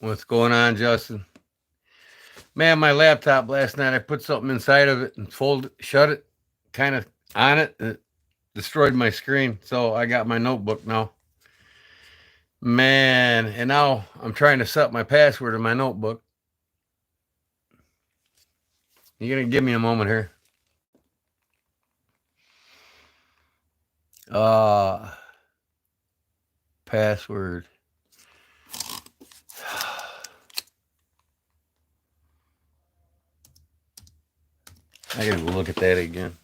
What's going on, Justin? Man, my laptop last night, I put something inside of it and shut it, kind of on it. It destroyed my screen. So I got my notebook now. Man, and now I'm trying to set my password in my notebook. You're going to give me a moment here. Uh, Password. I got to look at that again.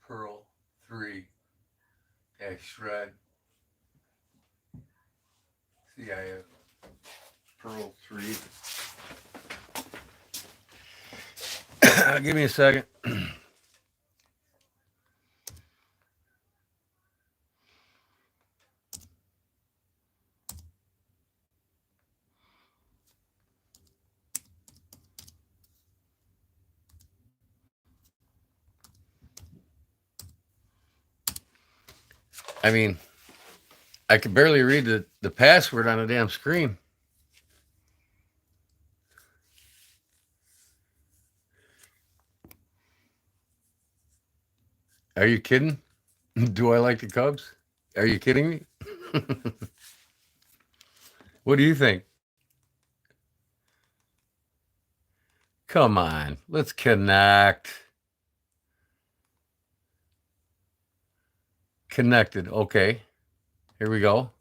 Pearl 3 shred. CIF. Pearl 3. Give me a second. I mean, I could barely read the password on the damn screen. Are you kidding? Do I like the Cubs? Are you kidding me? What do you think? Come on, let's connect. Connected. Okay, here we go.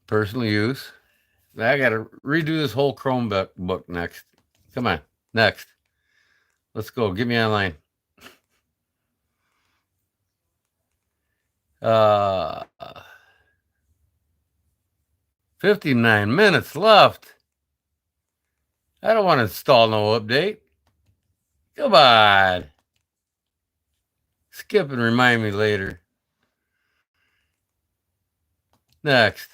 Personal use. I got to redo this whole Chromebook next. Come on, next. Let's go. Get me online. Uh, 59 minutes left. I don't want to install no update. Come on. Skip and remind me later. Next.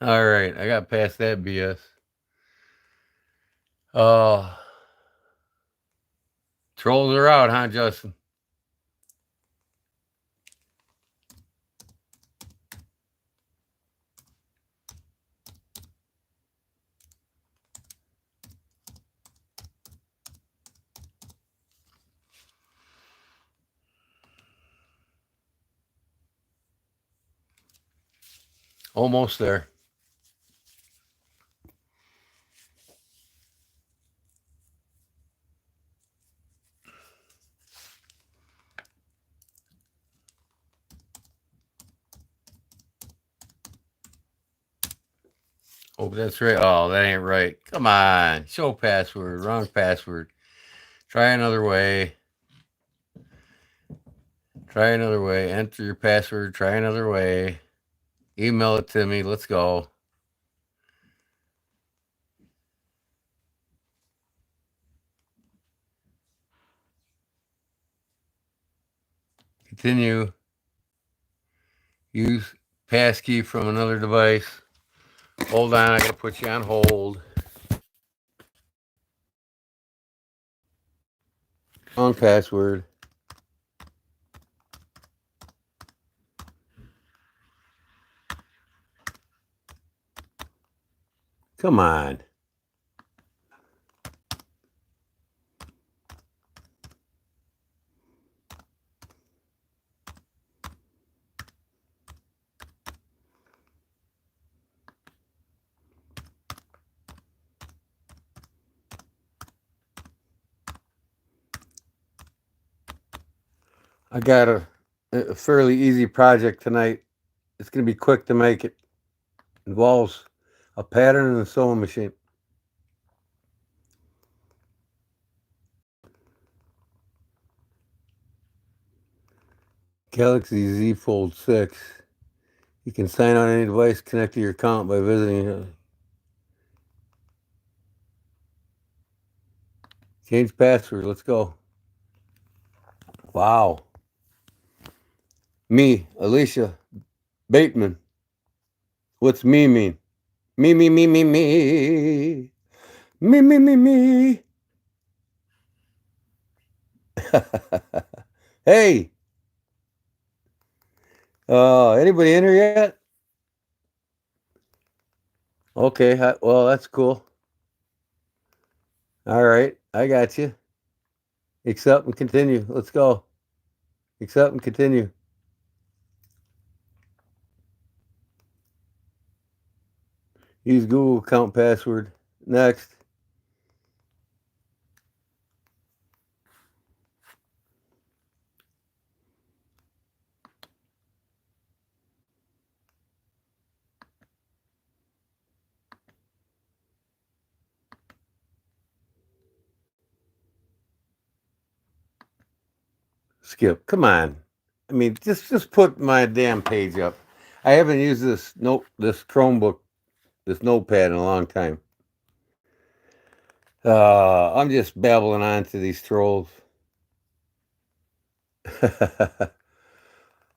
All right, I got past that BS. Oh, trolls are out, huh, Justin? Almost there. Oh, that's right. Oh, that ain't right. Come on. Show password. Wrong password. Try another way. Try another way. Enter your password. Try another way. Email it to me. Let's go. Continue. Use passkey from another device. Hold on. I got to put you on hold. Wrong password. Come on. I got a fairly easy project tonight. It's going to be quick to make. It involves a pattern and a sewing machine. Galaxy Z Fold 6. You can sign on any device connect to your account by visiting. Change password. Let's go. Wow. Me, Alicia Bateman. What's me mean? Me, me, me, me, me. Me, me, me, me. Hey, anybody in here yet? Okay, well, that's cool. All right, I got you. Accept and continue. Let's go. Accept and continue. Use Google account password. Next. Skip. Come on. I mean, just put my damn page up. I haven't used this Chromebook, this notepad in a long time. I'm just babbling on to these trolls.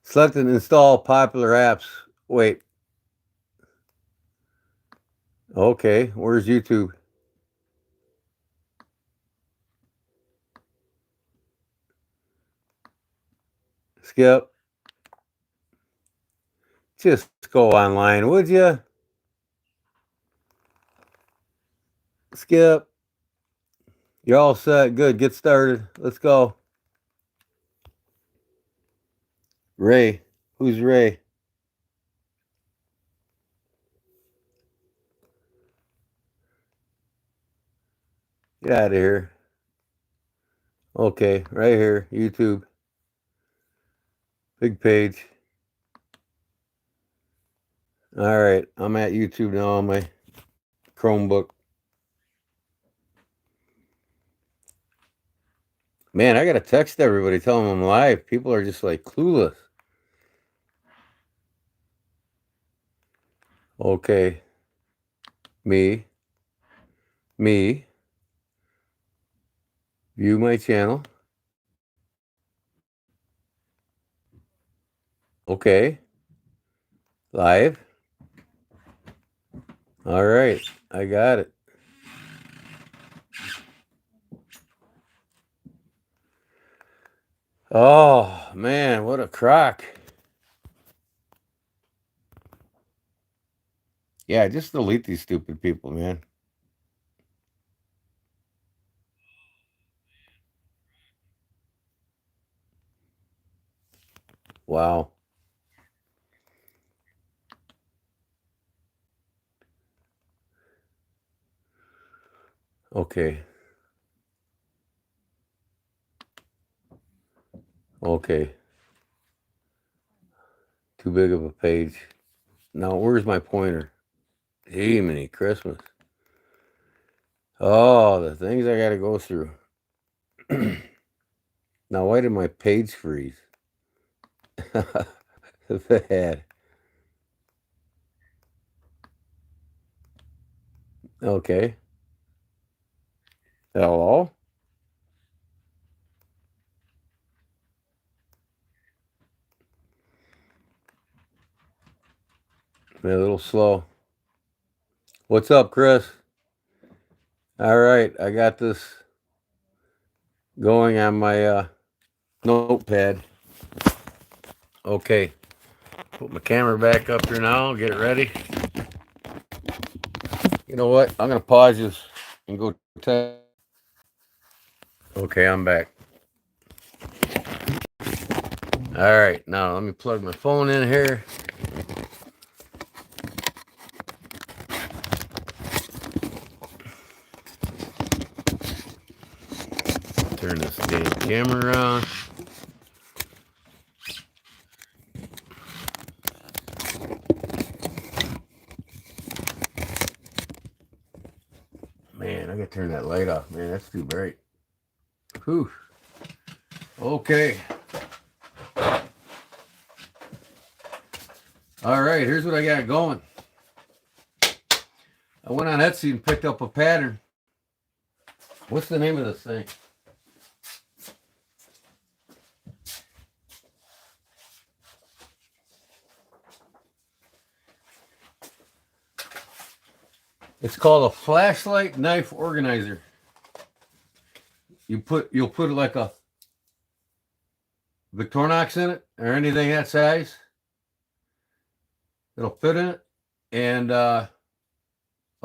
Select and install popular apps. Wait. Okay, where's YouTube? Skip. Just go online, would you? Skip. You're all set. Good. Get started. Let's go. Ray. Who's Ray? Get out of here. Okay, right here. YouTube. Big page. All right. I'm at YouTube now on my Chromebook. Man, I got to text everybody, tell them I'm live. People are just like clueless. Okay. Me. View my channel. Okay. Live. All right. I got it. Oh, man, what a crock. Yeah, just delete these stupid people, man. Wow. Okay. Okay. Too big of a page. Now, where's my pointer? Jiminy Christmas. Oh, the things I got to go through. Now, why did my page freeze? Bad. Okay. Hello? A little slow. What's up, Chris? All right, I got this going on my notepad. Okay, put my camera back up here now. Get it ready. You know what? I'm gonna pause this and go test. Okay, I'm back. All right, now let me plug my phone in here. Turn this damn camera on. Man, I gotta turn that light off. Man, that's too bright. Whew. Okay. All right, here's what I got going. I went on Etsy and picked up a pattern. What's the name of this thing? It's called a flashlight knife organizer. You'll put like a Victorinox in it or anything that size. It'll fit in it, and a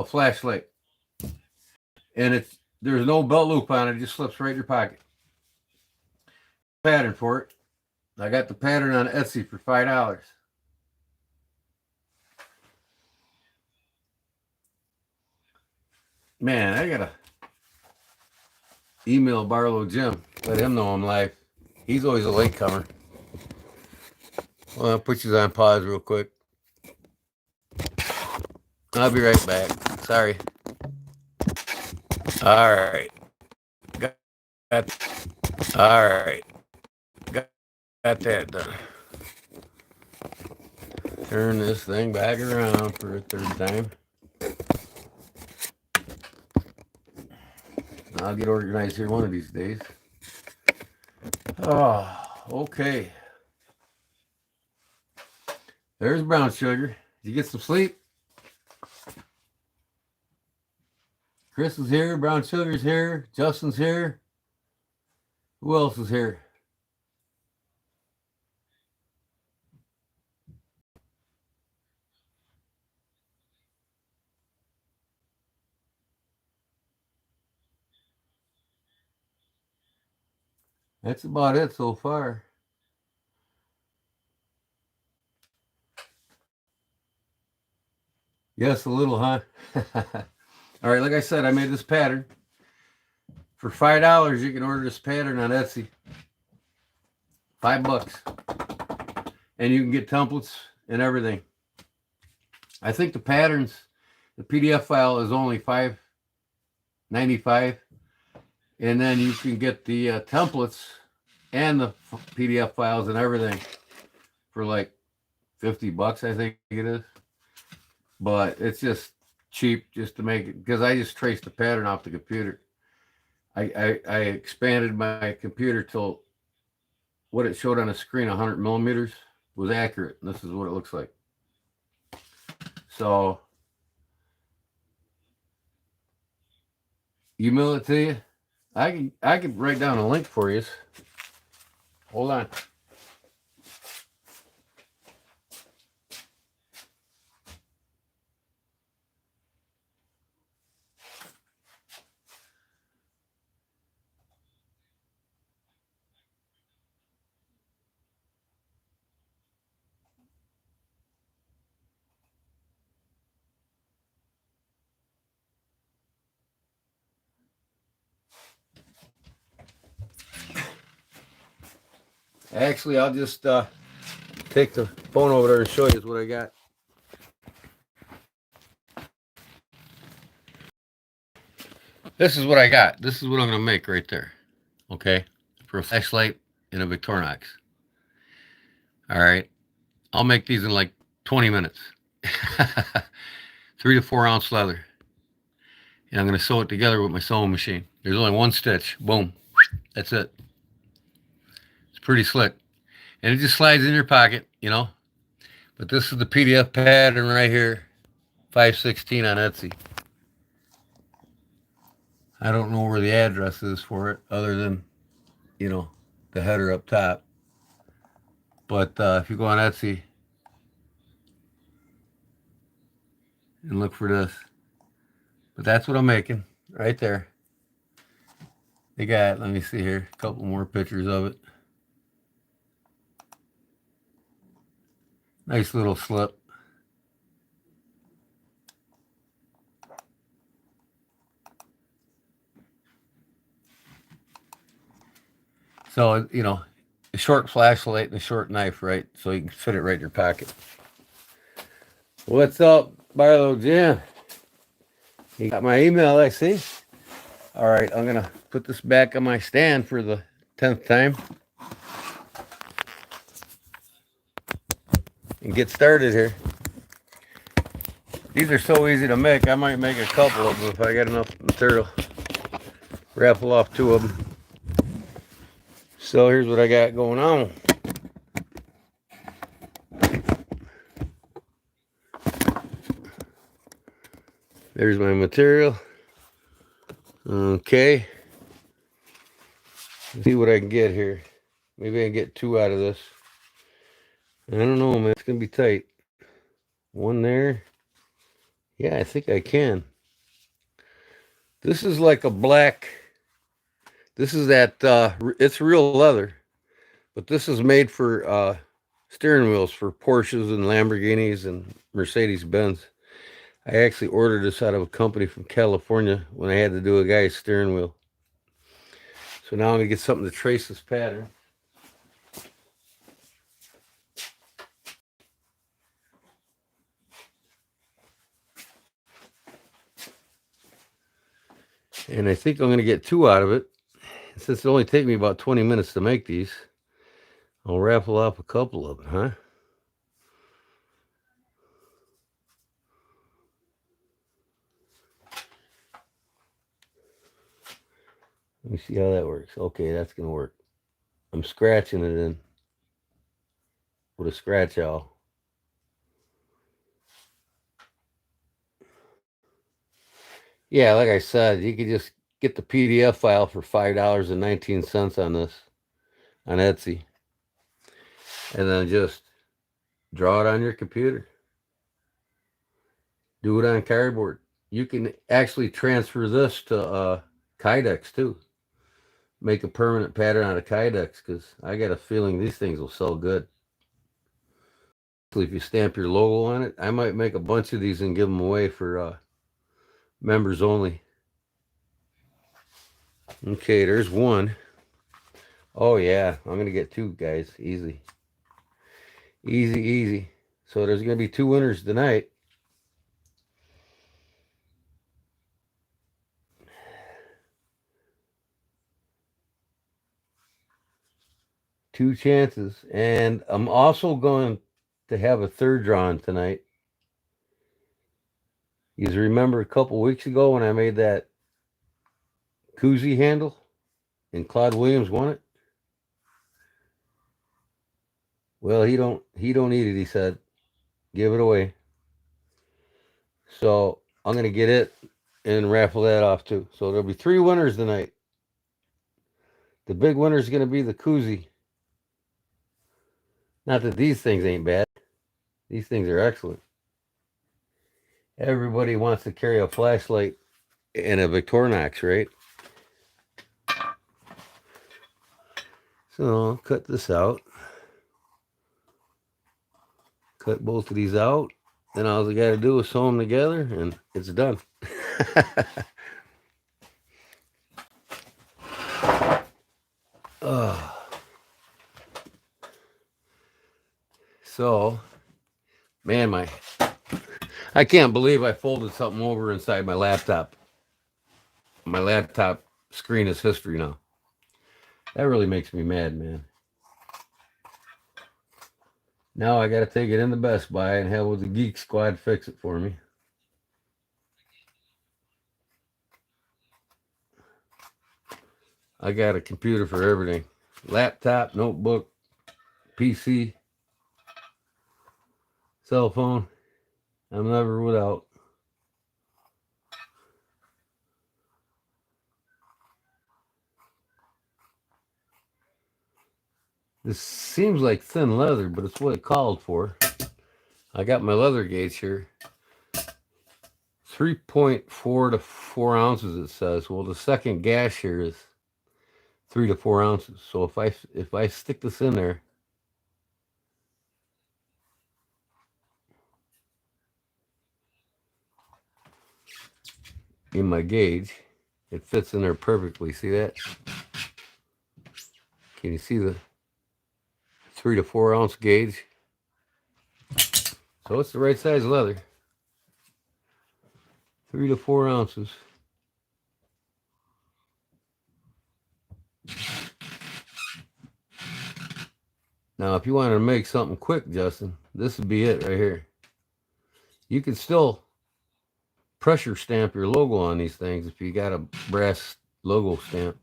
flashlight. And there's no belt loop on it. It just slips right in your pocket. Pattern for it. I got the pattern on Etsy for $5. Man, I gotta email Barlow Jim. Let him know I'm live. He's always a late comer. Well, I'll put you on pause real quick. I'll be right back. Sorry. All right. All right. Got that done. Turn this thing back around for a third time. I'll get organized here one of these days. Oh, okay. There's brown sugar. Did you get some sleep? Chris is here. Brown sugar's here. Justin's here. Who else is here? That's about it so far. Yes, a little, huh? All right, like I said, I made this pattern. For $5, you can order this pattern on Etsy. $5. And you can get templates and everything. I think the patterns, the PDF file is only $5.95. And then you can get the templates and the PDF files and everything for like $50, I think it is. But it's just cheap just to make it, because I just traced the pattern off the computer. I expanded my computer till what it showed on the screen, 100 millimeters, was accurate. And this is what it looks like. So, email it to you. I can write down a link for you. Hold on. Actually, I'll just take the phone over there and show you what I got. This is what I got. This is what I'm going to make right there. Okay? For a flashlight and a Victorinox. All right? I'll make these in like 20 minutes. 3 to 4 ounce leather. And I'm going to sew it together with my sewing machine. There's only one stitch. Boom. That's it. It's pretty slick. And it just slides in your pocket, you know. But this is the PDF pattern right here. $5.16 on Etsy. I don't know where the address is for it other than, you know, the header up top. But if you go on Etsy and look for this. But that's what I'm making right there. They got, let me see here, a couple more pictures of it. Nice little slip. So, you know, a short flashlight and a short knife, right? So you can fit it right in your pocket. What's up, Barlow Jim? You got my email, I see. All right, I'm going to put this back on my stand for the 10th time. And get started here. These are so easy to make. I might make a couple of them if I got enough material. Raffle off 2 of them. So here's what I got going on. There's my material. Okay. Let's see what I can get here. Maybe I can get 2 out of this. I don't know, man. It's going to be tight. 1 there. Yeah, I think I can. This is like a black. This is that. It's real leather. But this is made for steering wheels for Porsches and Lamborghinis and Mercedes-Benz. I actually ordered this out of a company from California when I had to do a guy's steering wheel. So now I'm going to get something to trace this pattern. And I think I'm going to get 2 out of it. Since it only take me about 20 minutes to make these, I'll raffle off a couple of them, huh? Let me see how that works. Okay, that's going to work. I'm scratching it in with a scratch awl. Yeah, like I said, you could just get the PDF file for $5.19 on this, on Etsy. And then just draw it on your computer. Do it on cardboard. You can actually transfer this to Kydex too. Make a permanent pattern out of Kydex, because I got a feeling these things will sell good. If you stamp your logo on it, I might make a bunch of these and give them away for members only. Okay, there's 1. Oh yeah, I'm gonna get 2, guys. Easy. Easy, easy. So there's gonna be 2 winners tonight. Two chances. And I'm also going to have a 3rd drawing tonight. You remember a couple weeks ago when I made that koozie handle and Claude Williams won it? Well, he don't need it, he said. Give it away. So I'm gonna get it and raffle that off too. So there'll be 3 winners tonight. The big winner is gonna be the koozie. Not that these things ain't bad. These things are excellent. Everybody wants to carry a flashlight and a Victorinox, right? So I'll cut this out. Cut both of these out. Then all I got to do is sew them together and it's done. So, man, I can't believe I folded something over inside my laptop. My laptop screen is history now. That really makes me mad, man. Now I got to take it in the Best Buy and have the Geek Squad fix it for me. I got a computer for everything. Laptop, notebook, PC, cell phone. I'm never without. This seems like thin leather, but it's what it called for. I got my leather gauge here. 3.4 to 4 ounces, it says. Well, the second gash here is 3 to 4 ounces. So if I stick this in there, in my gauge, it fits in there perfectly. See that? Can you see the 3 to 4 ounce gauge? So it's the right size leather. 3 to 4 ounces. Now, if you wanted to make something quick, Justin, this would be it right here. You can still pressure stamp your logo on these things if you got a brass logo stamp.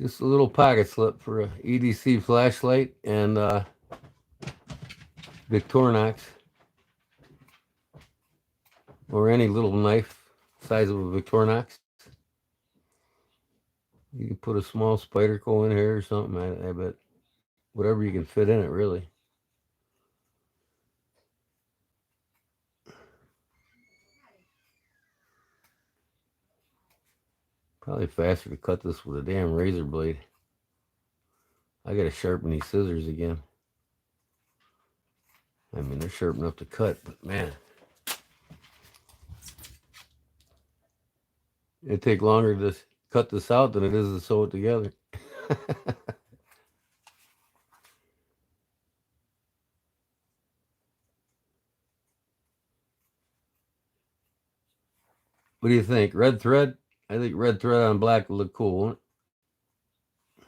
Just a little pocket slip for a EDC flashlight and Victorinox, or any little knife size of a Victorinox. You can put a small Spyderco in here or something. I bet whatever you can fit in it, really. Probably faster to cut this with a damn razor blade. I gotta sharpen these scissors again. I mean, they're sharp enough to cut, but man, it'd take longer to cut this out than it is to sew it together. What do you think? Red thread? I think red thread on black would look cool, won't it?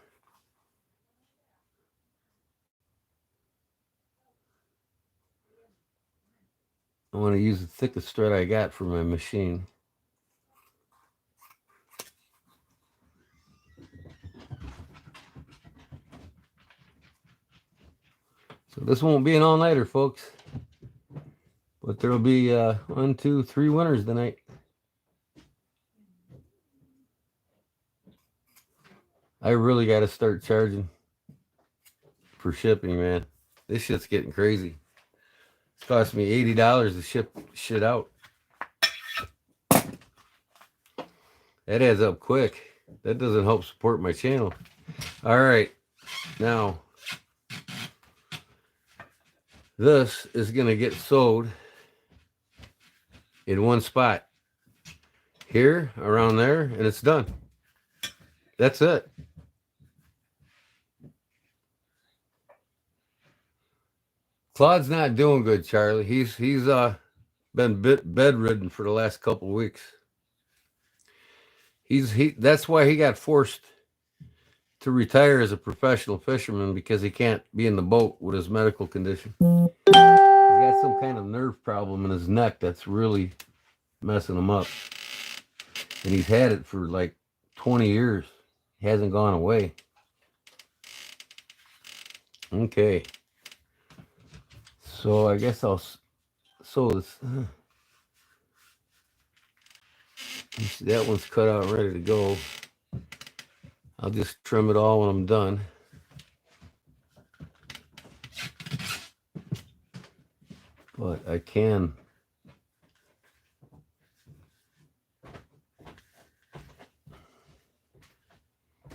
I want to use the thickest thread I got for my machine. So this won't be an all-nighter, folks. But there'll be 1, 2, 3 winners tonight. I really got to start charging for shipping, man. This shit's getting crazy. It's cost me $80 to ship shit out. That adds up quick. That doesn't help support my channel. All right. Now, this is going to get sewed in one spot. Here, around there, and it's done. That's it. Claude's not doing good, Charlie. He's been bedridden for the last couple of weeks. That's why he got forced to retire as a professional fisherman, because he can't be in the boat with his medical condition. He's got some kind of nerve problem in his neck that's really messing him up. And he's had it for like 20 years. It hasn't gone away. Okay. So I guess I'll sew this. That one's cut out and ready to go. I'll just trim it all when I'm done. But I can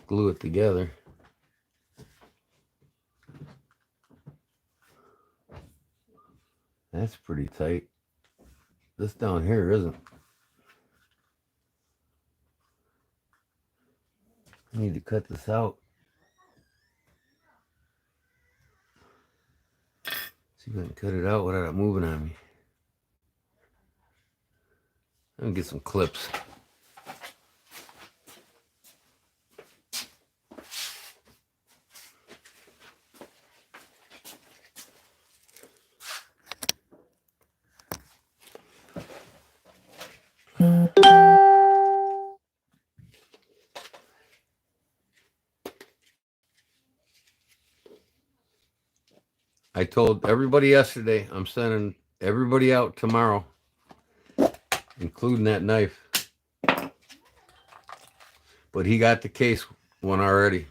glue it together. That's pretty tight. This down here isn't. I need to cut this out. See if I can cut it out without it moving on me. I'm gonna get some clips. I told everybody yesterday I'm sending everybody out tomorrow, including that knife. But he got the case one already.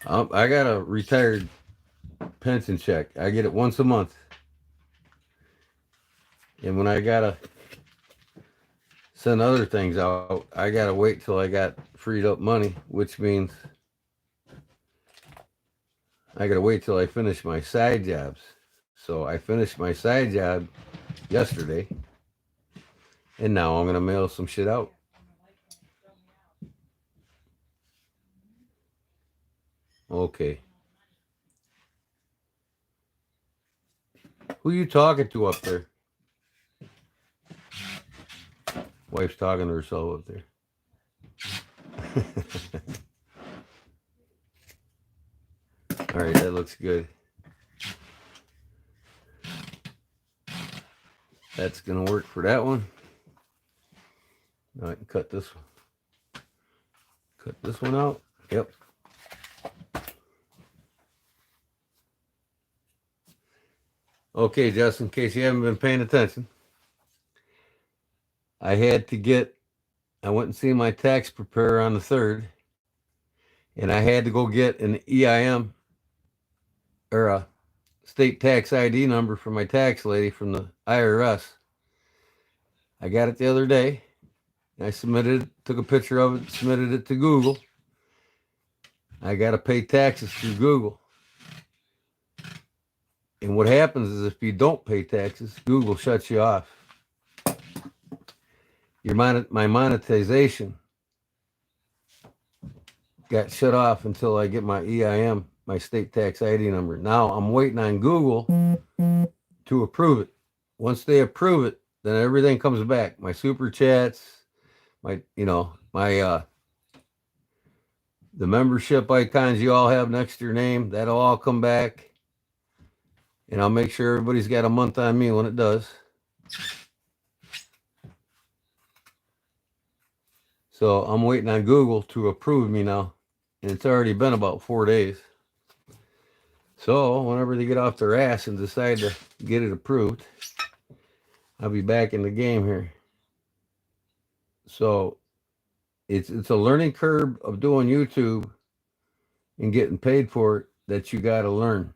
I got a retired pension check. I get it once a month. And when I gotta send other things out, I gotta wait till I got freed up money, which means I gotta wait till I finish my side jobs. So I finished my side job yesterday, and now I'm gonna mail some shit out. Okay. Who you talking to up there? Wife's talking to herself up there. All right, that looks good. That's gonna work for that one. Now I can cut this one. Cut this one out. Yep. Okay, just in case you haven't been paying attention, I went and seen my tax preparer on the 3rd, and I had to go get an EIM or a state tax ID number for my tax lady from the IRS. I got it the other day. I submitted it, took a picture of it, submitted it to Google. I got to pay taxes through Google. And what happens is if you don't pay taxes, Google shuts you off. My monetization got shut off until I get my EIM, my state tax ID number. Now I'm waiting on Google to approve it. Once they approve it, then everything comes back. My super chats, the membership icons you all have next to your name, that'll all come back. And I'll make sure everybody's got a month on me when it does. So I'm waiting on Google to approve me now. And it's already been about 4 days. So whenever they get off their ass and decide to get it approved, I'll be back in the game here. So it's a learning curve of doing YouTube and getting paid for it that you got to learn.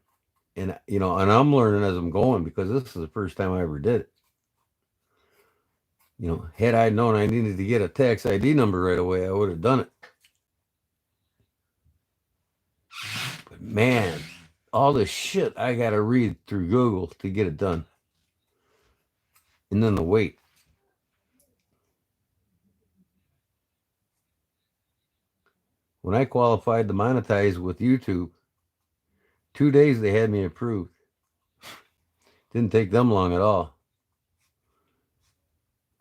And and I'm learning as I'm going because this is the first time I ever did it. Had I known I needed to get a tax ID number right away, I would have done it. But man, all this shit I got to read through Google to get it done. And then the wait. When I qualified to monetize with YouTube, 2 days they had me approved. Didn't take them long at all.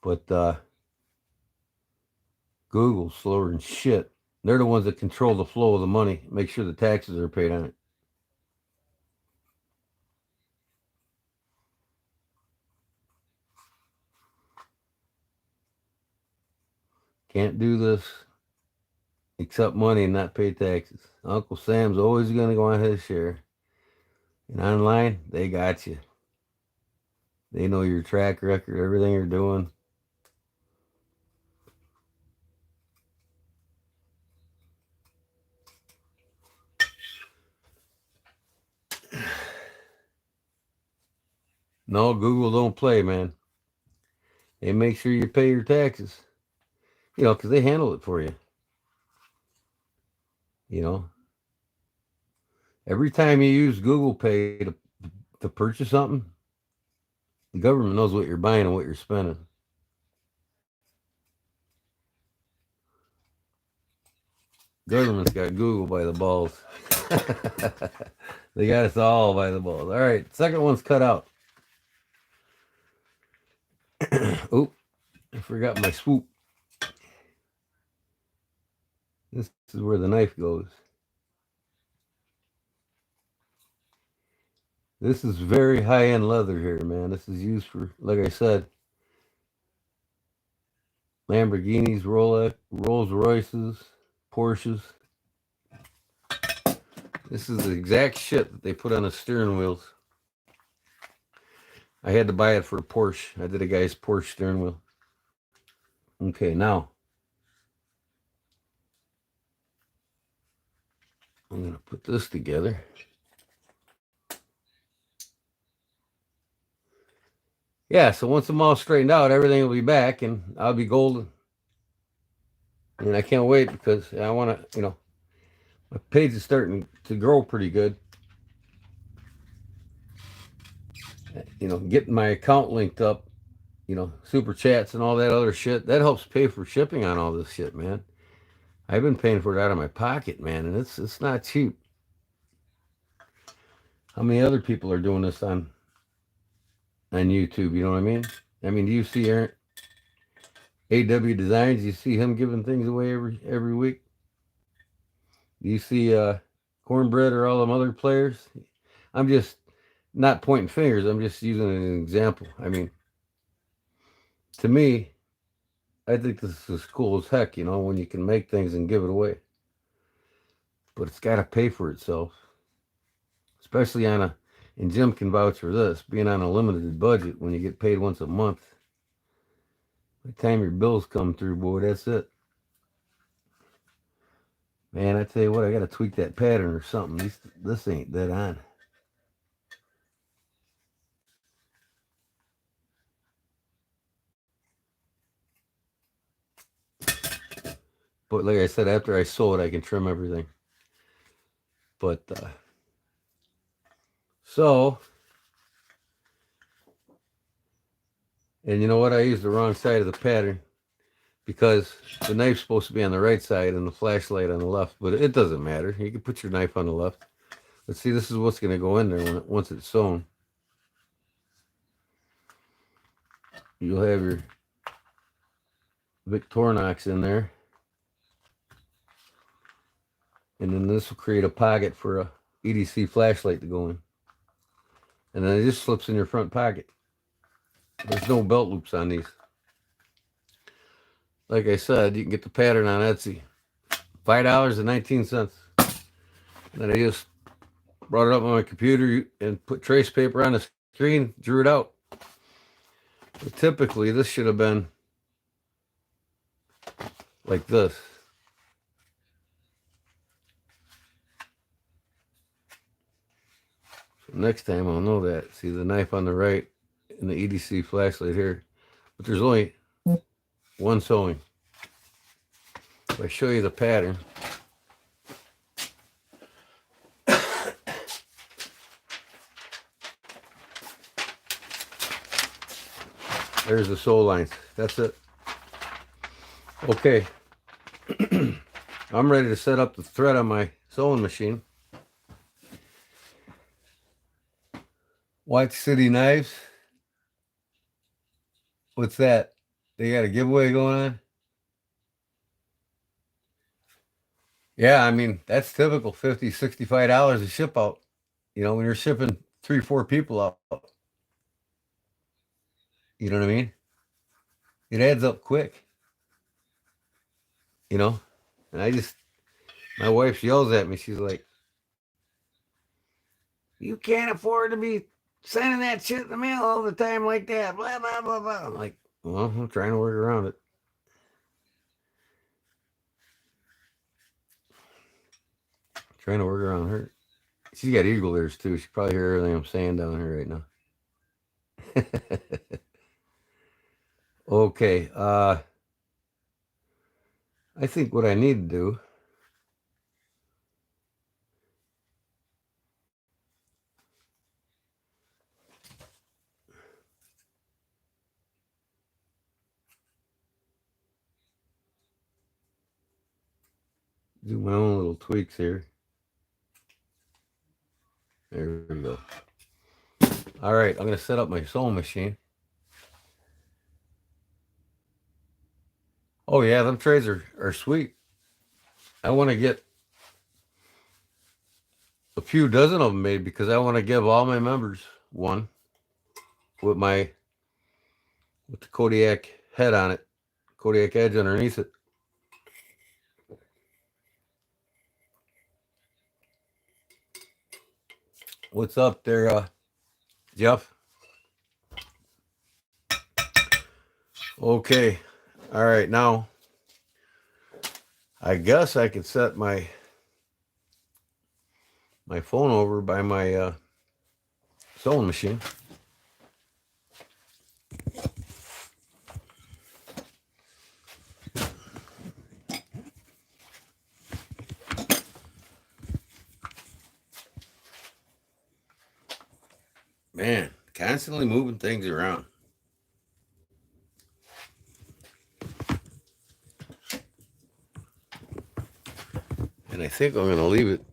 But Google's slower than shit. They're the ones that control the flow of the money, make sure the taxes are paid on it. Can't do this, accept money and not pay taxes. Uncle Sam's always going to go on his share. And online, they got you. They know your track record, everything you're doing. No, Google don't play, man. They make sure you pay your taxes. Because they handle it for you. Every time you use Google Pay to purchase something, the government knows what you're buying and what you're spending. Government's got Google by the balls. They got us all by the balls. All right, second one's cut out. Oop, I forgot my swoop. This is where the knife goes. This is very high-end leather here, man. This is used for, like I said, Lamborghinis, Rolex, Rolls Royces, Porsches. This is the exact shit that they put on the steering wheels. I had to buy it for a Porsche. I did a guy's Porsche steering wheel. Okay, now I'm going to put this together. Yeah, so once I'm all straightened out, everything will be back and I'll be golden. And I can't wait because I want to, my page is starting to grow pretty good. Getting my account linked up, super chats and all that other shit, that helps pay for shipping on all this shit, man. I've been paying for it out of my pocket, man, and it's not cheap. How many other people are doing this on YouTube? You know what I mean? Do you see Aaron, AW Designs? You see him giving things away every week? Do you see Cornbread or all them other players? I'm just not pointing fingers. I'm just using an example. To me, I think this is cool as heck, you know, when you can make things and give it away. But it's got to pay for itself, especially on a. And Jim can vouch for this, being on a limited budget when you get paid once a month. By the time your bills come through, boy, that's it. Man, I tell you what, I got to tweak that pattern or something. This ain't dead on. But like I said, after I sew it, I can trim everything. But so, and you know what? I used the wrong side of the pattern because the knife's supposed to be on the right side and the flashlight on the left. But it doesn't matter. You can put your knife on the left. But see, this is what's going to go in there once it's sewn. You'll have your Victorinox in there. And then this will create a pocket for a EDC flashlight to go in. And then it just slips in your front pocket. There's no belt loops on these. Like I said, you can get the pattern on Etsy. $5.19. And then I just brought it up on my computer and put trace paper on the screen, drew it out. But typically, this should have been like this. So next time I'll know that. See the knife on the right and the EDC flashlight here. But there's only one sewing. If I show you the pattern, there's the sew lines. That's it. Okay. I'm ready to set up the thread on my sewing machine. White City Knives. What's that? They got a giveaway going on? Yeah, I mean, that's typical, $50, $65 a ship out. You know, when you're shipping 3, 4 people out. You know what I mean? It adds up quick. You know? And my wife yells at me. She's like, you can't afford to be sending that shit in the mail all the time like that. Blah, blah, blah, blah. I'm like, well, I'm trying to work around it. Trying to work around her. She's got eagle ears too. She probably hear everything I'm saying down here right now. Okay. I think what I need to do do my own little tweaks here. There we go. All right, I'm going to set up my sewing machine. Oh, yeah, them trays are sweet. I want to get a few dozen of them made because I want to give all my members one with the Kodiak head on it, Kodiak edge underneath it. What's up there, Jeff? Okay. All right. Now, I guess I could set my phone over by my sewing machine. Man, constantly moving things around. And I think I'm going to leave it.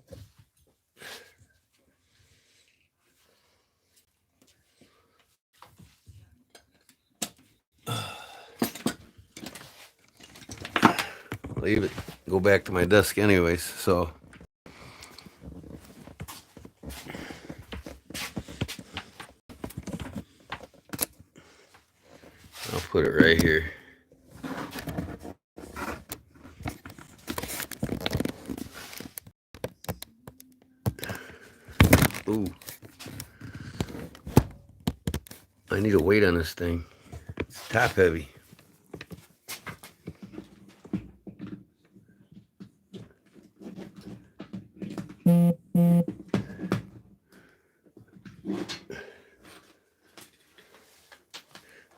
Leave it. Go back to my desk anyways, so. I'll put it right here. I need a weight on this thing. It's top heavy.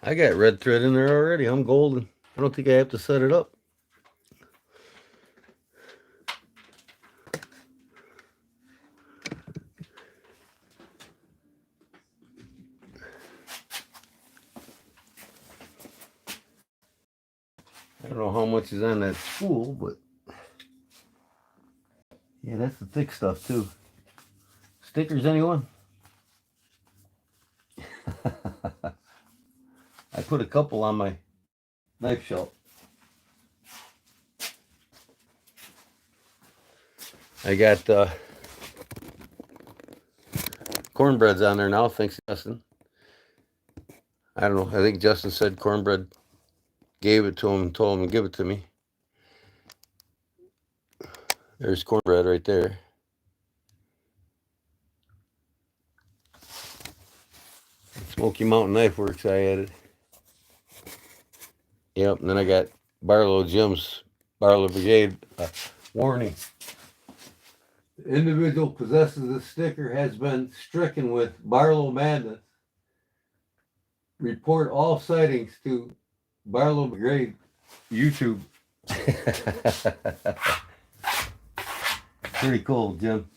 I got red thread in there already. I'm golden. I don't think I have to set it up. I don't know how much is on that spool, but yeah, that's the thick stuff too. Stickers, anyone? I put a couple on my knife shelf. I got cornbread's on there now. Thanks, Justin. I don't know. I think Justin said cornbread gave it to him and told him to give it to me. There's cornbread right there. Smoky Mountain Knife Works I added. Yep, and then I got Barlow Jim's Barlow Brigade warning. The individual possesses this sticker has been stricken with Barlow madness. Report all sightings to Barlow Brigade YouTube. Pretty cool, Jim.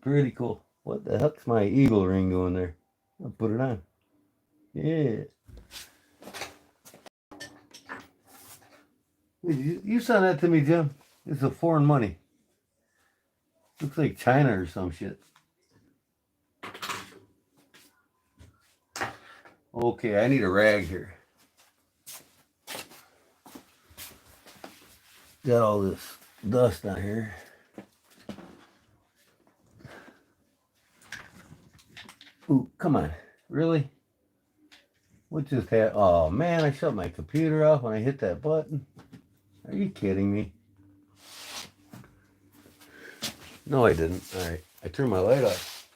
Pretty cool. What the heck's my eagle ring doing there? I'll put it on. Yeah. You sent that to me, Jim. It's a foreign money. Looks like China or some shit. Okay, I need a rag here. Got all this dust on here. Ooh, come on. Really? What just happened? Oh, man, I shut my computer off when I hit that button. Are you kidding me? No, I didn't. All right. I turned my light off.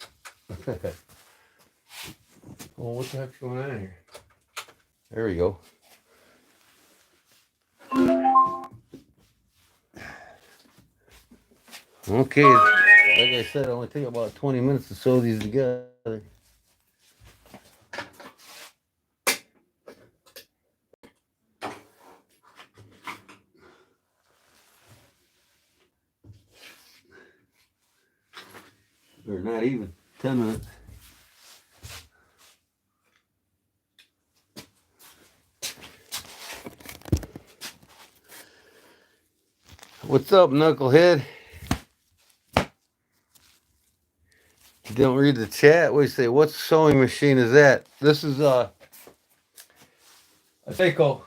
Oh, what the heck's going on here? There we go. Okay. Like I said, it only take about 20 minutes to sew these together. Or not even 10 minutes. What's up, knucklehead? You don't read the chat? What do you say? What sewing machine is that? This is a Seiko.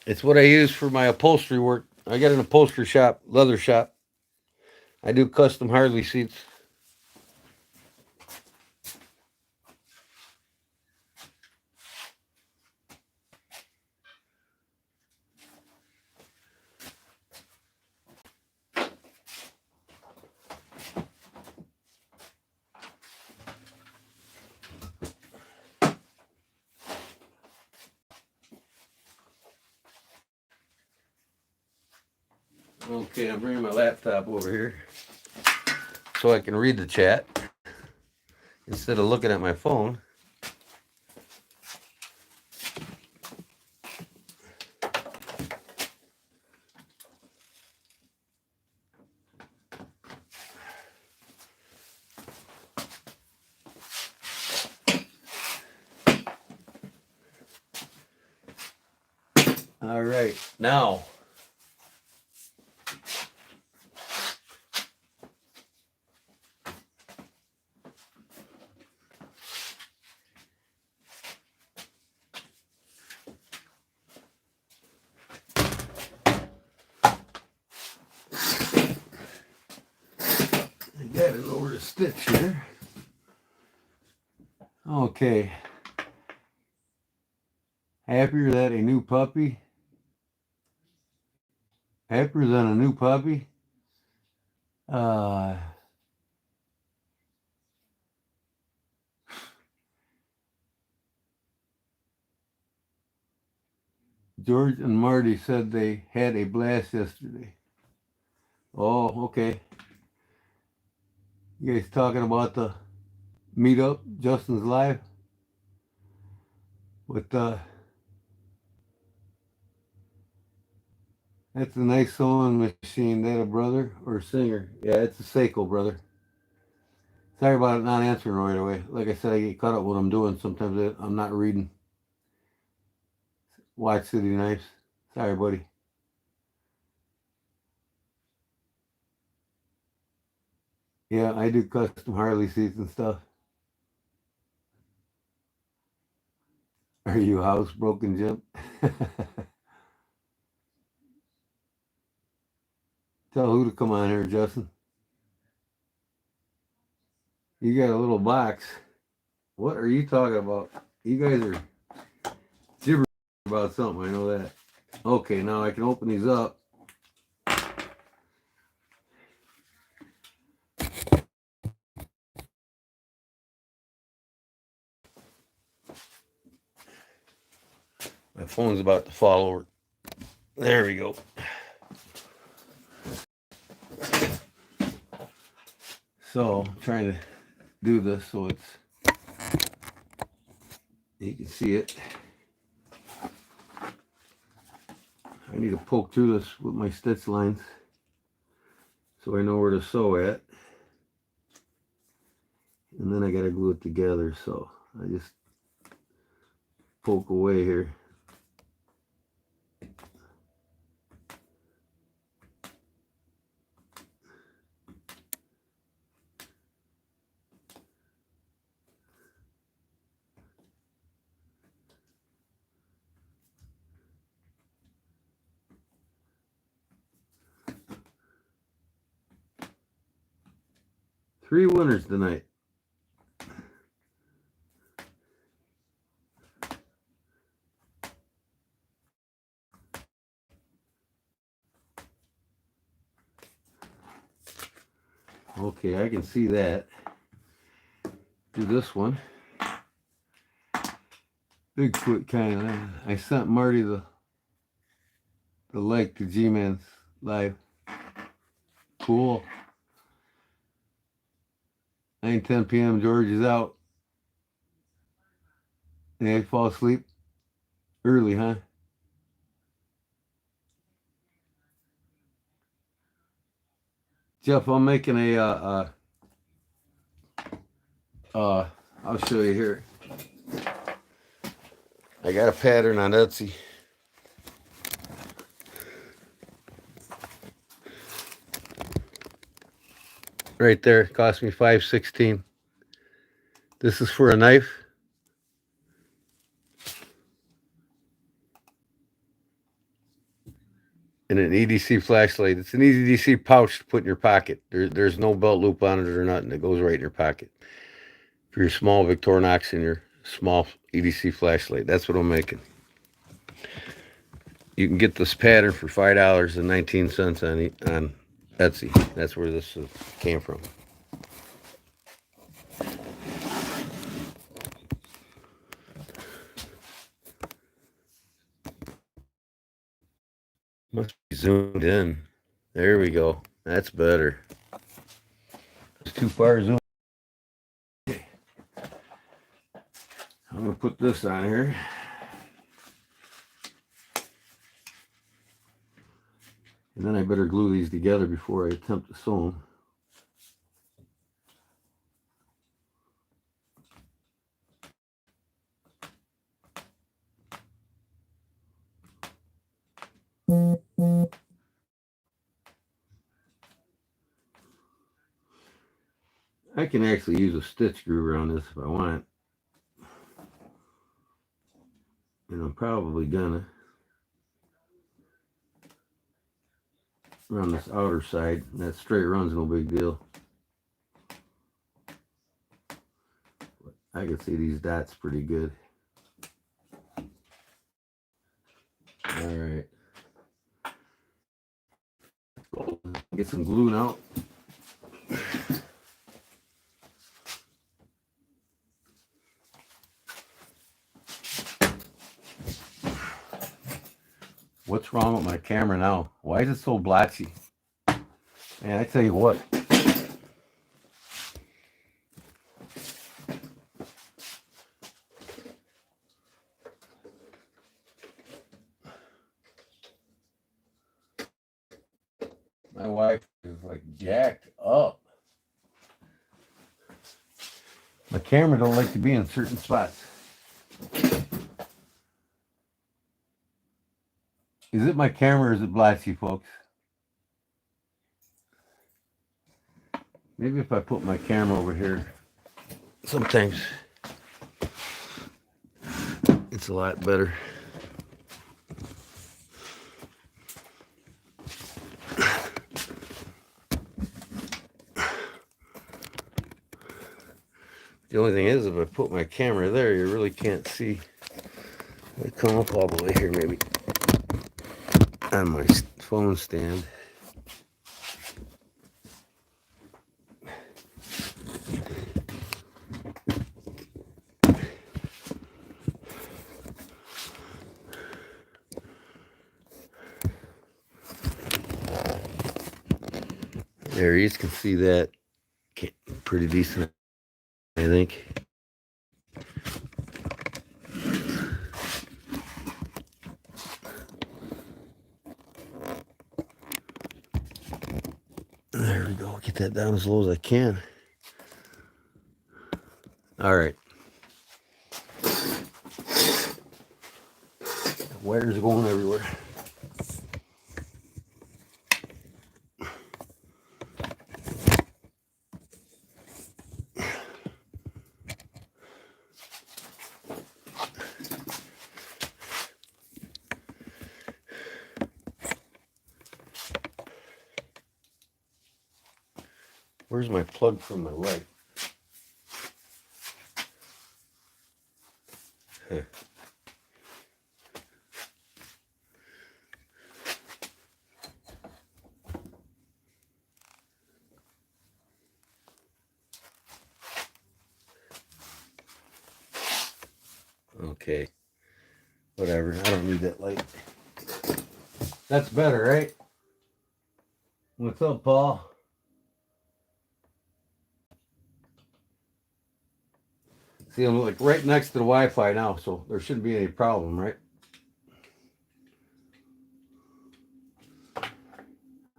It's what I use for my upholstery work. I got an upholstery shop, leather shop. I do custom Harley seats. Okay, I'm bringing my laptop over here so I can read the chat instead of looking at my phone. All right, now I got it over the stitch here. Okay. Happier than a new puppy? Happier than a new puppy? Uh, George and Marty said they had a blast yesterday. Oh, okay. You guys talking about the meetup? Justin's live with that's a nice sewing machine. That a brother or a singer? Yeah, it's a Seiko, brother. Sorry about it not answering right away. Like I said, I get caught up with what I'm doing. Sometimes I'm not reading. Watch City Knives. Sorry, buddy. Yeah, I do custom Harley seats and stuff. Are you housebroken, Jim? Tell who to come on here, Justin. You got a little box. What are you talking about? You guys are gibbering about something. I know that. Okay, now I can open these up. My phone's about to fall over. There we go. So I'm trying to do this so you can see it. I need to poke through this with my stitch lines so I know where to sew at. And then I got to glue it together. So I just poke away here. Three winners tonight. Okay, I can see that. Do this one. Bigfoot kind of. I sent Marty the link to G-Man's live. Cool. 9:10 p.m. George is out. And I fall asleep early, huh? Jeff, I'm making I'll show you here. I got a pattern on Etsy. Right there, it cost me $5.16. This is for a knife. And an EDC flashlight. It's an EDC pouch to put in your pocket. There's no belt loop on it or nothing. It goes right in your pocket. For your small Victorinox and your small EDC flashlight. That's what I'm making. You can get this pattern for $5.19 on Etsy. That's where this came from. Must be zoomed in. There we go. That's better. It's too far zoomed. Okay. I'm going to put this on here. And then I better glue these together before I attempt to sew them. I can actually use a stitch screw around this if I want. And I'm probably gonna. Around this outer side. That straight run's no big deal. But I can see these dots pretty good. Alright. Get some glue now. What's wrong with my camera now? Why is it so blotchy? Man, I tell you what. My wife is like jacked up. My camera don't like to be in certain spots. Is it my camera or is it blotchy, folks? Maybe if I put my camera over here, sometimes it's a lot better. The only thing is, if I put my camera there, you really can't see. Let me come up all the way here, maybe, on my phone stand. There, you can see that pretty decent, I think. There we go. Get that down as low as I can. All right. The wires are going everywhere. Where's my plug from my light? Huh. Okay. Whatever. I don't need that light. That's better, right? What's up, Paul? See, I'm like right next to the Wi-Fi now, so there shouldn't be any problem, right?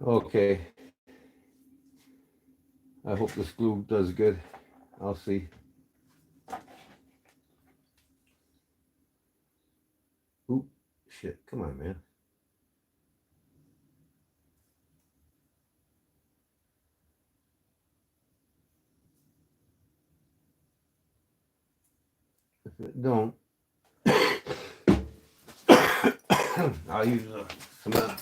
Okay. I hope this glue does good. I'll see. Oop, shit. Come on, man. If it don't, I'll use cement.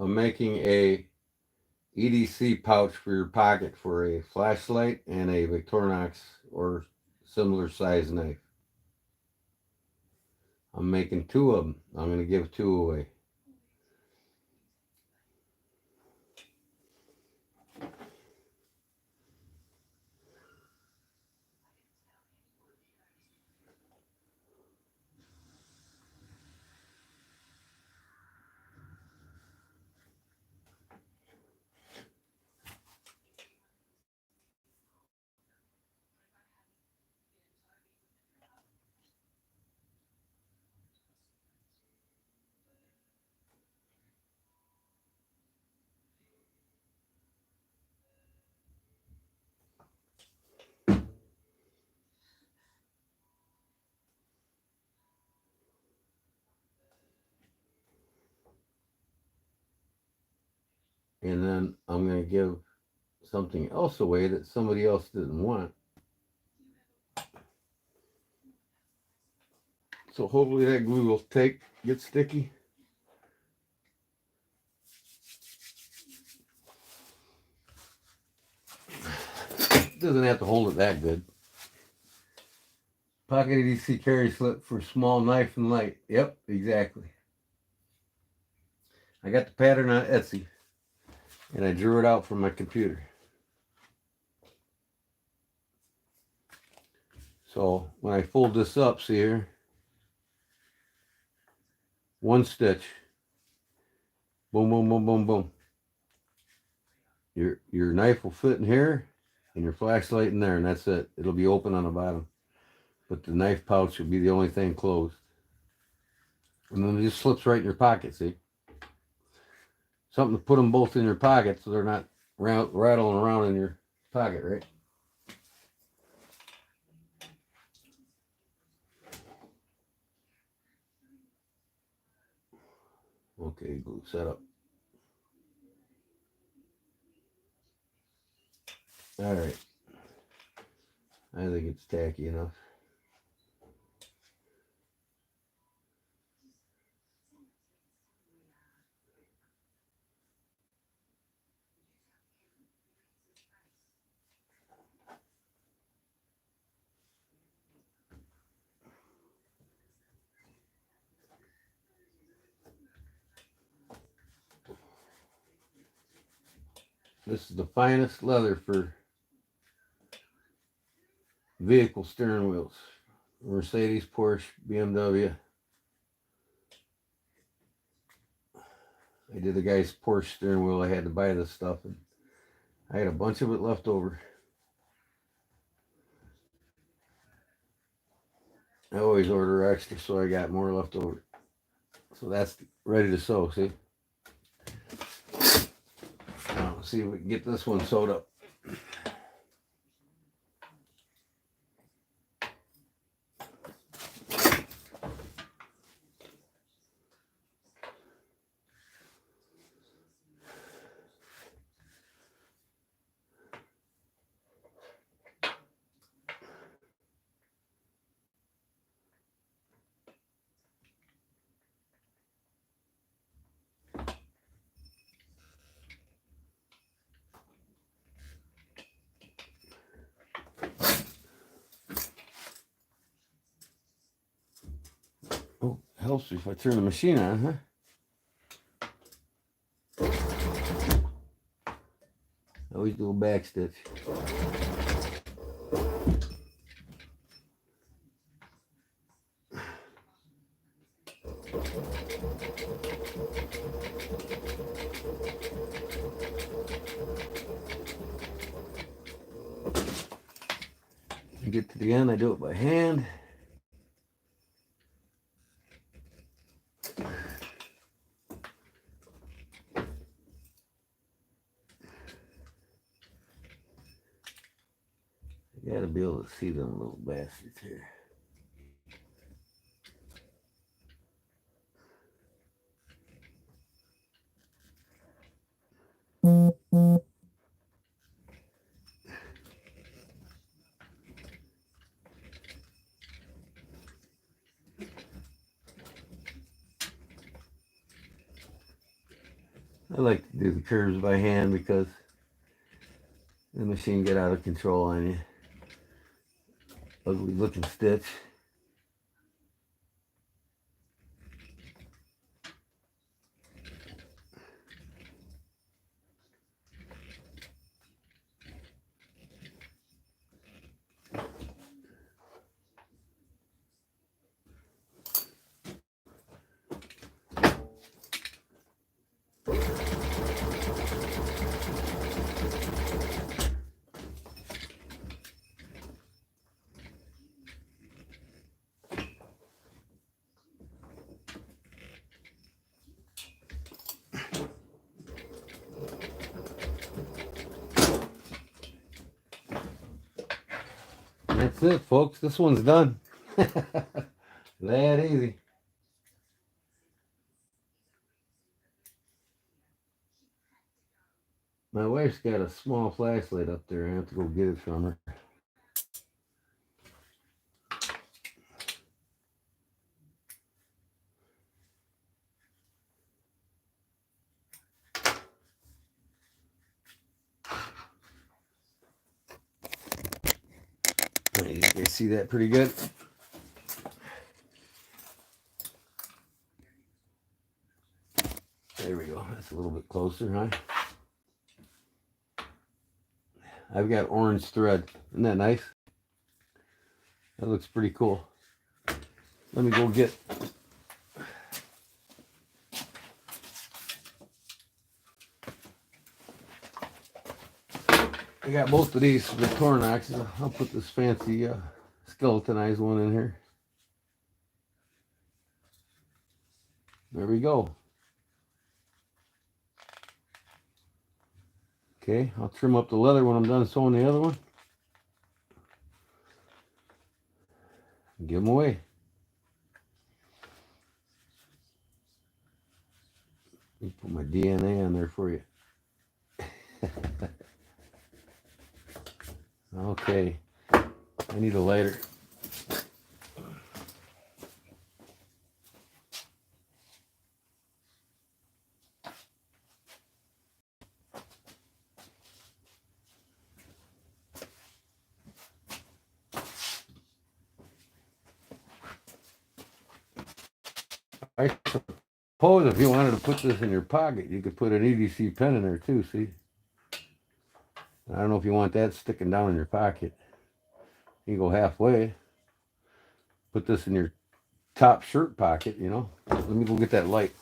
I'm making a EDC pouch for your pocket for a flashlight and a Victorinox or similar size knife. I'm making two of them. I'm going to give two away. And then I'm going to give something else away that somebody else didn't want. So hopefully that glue will get sticky. doesn't have to hold it that good. Pocket EDC carry slip for small knife and light. Yep, exactly. I got the pattern on Etsy, and I drew it out from my computer. So when I fold this up, see here, one stitch, boom, boom, boom, boom, boom. Your knife will fit in here, and your flashlight in there, and that's it. It'll be open on the bottom, but the knife pouch will be the only thing closed. And then it just slips right in your pocket, see? Something to put them both in your pocket so they're not rattling around in your pocket, right? Okay, glue setup. All right. I think it's tacky enough. This is the finest leather for vehicle steering wheels. Mercedes, Porsche, BMW. I did the guy's Porsche steering wheel. I had to buy this stuff, and I had a bunch of it left over. I always order extra, so I got more left over. So that's ready to sew, see? Now, see if we can get this one sewed up. Oh, helps if I turn the machine on, huh? Always do a back stitch. Get to the end, I do it by hand. You gotta be able to see them little bastards here. I like to do the curves by hand because the machine get out of control on you. Ugly looking stitch. That's it, folks. This one's done. That easy. My wife's got a small flashlight up there. I have to go get it from her. see that pretty good. There we go. That's a little bit closer, huh? I've got orange thread. Isn't that nice? That looks pretty cool. Let me go get... I got both of these Victorinox. I'll put this fancy skeletonized one in here. There we go. Okay, I'll trim up the leather when I'm done sewing the other one. Give them away. Let me put my DNA on there for you. Okay, I need a lighter. I suppose if you wanted to put this in your pocket, you could put an EDC pen in there too, see? I don't know if you want that sticking down in your pocket. You can go halfway. Put this in your top shirt pocket, you know? Let me go get that light.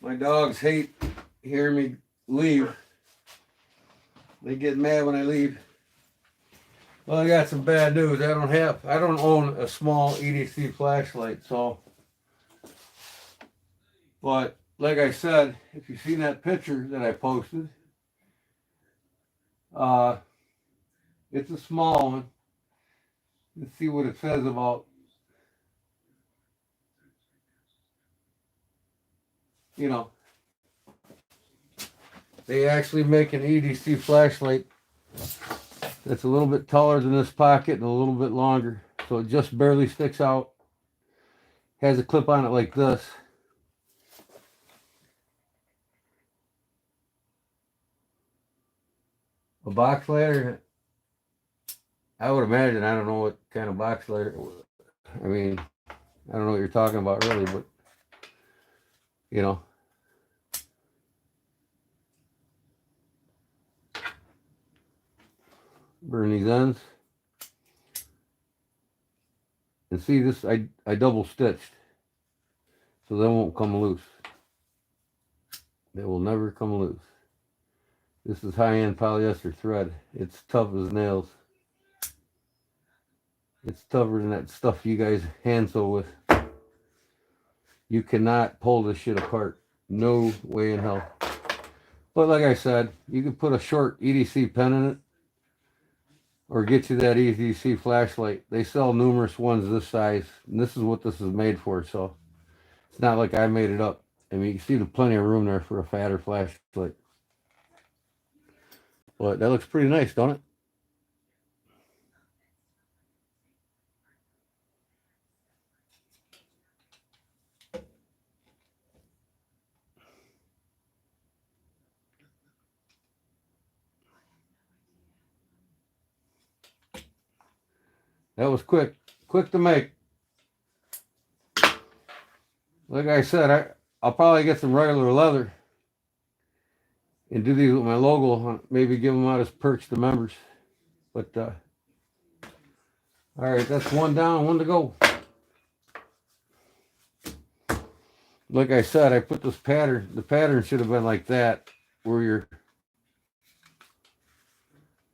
My dogs hate hearing me leave. They get mad when I leave. Well, I got some bad news. I don't own a small EDC flashlight, so. But like I said, if you've seen that picture that I posted, it's a small one. Let's see what it says about, you know, they actually make an EDC flashlight that's a little bit taller than this pocket and a little bit longer. So it just barely sticks out. Has a clip on it like this. A box lighter, I would imagine, I don't know what kind of box lighter. I mean, I don't know what you're talking about really, but, you know. Burn these ends. And see this, I double stitched. So they won't come loose. They will never come loose. This is high-end polyester thread. It's tough as nails. It's tougher than that stuff you guys hand sew with. You cannot pull this shit apart. No way in hell. But like I said, you can put a short EDC pen in it or get you that EDC flashlight. They sell numerous ones this size, and this is what this is made for, so it's not like I made it up. I mean, you see there's plenty of room there for a fatter flashlight. But that looks pretty nice, don't it? That was quick to make. Like I said, I'll probably get some regular leather and do these with my logo on, maybe give them out as perks to members. But, all right, that's one down, one to go. Like I said, I put this pattern, the pattern should have been like that, where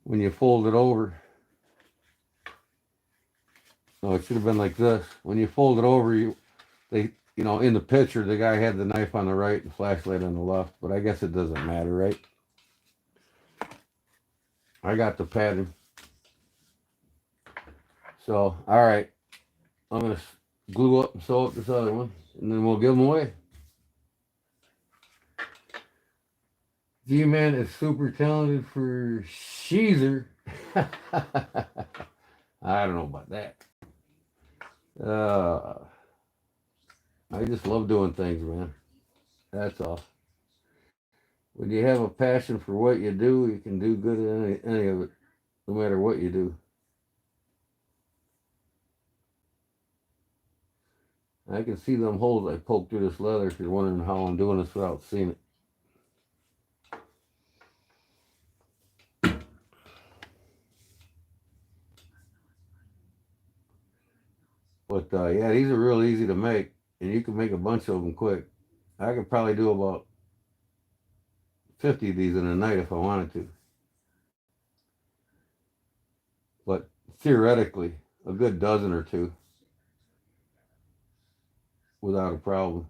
when you fold it over, No, it should have been like this. When you fold it over, in the picture, the guy had the knife on the right and flashlight on the left, but I guess it doesn't matter, right? I got the pattern. So, all right. I'm going to glue up and sew up this other one, and then we'll give them away. G-Man is super talented for Sheezer. I don't know about that. I just love doing things, man. That's all. When you have a passion for what you do, you can do good at any of it, no matter what you do. I can see them holes I poked through this leather if you're wondering how I'm doing this without seeing it. But yeah, these are real easy to make, and you can make a bunch of them quick. I could probably do about 50 of these in a night if I wanted to. But theoretically, a good dozen or two without a problem.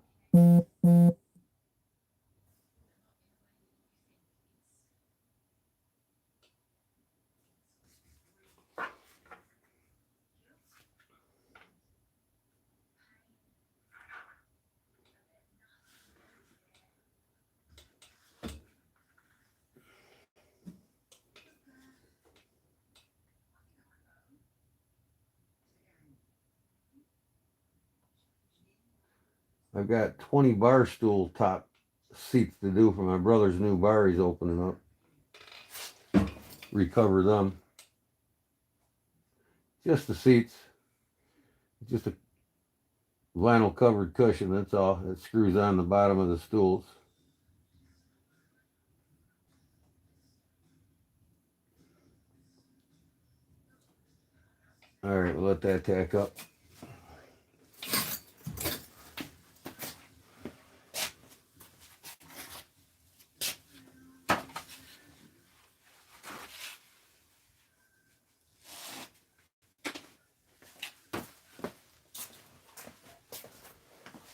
I've got 20 bar stool top seats to do for my brother's new bar he's opening up. Recover them. Just the seats. Just a vinyl covered cushion, that's all. It screws on the bottom of the stools. All right, we'll let that tack up.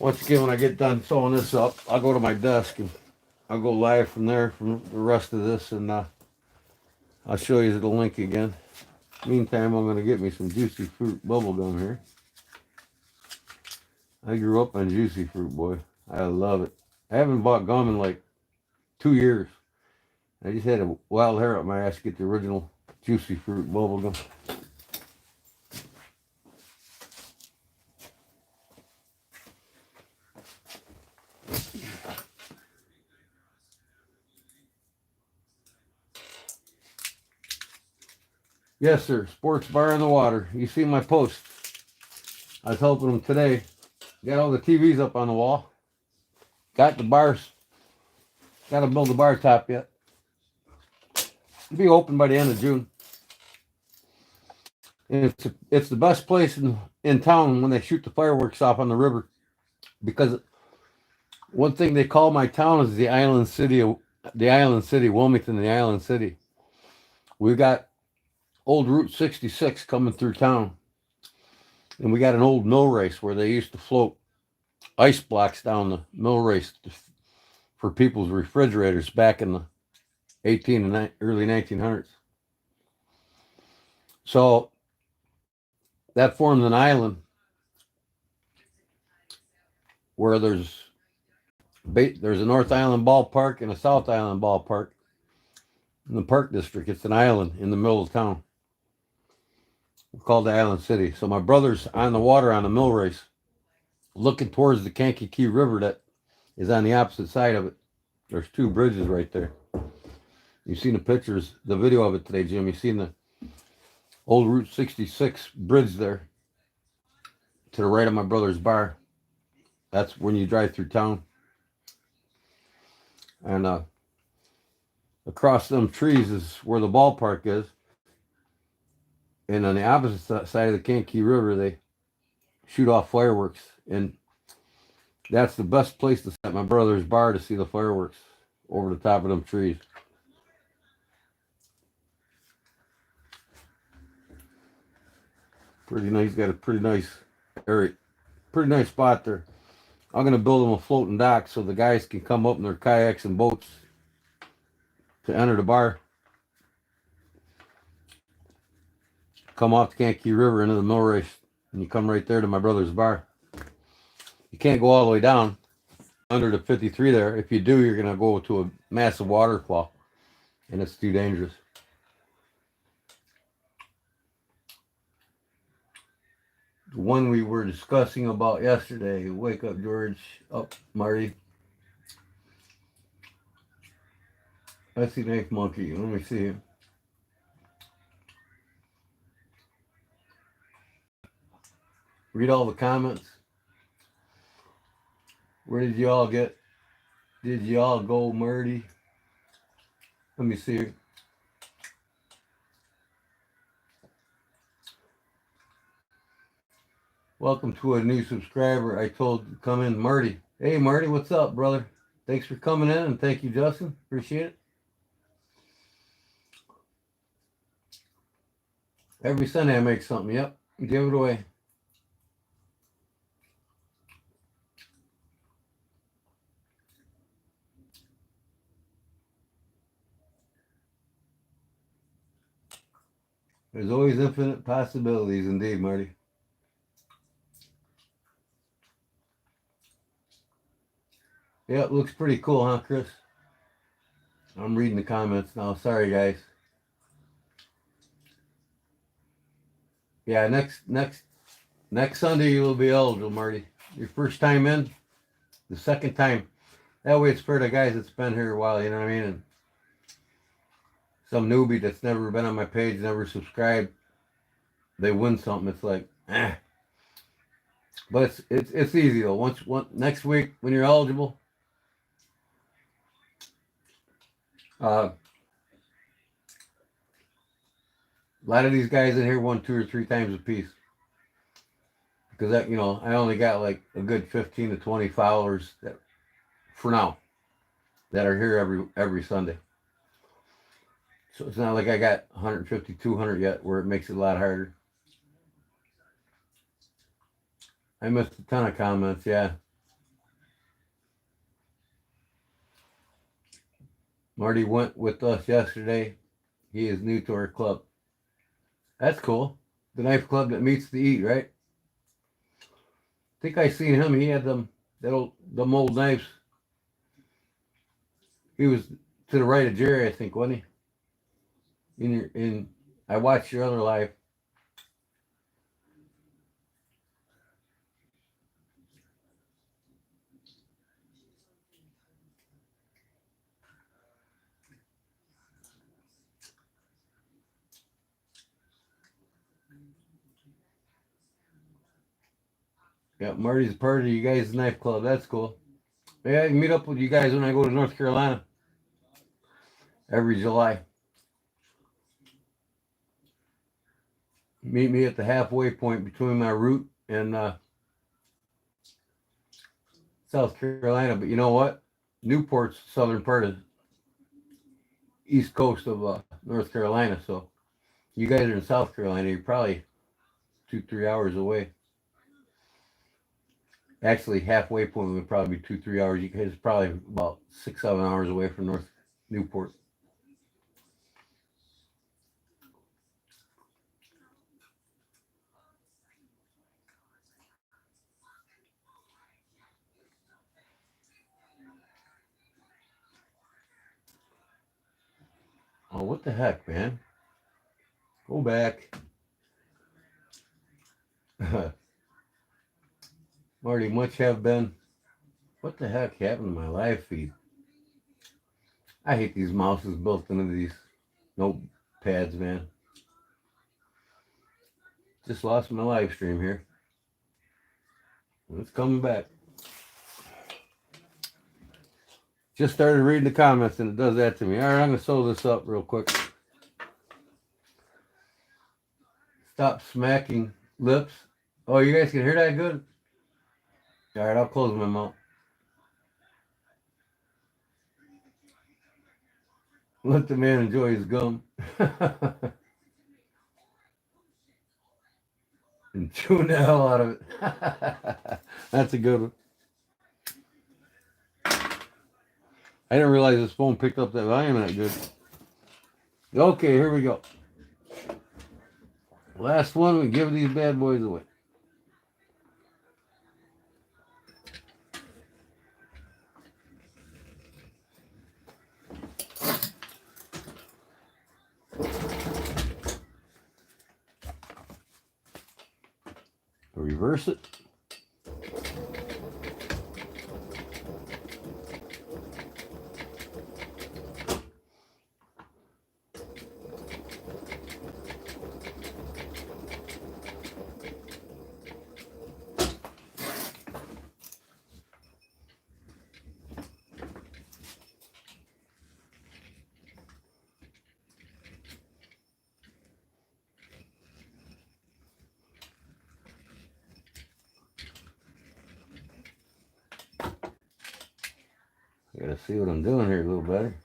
Once again, when I get done sewing this up, I'll go to my desk and I'll go live from there from the rest of this, and I'll show you the link again. Meantime, I'm going to get me some Juicy Fruit bubble gum here. I grew up on Juicy Fruit, boy. I love it. I haven't bought gum in like 2 years. I just had a wild hair up my ass to get the original Juicy Fruit bubble gum. Yes, sir. Sports bar in the water. You see my post. I was helping them today. Got all the TVs up on the wall. Got the bars. Got to build the bar top yet. It'll be open by the end of June. And it's the best place in town when they shoot the fireworks off on the river. Because one thing they call my town is the island city, Wilmington, the island city. We've got old Route 66 coming through town. And we got an old mill race where they used to float ice blocks down the mill race for people's refrigerators back in the early 1900s. So that formed an island where there's a North Island ballpark and a South Island ballpark. In the Park District, it's an island in the middle of town. We're called the Island City. So my brother's on the water on the mill race, looking towards the Kankakee River that is on the opposite side of it. There's 2 bridges right there. You've seen the pictures, the video of it today, Jim. You've seen the old Route 66 bridge there to the right of my brother's bar. That's when you drive through town. And across them trees is where the ballpark is. And on the opposite side of the Kankakee River, they shoot off fireworks. And that's the best place to set my brother's bar to see the fireworks over the top of them trees. Pretty nice. Got a pretty nice area, pretty nice spot there. I'm gonna build them a floating dock so the guys can come up in their kayaks and boats to enter the bar. Come off the Kankakee River into the mill race, and you come right there to my brother's bar. You can't go all the way down under the 53 there. If you do, you're gonna go to a massive waterfall, and it's too dangerous. The one we were discussing about yesterday. Wake up, George. Up, Marty. That's the knife monkey. Let me see. Read all the comments. Where did you all get? Did you all go, Marty? Let me see. Welcome to a new subscriber. I told to come in, Marty. Hey, Marty, what's up, brother? Thanks for coming in, and thank you, Justin. Appreciate it. Every Sunday I make something. Yep, give it away. There's always infinite possibilities, indeed, Marty. Yeah, it looks pretty cool, huh, Chris? I'm reading the comments now. Sorry, guys. Yeah, next Sunday you will be eligible, Marty. Your first time in, the second time. That way it's for the guys that's been here a while, you know what I mean? And some newbie that's never been on my page, never subscribed, they win something. It's like, eh. But it's easy though. Once next week when you're eligible, a lot of these guys in here won 2 or 3 times a piece because that I only got like a good 15 to 20 followers that for now that are here every Sunday. So it's not like I got 150, 200 yet, where it makes it a lot harder. I missed a ton of comments. Yeah. Marty went with us yesterday. He is new to our club. That's cool. The knife club that meets to eat, right? I think I seen him. He had them old knives. He was to the right of Jerry, I think, wasn't he? I watched your other live. Yeah, Marty's part of you guys' knife club. That's cool. Yeah, I can meet up with you guys when I go to North Carolina every July. Meet me at the halfway point between my route and South Carolina. But you know what? Newport's southern part of east coast of North Carolina. So you guys are in South Carolina. You're probably 2-3 hours away. Actually, halfway point would probably be 2-3 hours. You guys are probably about 6-7 hours away from North Newport. Oh, what the heck, man? Go back. Marty, much have been. What the heck happened to my live feed? I hate these mouses built into these notepads, man. Just lost my live stream here. It's coming back. Just started reading the comments and it does that to me. All right, I'm going to sew this up real quick. Stop smacking lips. Oh, you guys can hear that good? All right, I'll close my mouth. Let the man enjoy his gum. and chewing the hell out of it. That's a good one. I didn't realize this phone picked up that volume that good. Okay, here we go. Last one, we give these bad boys away. Reverse it. I gotta see what I'm doing here a little better.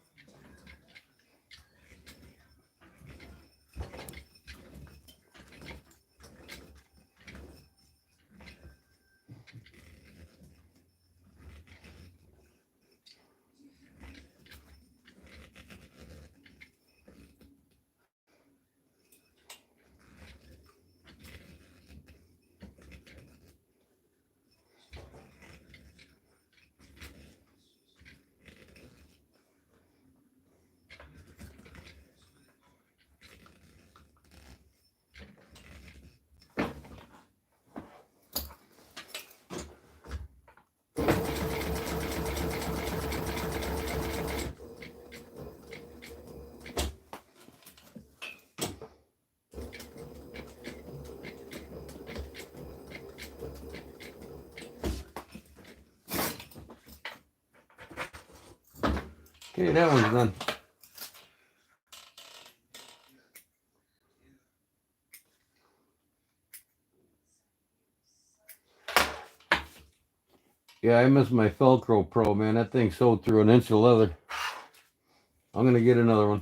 Okay, that one's done. Yeah, I miss my Velcro Pro, man. That thing sewed through an inch of leather. I'm gonna get another one.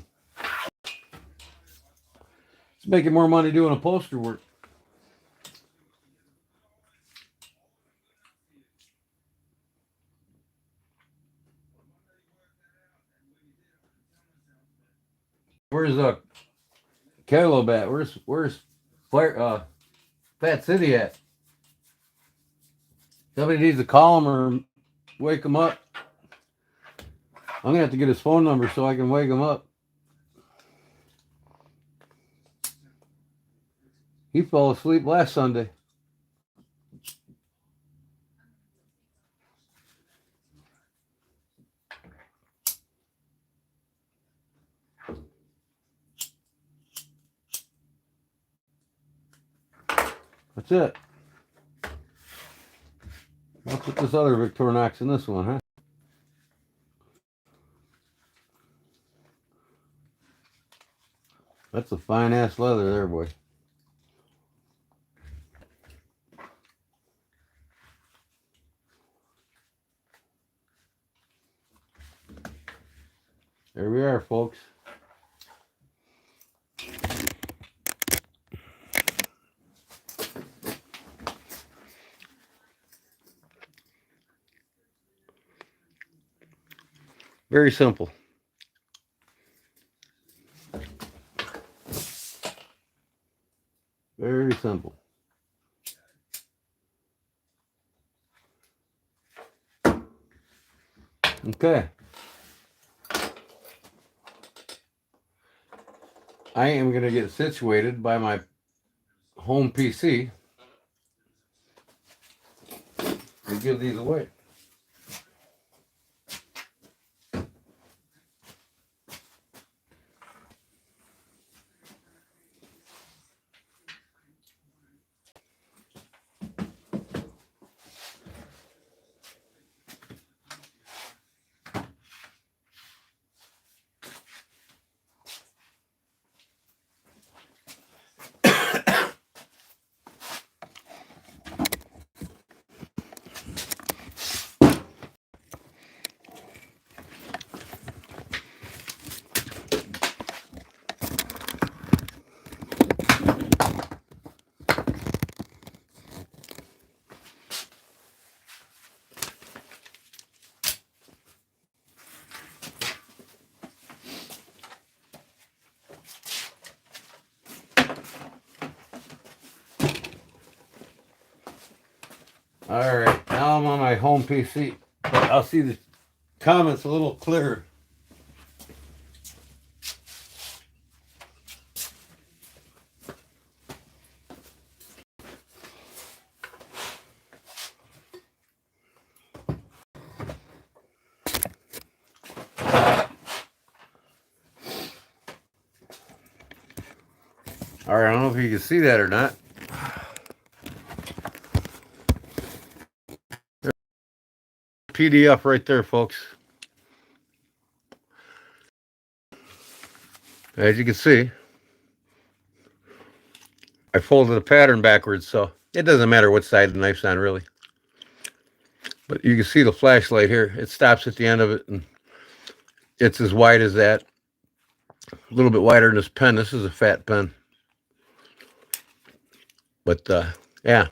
It's making more money doing upholstery work. Where's Caleb at? Where's Fire Fat City at? Somebody needs to call him or wake him up. I'm gonna have to get his phone number so I can wake him up. He fell asleep last Sunday. That's it. I'll put this other Victorinox in this one, huh? That's a fine ass leather there, boy. There we are, folks. Very simple. Very simple. Okay. I am going to get situated by my home PC and give these away. All right, now I'm on my home PC. I'll see the comments a little clearer. All right, I don't know if you can see that or not. PDF right there, folks. As you can see, I folded the pattern backwards, so it doesn't matter what side the knife's on, really. But you can see the flashlight here. It stops at the end of it, and it's as wide as that. A little bit wider than this pen. This is a fat pen. But, yeah.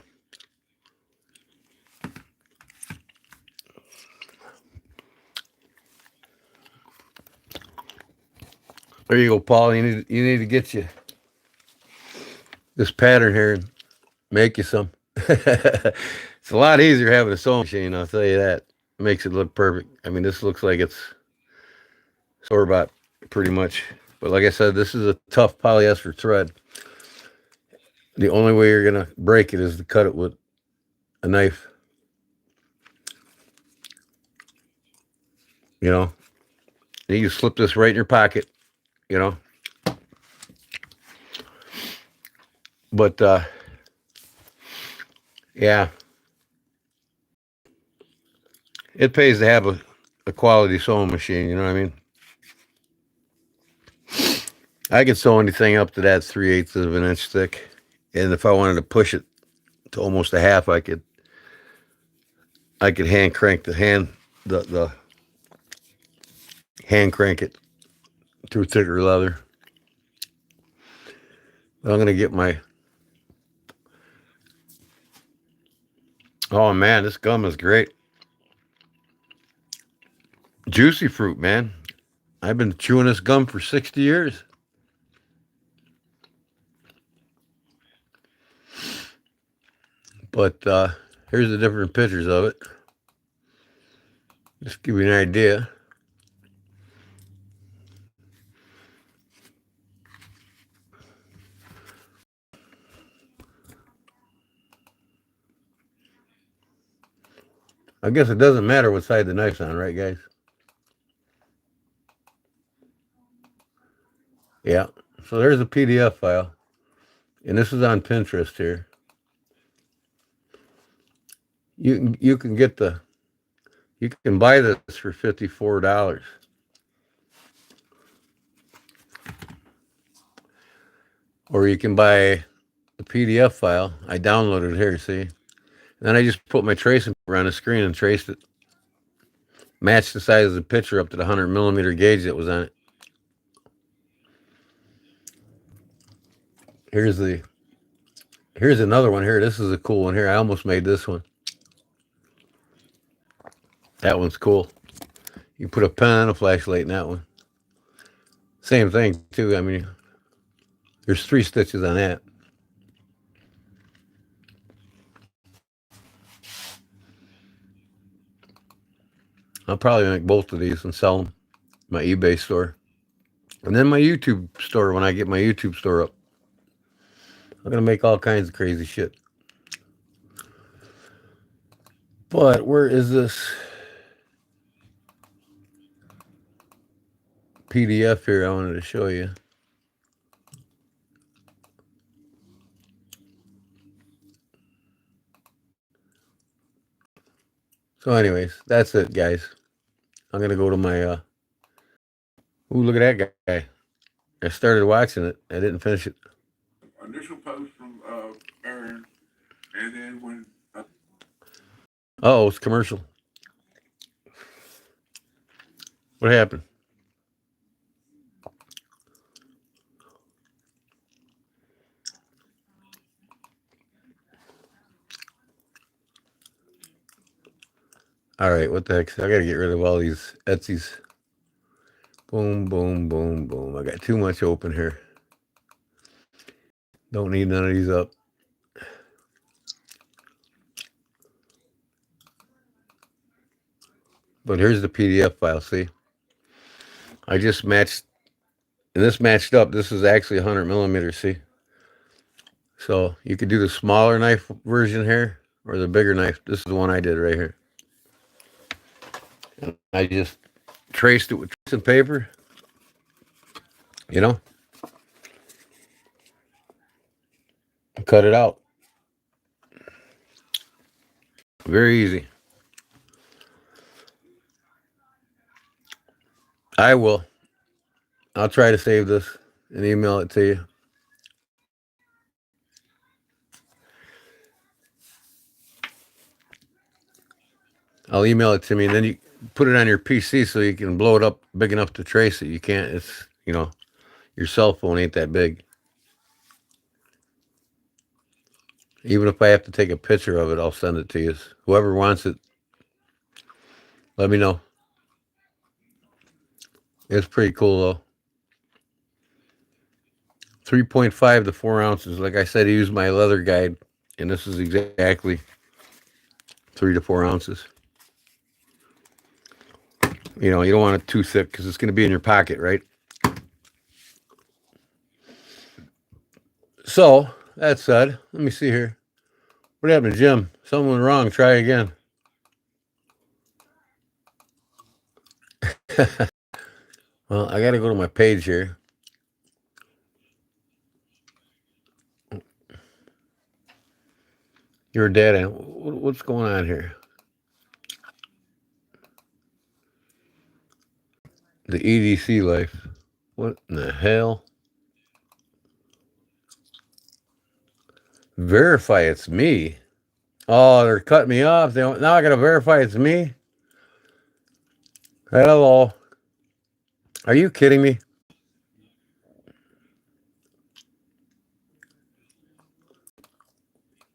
There you go, Paul. You need to get you this pattern here and make you some. It's a lot easier having a sewing machine, I'll tell you that. It makes it look perfect. I mean, this looks like it's store-bought pretty much. But like I said, this is a tough polyester thread. The only way you're going to break it is to cut it with a knife. You know? And you slip this right in your pocket, you know? But, yeah. It pays to have a quality sewing machine, you know what I mean? I could sew anything up to that 3/8 of an inch thick. And if I wanted to push it to almost a half, I could hand crank the hand crank it through thicker leather. I'm gonna get my, oh man, this gum is great. Juicy fruit, man. I've been chewing this gum for 60 years. But here's the different pictures of it. Just give you an idea. I guess it doesn't matter what side the knife's on, right, guys? Yeah. So there's a PDF file. And this is on Pinterest here. You can get you can buy this for $54. Or you can buy the PDF file. I downloaded it here, see? And then I just put my tracing paper on the screen and traced it. Matched the size of the picture up to the 100mm gauge that was on it. Here's another one here. This is a cool one here. I almost made this one. That one's cool. You put a pen and a flashlight in that one. Same thing, too. I mean, there's 3 stitches on that. I'll probably make both of these and sell them. My eBay store. And then my YouTube store when I get my YouTube store up. I'm going to make all kinds of crazy shit. But where is this PDF here I wanted to show you? So anyways, that's it, guys. I'm going to go to my... Ooh, look at that guy. I started watching it. I didn't finish it. Initial post from Aaron, and then when... Oh, it's commercial. What happened? All right, what the heck? I got to get rid of all these Etsy's. Boom, boom, boom, boom. I got too much open here. Don't need none of these up. But here's the PDF file. See, I just matched, and this matched up. This is actually 100 millimeters. See, so you could do the smaller knife version here or the bigger knife. This is the one I did right here. And I just traced it with tracing paper. You know, cut it out. Very easy. I will. I'll try to save this and email it to you. I'll email it to me, and then you put it on your PC so you can blow it up big enough to trace it. You can't. It's, you know, your cell phone ain't that big. Even if I have to take a picture of it, I'll send it to you. Whoever wants it, let me know. It's pretty cool though. 3.5 to 4 ounces. Like I said, I used my leather guide, and this is exactly 3 to 4 ounces. You know, you don't want it too thick because it's going to be in your pocket, right? So, that said, let me see here. What happened to Jim? Something went wrong. Try again. Well, I got to go to my page here. Your data. What's going on here? The EDC life. What in the hell? Verify it's me. Oh, they're cutting me off. Now I got to verify it's me. Hello. Are you kidding me?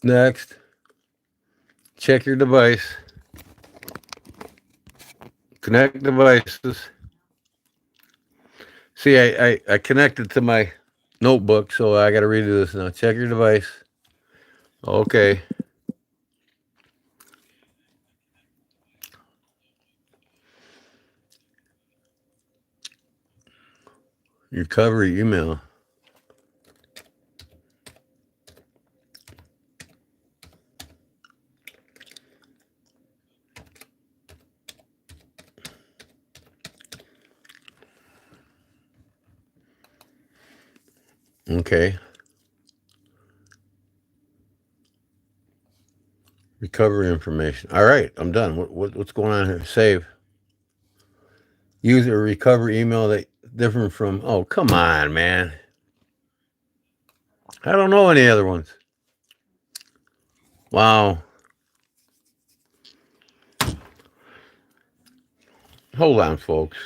Next. Check your device. Connect devices. See, I connected to my notebook, so I got to redo this now. Check your device. Okay. Recovery email. Okay. Recovery information. All right, I'm done. What's going on here? Save. Use a recovery email that different from. Oh, come on, man. I don't know any other ones. Wow. Hold on, folks.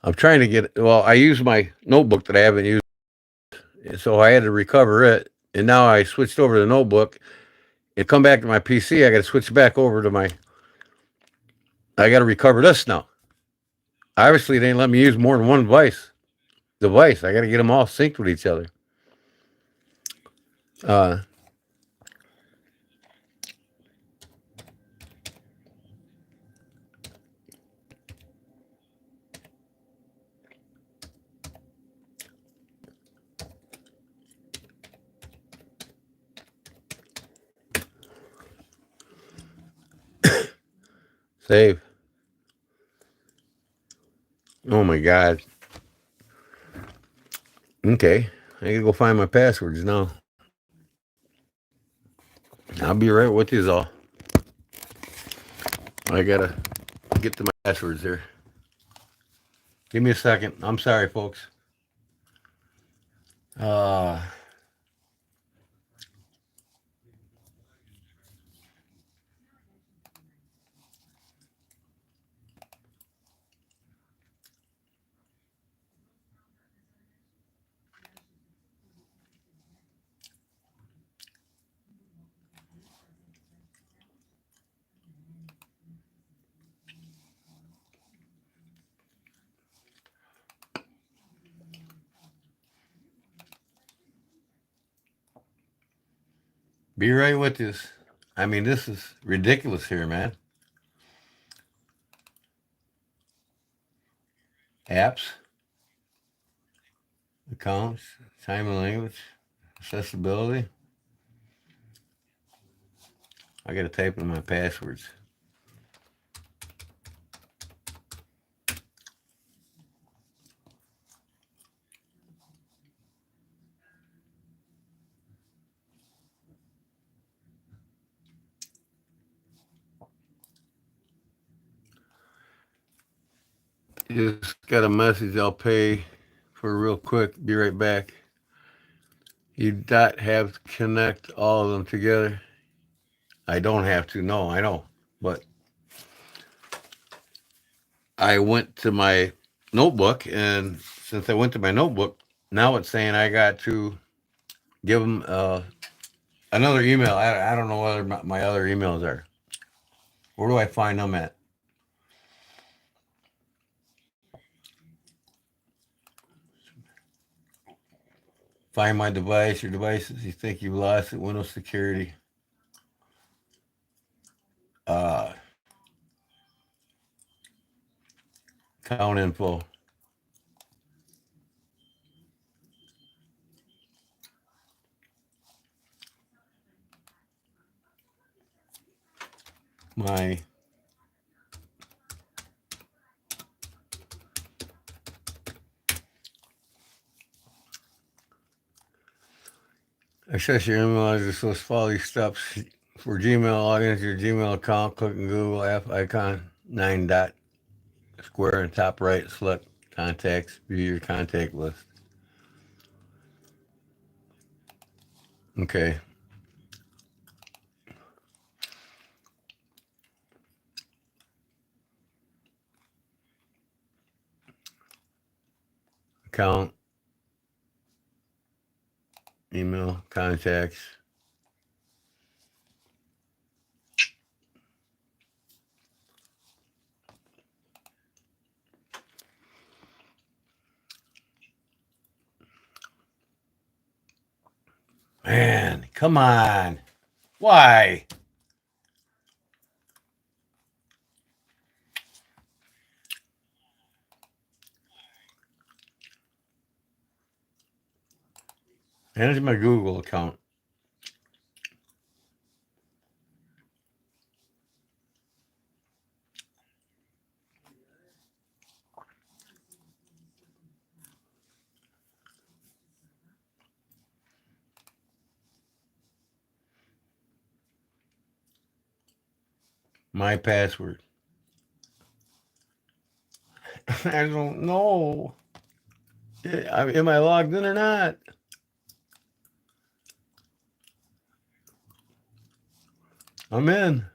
I'm trying to get. Well, I use my notebook that I haven't used, so I had to recover it, and now I switched over to the notebook. And come back to my PC. I got to switch back over to my. I got to recover this now. Obviously, they didn't let me use more than one device. I got to get them all synced with each other. Save. Oh my God. Okay. I gotta go find my passwords now. I'll be right with you all. I gotta get to my passwords here. Give me a second. I'm sorry, folks. Be right with this. I mean, this is ridiculous here, man. Apps, accounts, time and language, accessibility. I got to type in my passwords. Just got a message. I'll pay for real quick. Be right back. You not have to connect all of them together. I don't have to. No, I know. But I went to my notebook, and since I went to my notebook, now it's saying I got to give them another email. I don't know whether my other emails are. Where do I find them at? Find my device, your devices. You think you lost it? Windows security. Uh, Account info. My access your email address. Let's follow these steps for Gmail. Log into your Gmail account. Click on Google app icon 9 dot square in top right. Select contacts. View your contact list. Okay. Account, email, contacts. Man, come on. Why? Manage my Google account. My password. I don't know. Am I logged in or not? I'm in.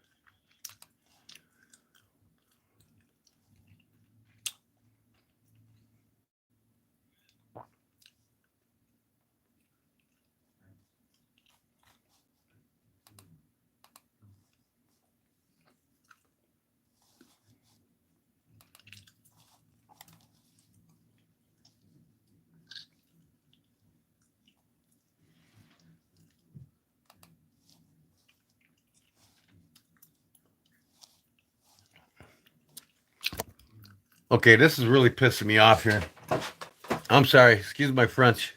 Okay, this is really pissing me off here. I'm sorry. Excuse my French.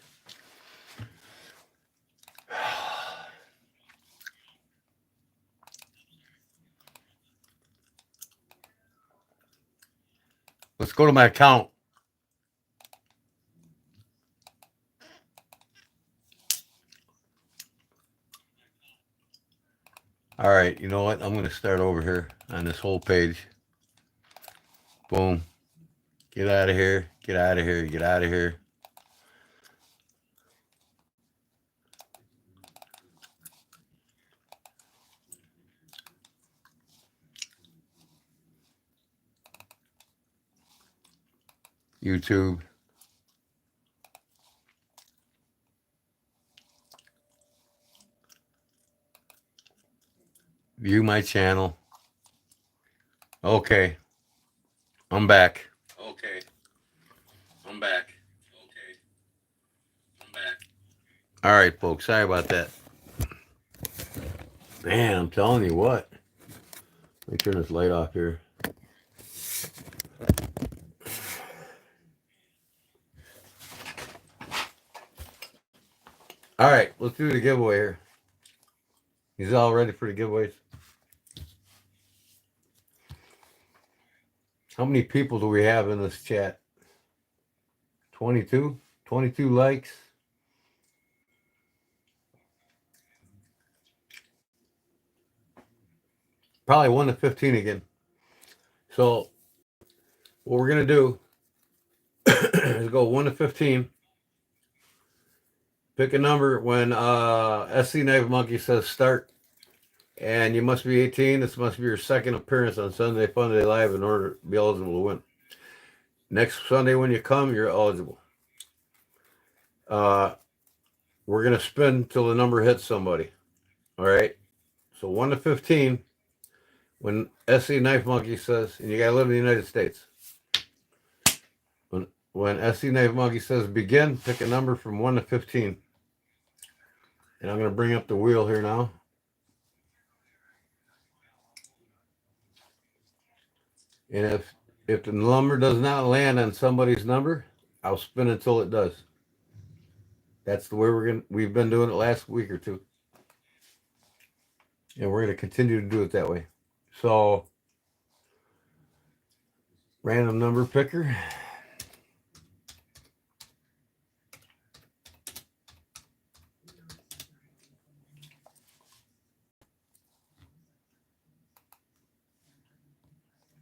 Let's go to my account. All right, you know what? I'm going to start over here on this whole page. Boom. Get out of here. Get out of here. Get out of here. YouTube. View my channel. Okay. I'm back. Okay. I'm back. Okay. I'm back. All right, folks. Sorry about that. Man, I'm telling you what. Let me turn this light off here. All right, let's do the giveaway here. He's all ready for the giveaways. How many people do we have in this chat? 22? 22 likes. Probably 1 to 15 again. So what we're going to do is go 1 to 15. Pick a number when SC Knife Monkey says start. And you must be 18. This must be your second appearance on Sunday Funday Live in order to be eligible to win. Next Sunday when you come, you're eligible. We're going to spin till the number hits somebody. All right? So 1 to 15, when SC Knife Monkey says, and you got to live in the United States. When SC Knife Monkey says begin, pick a number from 1 to 15. And I'm going to bring up the wheel here now. And if the number does not land on somebody's number, I'll spin until it does. That's the way we've been doing it last week or two. And we're going to continue to do it that way. So, random number picker.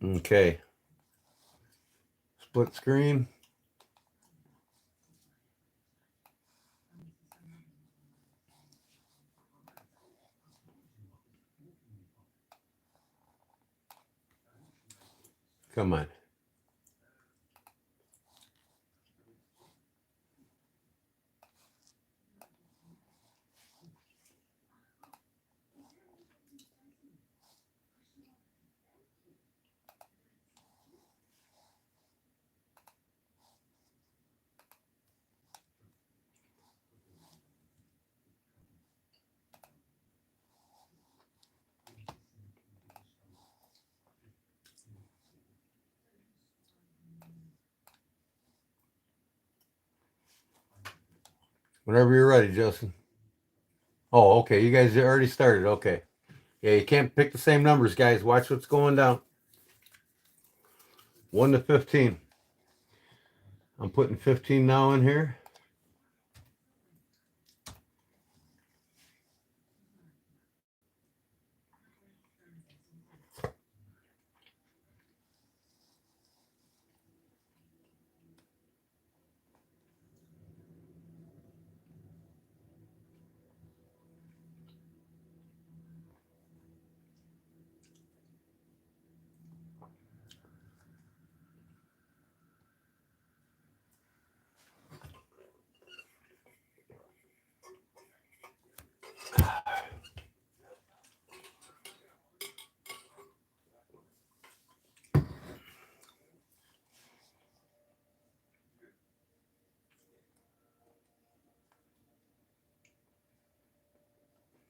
Okay. Split screen. Come on. Whenever you're ready, Justin. Oh, okay. You guys already started. Okay. Yeah, you can't pick the same numbers, guys. Watch what's going down. 1 to 15. I'm putting 15 now in here.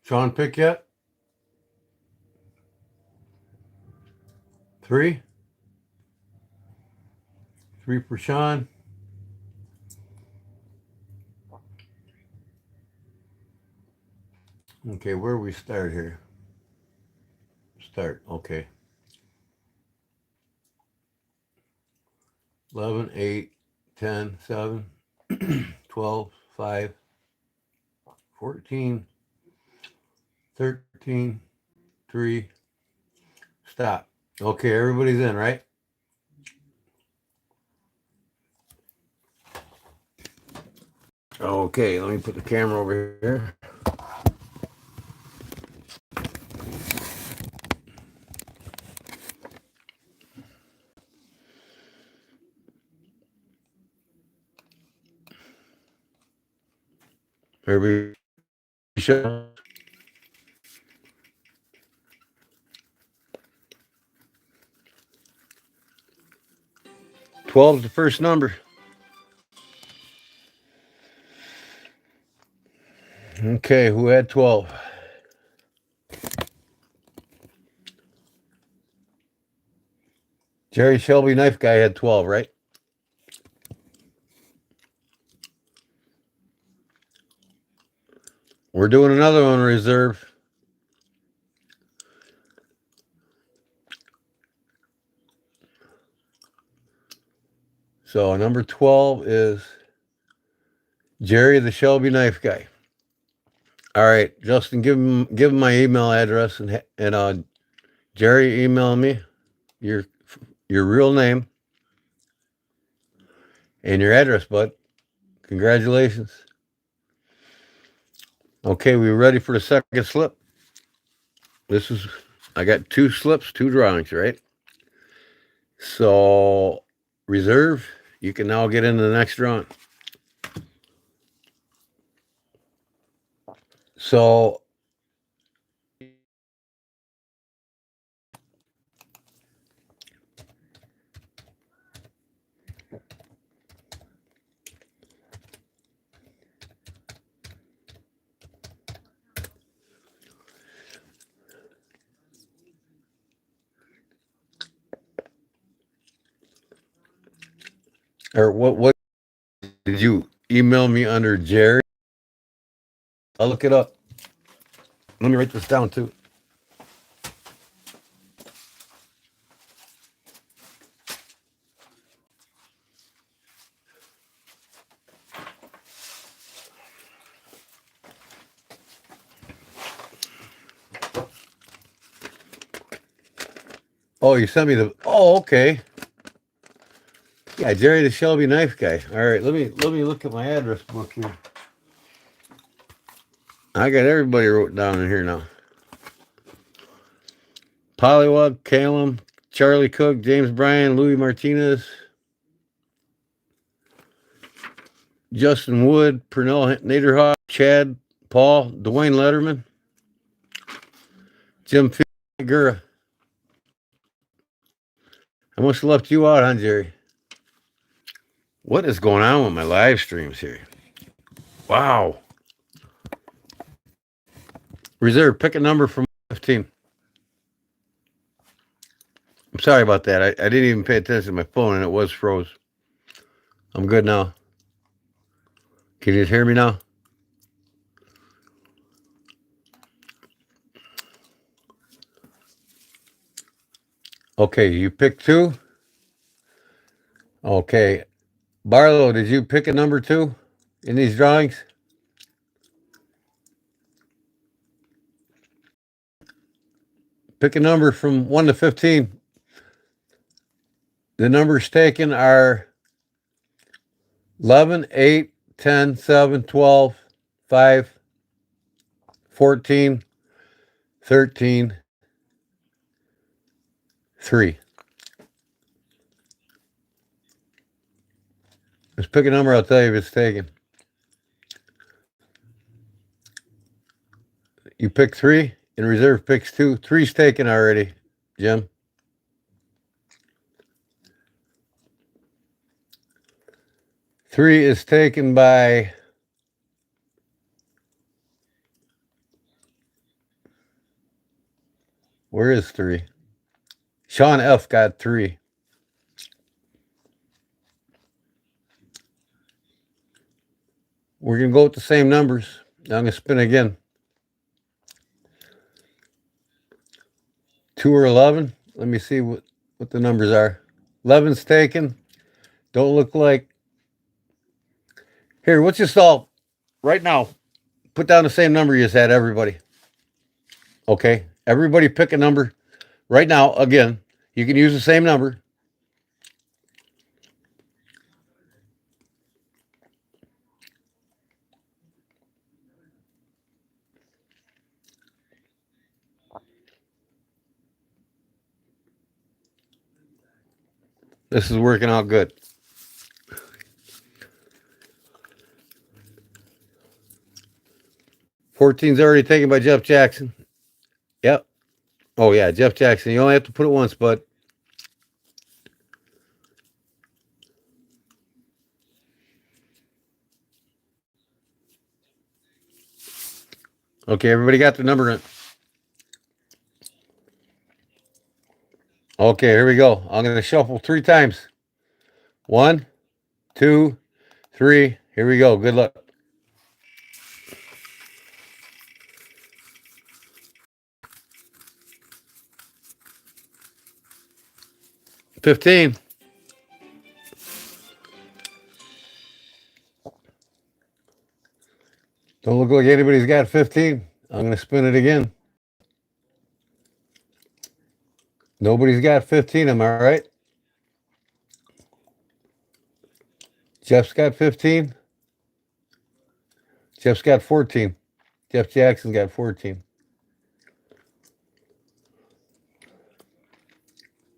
Sean, pick yet? 3. 3 for Sean. Okay, where we start here? Start. Okay. 11, 8, 10, 7, 12, 5, 14, 13, 3. Stop. Okay, everybody's in, right? Okay, let me put the camera over here. Everybody shut. 12 is the first number. Okay, who had 12? Jerry Shelby knife guy had 12, right? We're doing another one reserve. So number 12 is Jerry the Shelby knife guy. All right, Justin, give him my email address and Jerry, email me your real name and your address, bud. Congratulations. Okay, we ready for the second slip? I got 2 slips, 2 drawings, right? So reserve, you can now get into the next drawing. So or what did you email me under Jerry? I'll look it up. Let me write this down too. Oh, you sent me the. Oh, okay. Yeah, Jerry the Shelby knife guy. All right, let me look at my address book here. I got everybody wrote down in here now. Pollywog, Calum, Charlie Cook, James Bryan, Louis Martinez, Justin Wood, Pernell Naderhoff, Chad, Paul, Dwayne Letterman, Jim Figura. I must have left you out, huh, Jerry? What is going on with my live streams here? Wow. Reserve, pick a number from 15. I'm sorry about that. I didn't even pay attention to my phone and it was froze. I'm good now. Can you hear me now? Okay, you picked 2. Okay. Barlow, did you pick a number 2 in these drawings? Pick a number from 1 to 15. The numbers taken are 11, 8, 10, 7, 12, 5, 14, 13, 3. Just pick a number, I'll tell you if it's taken. You pick 3, and reserve picks 2. 3's taken already, Jim. 3 is taken by where is 3? Sean F got 3. We're going to go with the same numbers. Now I'm going to spin again. 2 or 11. Let me see what the numbers are. 11's taken. Don't look like. Here, let's just all, right now, put down the same number you just had, everybody. Okay? Everybody pick a number. Right now, again, you can use the same number. This is working out good. Fourteen's already taken by Jeff Jackson. Yep. Oh, yeah, Jeff Jackson. You only have to put it once, bud. Okay, everybody got their number in. Okay, here we go. I'm going to shuffle 3 times. 1, 2, 3. Here we go. Good luck. 15. Don't look like anybody's got 15. I'm going to spin it again. Nobody's got 15. Am I right? Jeff's got 15. Jeff's got 14. Jeff Jackson's got 14.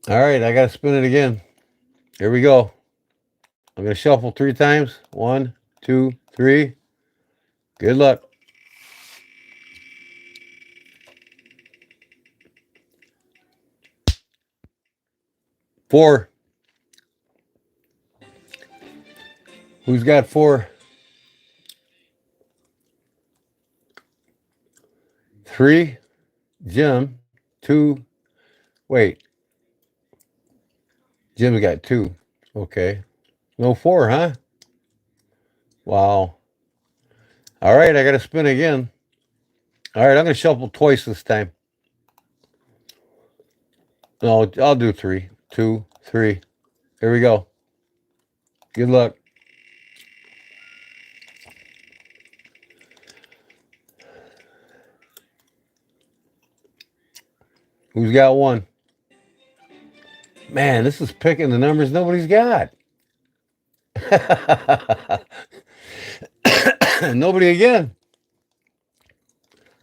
All right, I got to spin it again. Here we go. I'm going to shuffle 3 times. 1, 2, 3. Good luck. 4. Who's got 4? 3. Jim. 2. Wait. Jim's got 2. Okay. No 4, huh? Wow. All right, I got to spin again. All right, I'm going to shuffle twice this time. No, I'll do 3. 2, 3. Here we go. Good luck. Who's got 1? Man, this is picking the numbers nobody's got. Nobody again.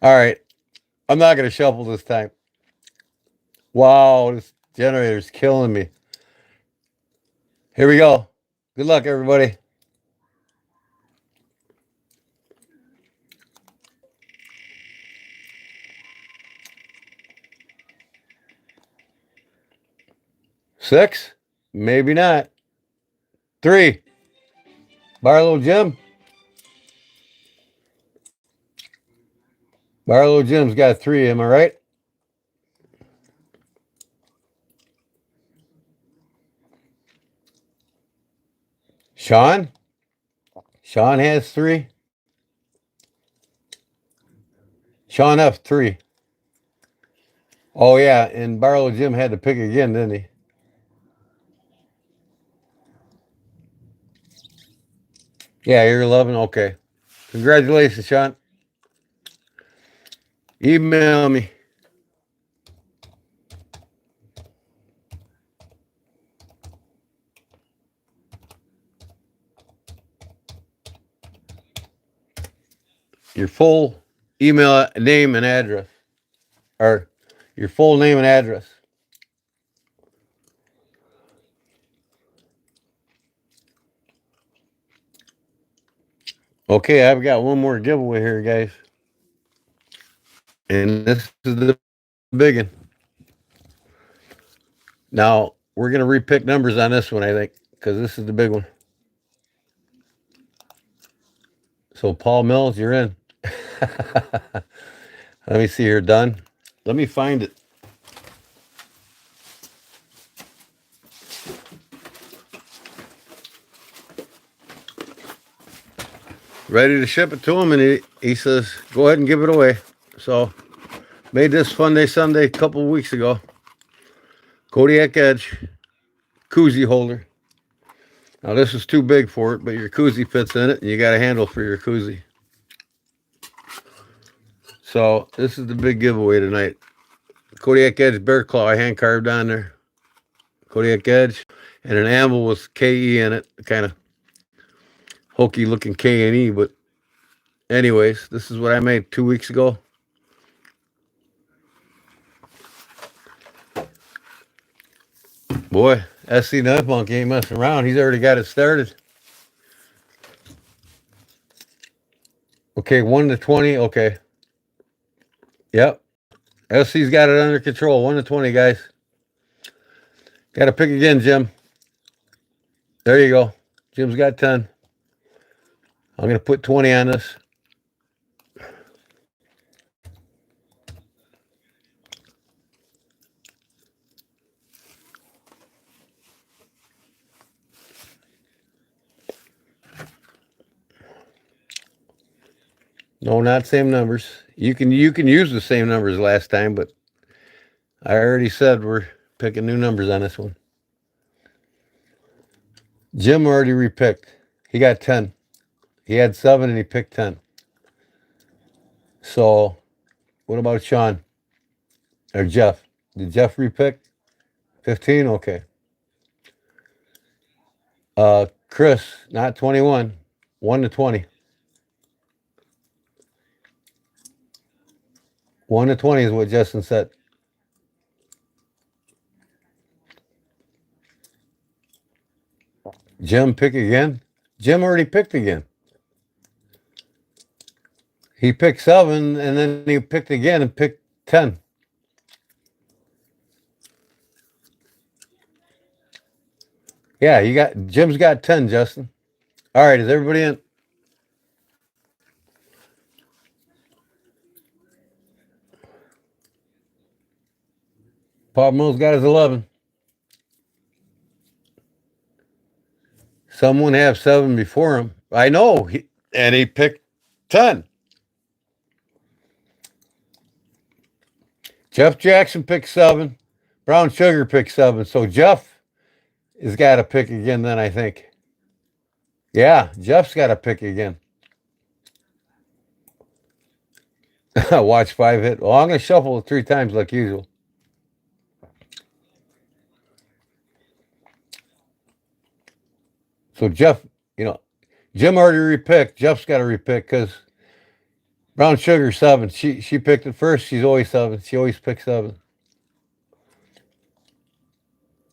All right. I'm not going to shuffle this time. Wow, this generator's killing me. Here we go. Good luck, everybody. Six? Maybe not. 3. Barlow Jim. Barlow Jim's got 3, am I right? Sean? Sean has 3. Sean F 3. Oh yeah, and Barlow Jim had to pick again, didn't he? Yeah, you're 11. Okay. Congratulations, Sean. Email me. Your full email name and address. Or your full name and address. Okay, I've got one more giveaway here, guys. And this is the big one. Now, we're going to repick numbers on this one, I think, because this is the big one. So, Paul Mills, you're in. Let me see here. Done. Let me find it. Ready to ship it to him, and he says, go ahead and give it away. So, made this Funday Sunday a couple of weeks ago. Kodiak Edge koozie holder. Now, this is too big for it, but your koozie fits in it, and you got a handle for your koozie. So, this is the big giveaway tonight. Kodiak Edge bear claw I hand carved on there. Kodiak Edge. And an anvil with KE in it. Kind of hokey looking K&E, but anyways, this is what I made 2 weeks ago. Boy, SC Knife Monkey ain't messing around. He's already got it started. Okay, 1 to 20. Okay. Yep. SC's got it under control. 1 to 20, guys. Got to pick again, Jim. There you go. Jim's got 10. I'm going to put 20 on this. No, not same numbers. You can use the same numbers last time, but I already said we're picking new numbers on this one. Jim already repicked. He got 10. He had 7 and he picked 10. So, what about Sean? Or Jeff? Did Jeff repick? 15? Okay. Chris, not 21. 1 to 20. 1 to 20 is what Justin said. Jim, pick again. Jim already picked again. He picked 7 and then he picked again and picked 10. Yeah, Jim's got 10, Justin. All right, is everybody in? Paul Mills got his 11. Someone have 7 before him. I know. And he picked 10. Jeff Jackson picked 7. Brown Sugar picked 7. So Jeff has got to pick again then, I think. Yeah, Jeff's got to pick again. Watch 5 hit. Well, I'm going to shuffle it 3 times like usual. So Jeff, Jim already repicked. Jeff's got to repick because Brown Sugar 7. She picked it first. She's always 7. She always picks 7.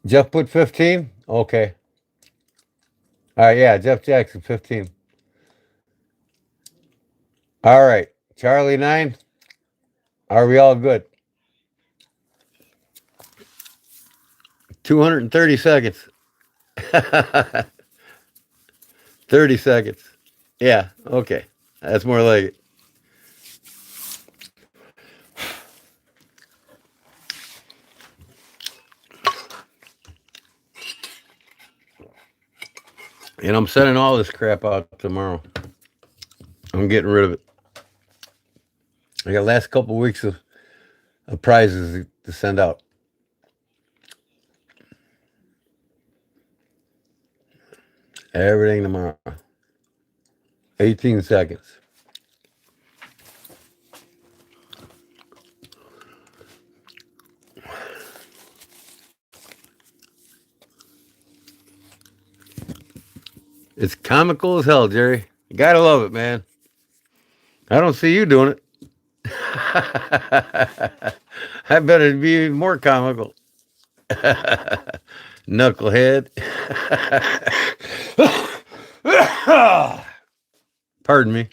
Jeff put 15? Okay. All right, yeah, Jeff Jackson, 15. All right, Charlie, 9. Are we all good? 230 seconds. 30 seconds. Yeah, okay. That's more like it. And I'm sending all this crap out tomorrow. I'm getting rid of it. I got last couple of weeks of prizes to send out. Everything tomorrow. 18 seconds. It's comical as hell, Jerry. You gotta love it, man. I don't see you doing it. I bet it'd be even more comical. Knucklehead. Pardon me.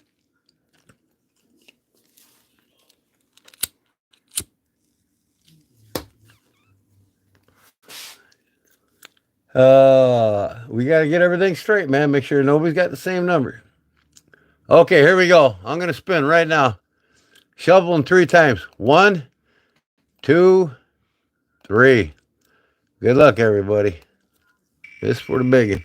We got to get everything straight, man. Make sure nobody's got the same number. Okay, here we go. I'm going to spin right now. Shuffle them 3 times. 1, 2, 3. Good luck, everybody. This for the biggin.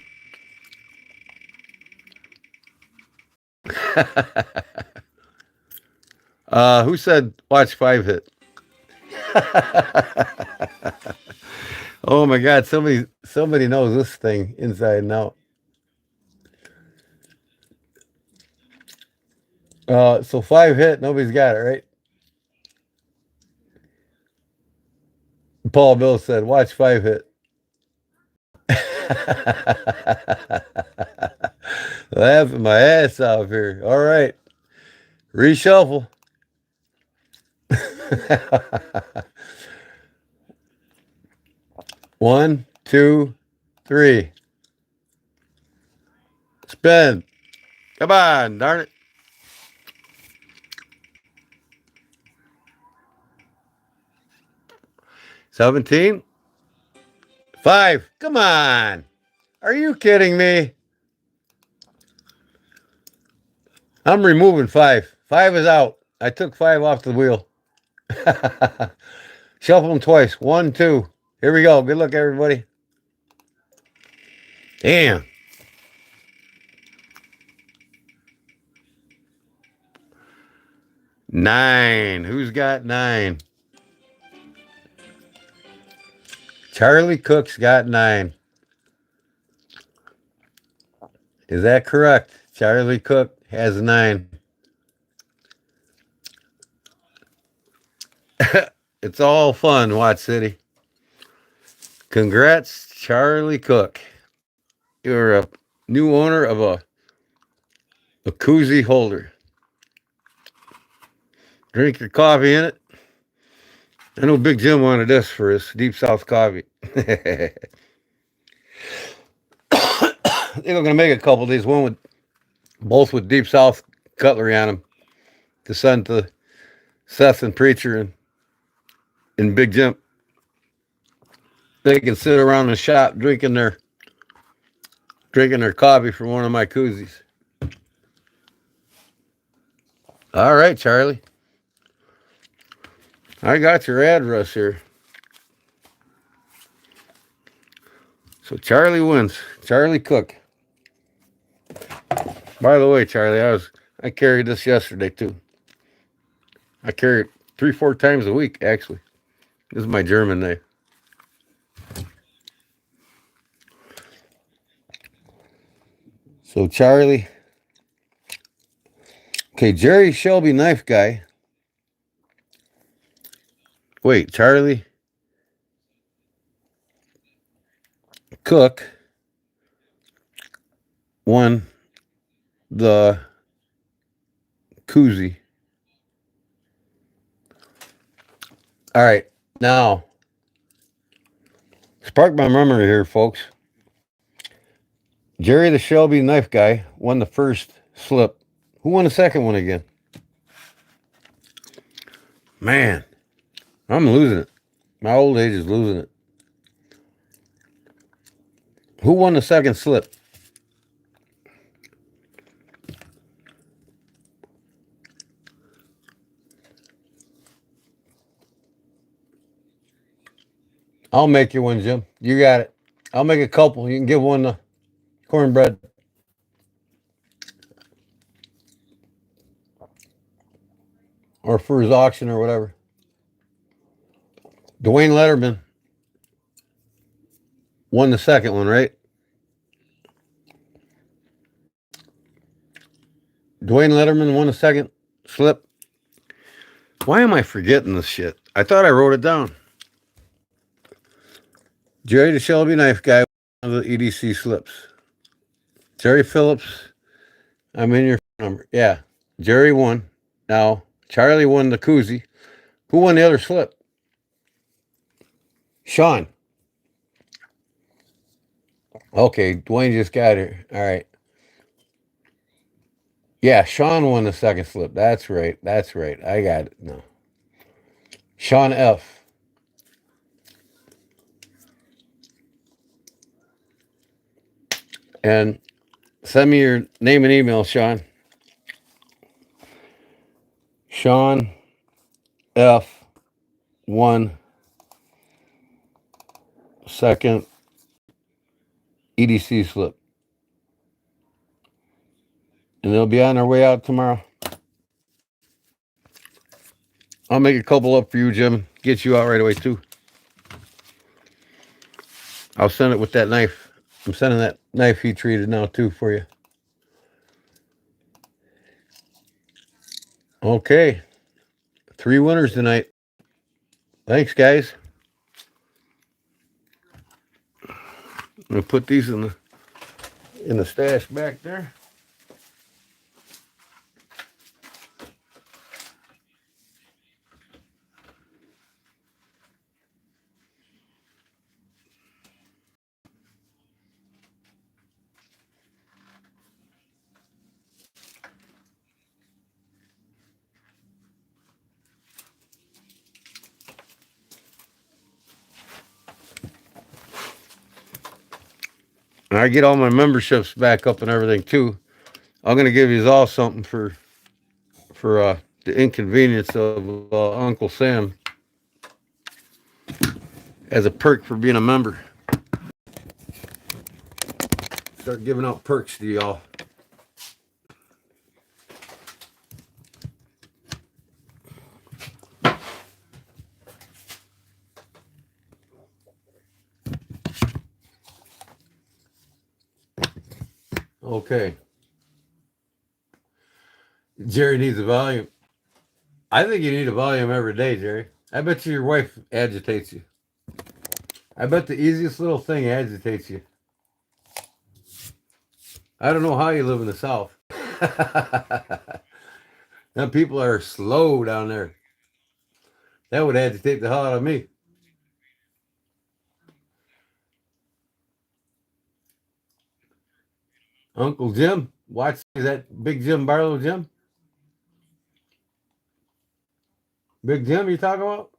Who said watch 5 hit? Oh my God! Somebody knows this thing inside and out. So 5 hit. Nobody's got it, right? Paul Bill said watch 5 hit. Laughing my ass off here. All right, reshuffle. 1, 2, 3. Spin. Come on, darn it. 17. 5. Come on. Are you kidding me? I'm removing 5. 5 is out. I took 5 off the wheel. Shuffle them twice. 1, 2. Here we go. Good luck, everybody. Damn. 9. Who's got 9? Charlie Cook's got 9. Is that correct? Charlie Cook has 9. It's all fun, Watt City. Congrats, Charlie Cook. You're a new owner of a koozie holder. Drink your coffee in it. I know Big Jim wanted this for his Deep South coffee. They're going to make a couple of these. Both with Deep South cutlery on them to send to Seth and Preacher and Big Jim. They can sit around the shop drinking their coffee from one of my koozies. All right, Charlie. I got your address here. So Charlie wins. Charlie Cook. By the way, Charlie, I carried this yesterday too. I carry it 3-4 times a week, actually. This is my German knife. So Charlie. Okay, Jerry Shelby Knife Guy. Wait, Charlie Cook won the koozie. All right, now spark my memory here, folks. Jerry the Shelby Knife Guy won the first slip. Who won the second one again? Man, I'm losing it. My old age is losing it. Who won the second slip? I'll make you one, Jim. You got it. I'll make a couple. You can give one the cornbread. Or for his auction or whatever. Dwayne Letterman won the second one, right? Dwayne Letterman won the second slip. Why am I forgetting this shit? I thought I wrote it down. Jerry the Shelby Knife Guy won the EDC slips. Jerry Phillips, I'm in your number. Yeah, Jerry won. Now, Charlie won the koozie. Who won the other slip? Sean. Okay, Dwayne just got here. All right. Yeah, Sean won the second slip. That's right. That's right. I got it. No. Sean F. And send me your name and email, Sean. Sean F. won second EDC slip. And they'll be on their way out tomorrow. I'll make a couple up for you, Jim. Get you out right away, too. I'll send it with that knife. I'm sending that knife he treated now, too, for you. Okay. 3 winners tonight. Thanks, guys. I'm going to put these in the stash back there. And I get all my memberships back up and everything too. I'm gonna give you all something for the inconvenience of Uncle Sam as a perk for being a member. Start giving out perks to y'all. Okay. Jerry needs a volume. I think you need a volume every day, Jerry. I bet you your wife agitates you. I bet the easiest little thing agitates you. I don't know how you live in the South. Now people are slow down there. That would agitate the hell out of me. Uncle Jim, watch. Is that Big Jim Barlow Jim? Big Jim, you talking about?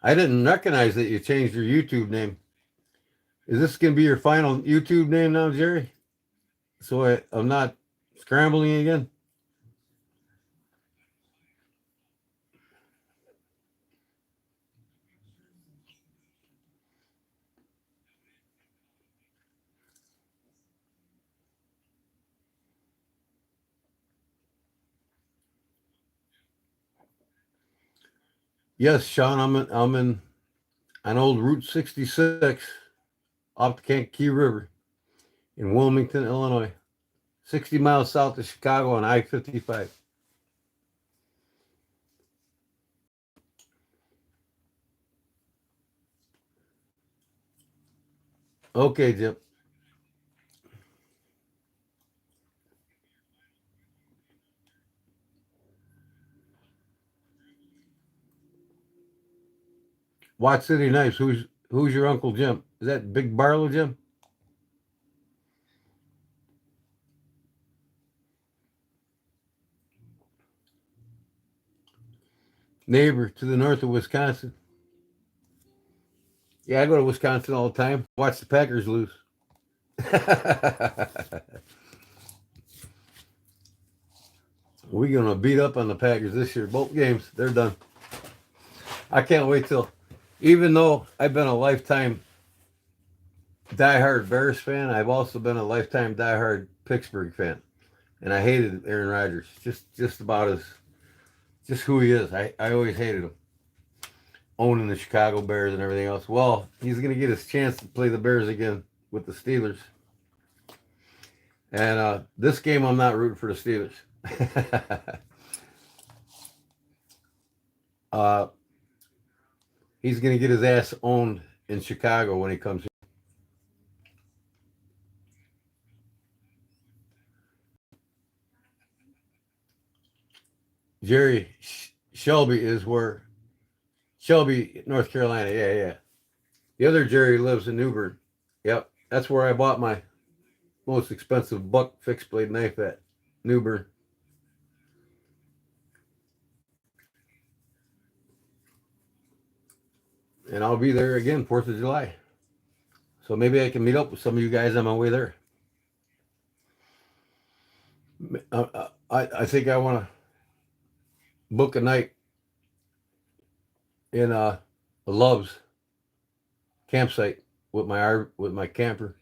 I didn't recognize that you changed your YouTube name. Is this going to be your final YouTube name now, Jerry? So I'm not scrambling again? Yes, Sean, I'm in on old Route 66 off the Kankakee River in Wilmington, Illinois, 60 miles south of Chicago on I-55. Okay, Jim. Watch City Knives. Who's your Uncle Jim? Is that Big Barlow Jim? Neighbor to the north of Wisconsin. Yeah, I go to Wisconsin all the time. Watch the Packers lose. We're gonna beat up on the Packers this year. Both games, they're done. I can't wait till. Even though I've been a lifetime diehard Bears fan, I've also been a lifetime diehard Pittsburgh fan, and I hated Aaron Rodgers just about as just who he is. I always hated him, owning the Chicago Bears and everything else. Well, he's gonna get his chance to play the Bears again with the Steelers. And this game, I'm not rooting for the Steelers. uh, he's going to get his ass owned in Chicago when he comes here. Jerry Shelby is where Shelby, North Carolina. Yeah, yeah. The other Jerry lives in Newbern. Yep, that's where I bought my most expensive buck fixed blade knife at Newbern. And I'll be there again 4th of July. So maybe I can meet up with some of you guys on my way there. I think I want to book a night in a Love's campsite with my camper.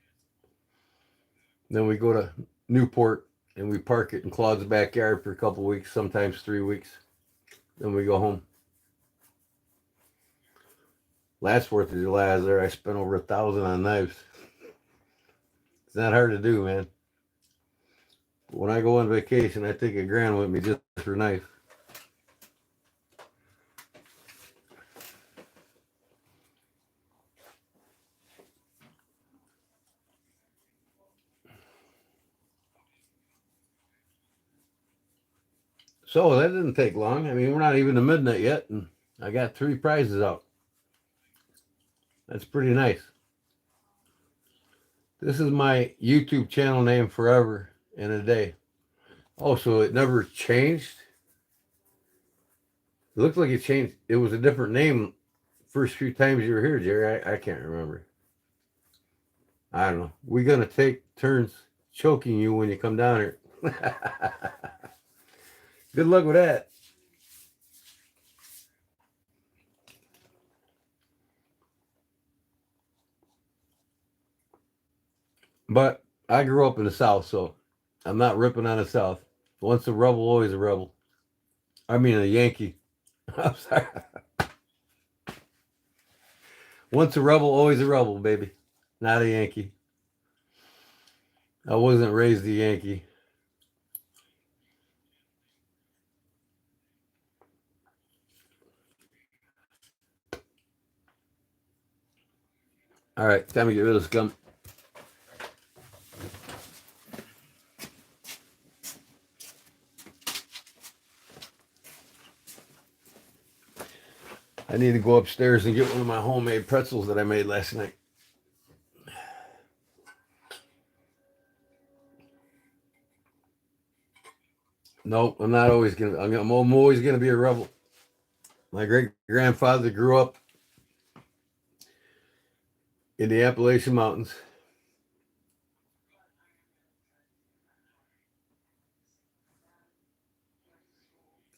Then we go to Newport and we park it in Claude's backyard for a couple weeks, sometimes 3 weeks. Then we go home. Last 4th of July I was there. I spent over $1,000 on knives. It's not hard to do, man. When I go on vacation, I take $1,000 with me just for knife. So that didn't take long. I mean, we're not even to midnight yet, and I got 3 prizes out. That's pretty nice. This is my YouTube channel name forever and a day. Oh, so it never changed? It looked like it changed. It was a different name first few times you were here, Jerry. I can't remember. I don't know. We're going to take turns choking you when you come down here. Good luck with that. But I grew up in the South, so I'm not ripping on the South. Once a rebel, always a rebel. I mean a Yankee. I'm sorry. Once a rebel, always a rebel, baby. Not a Yankee. I wasn't raised a Yankee. All right, time to get rid of scum. I need to go upstairs and get one of my homemade pretzels that I made last night. Nope, I'm not always gonna. I'm always gonna be a rebel. My great grandfather grew up in the Appalachian Mountains.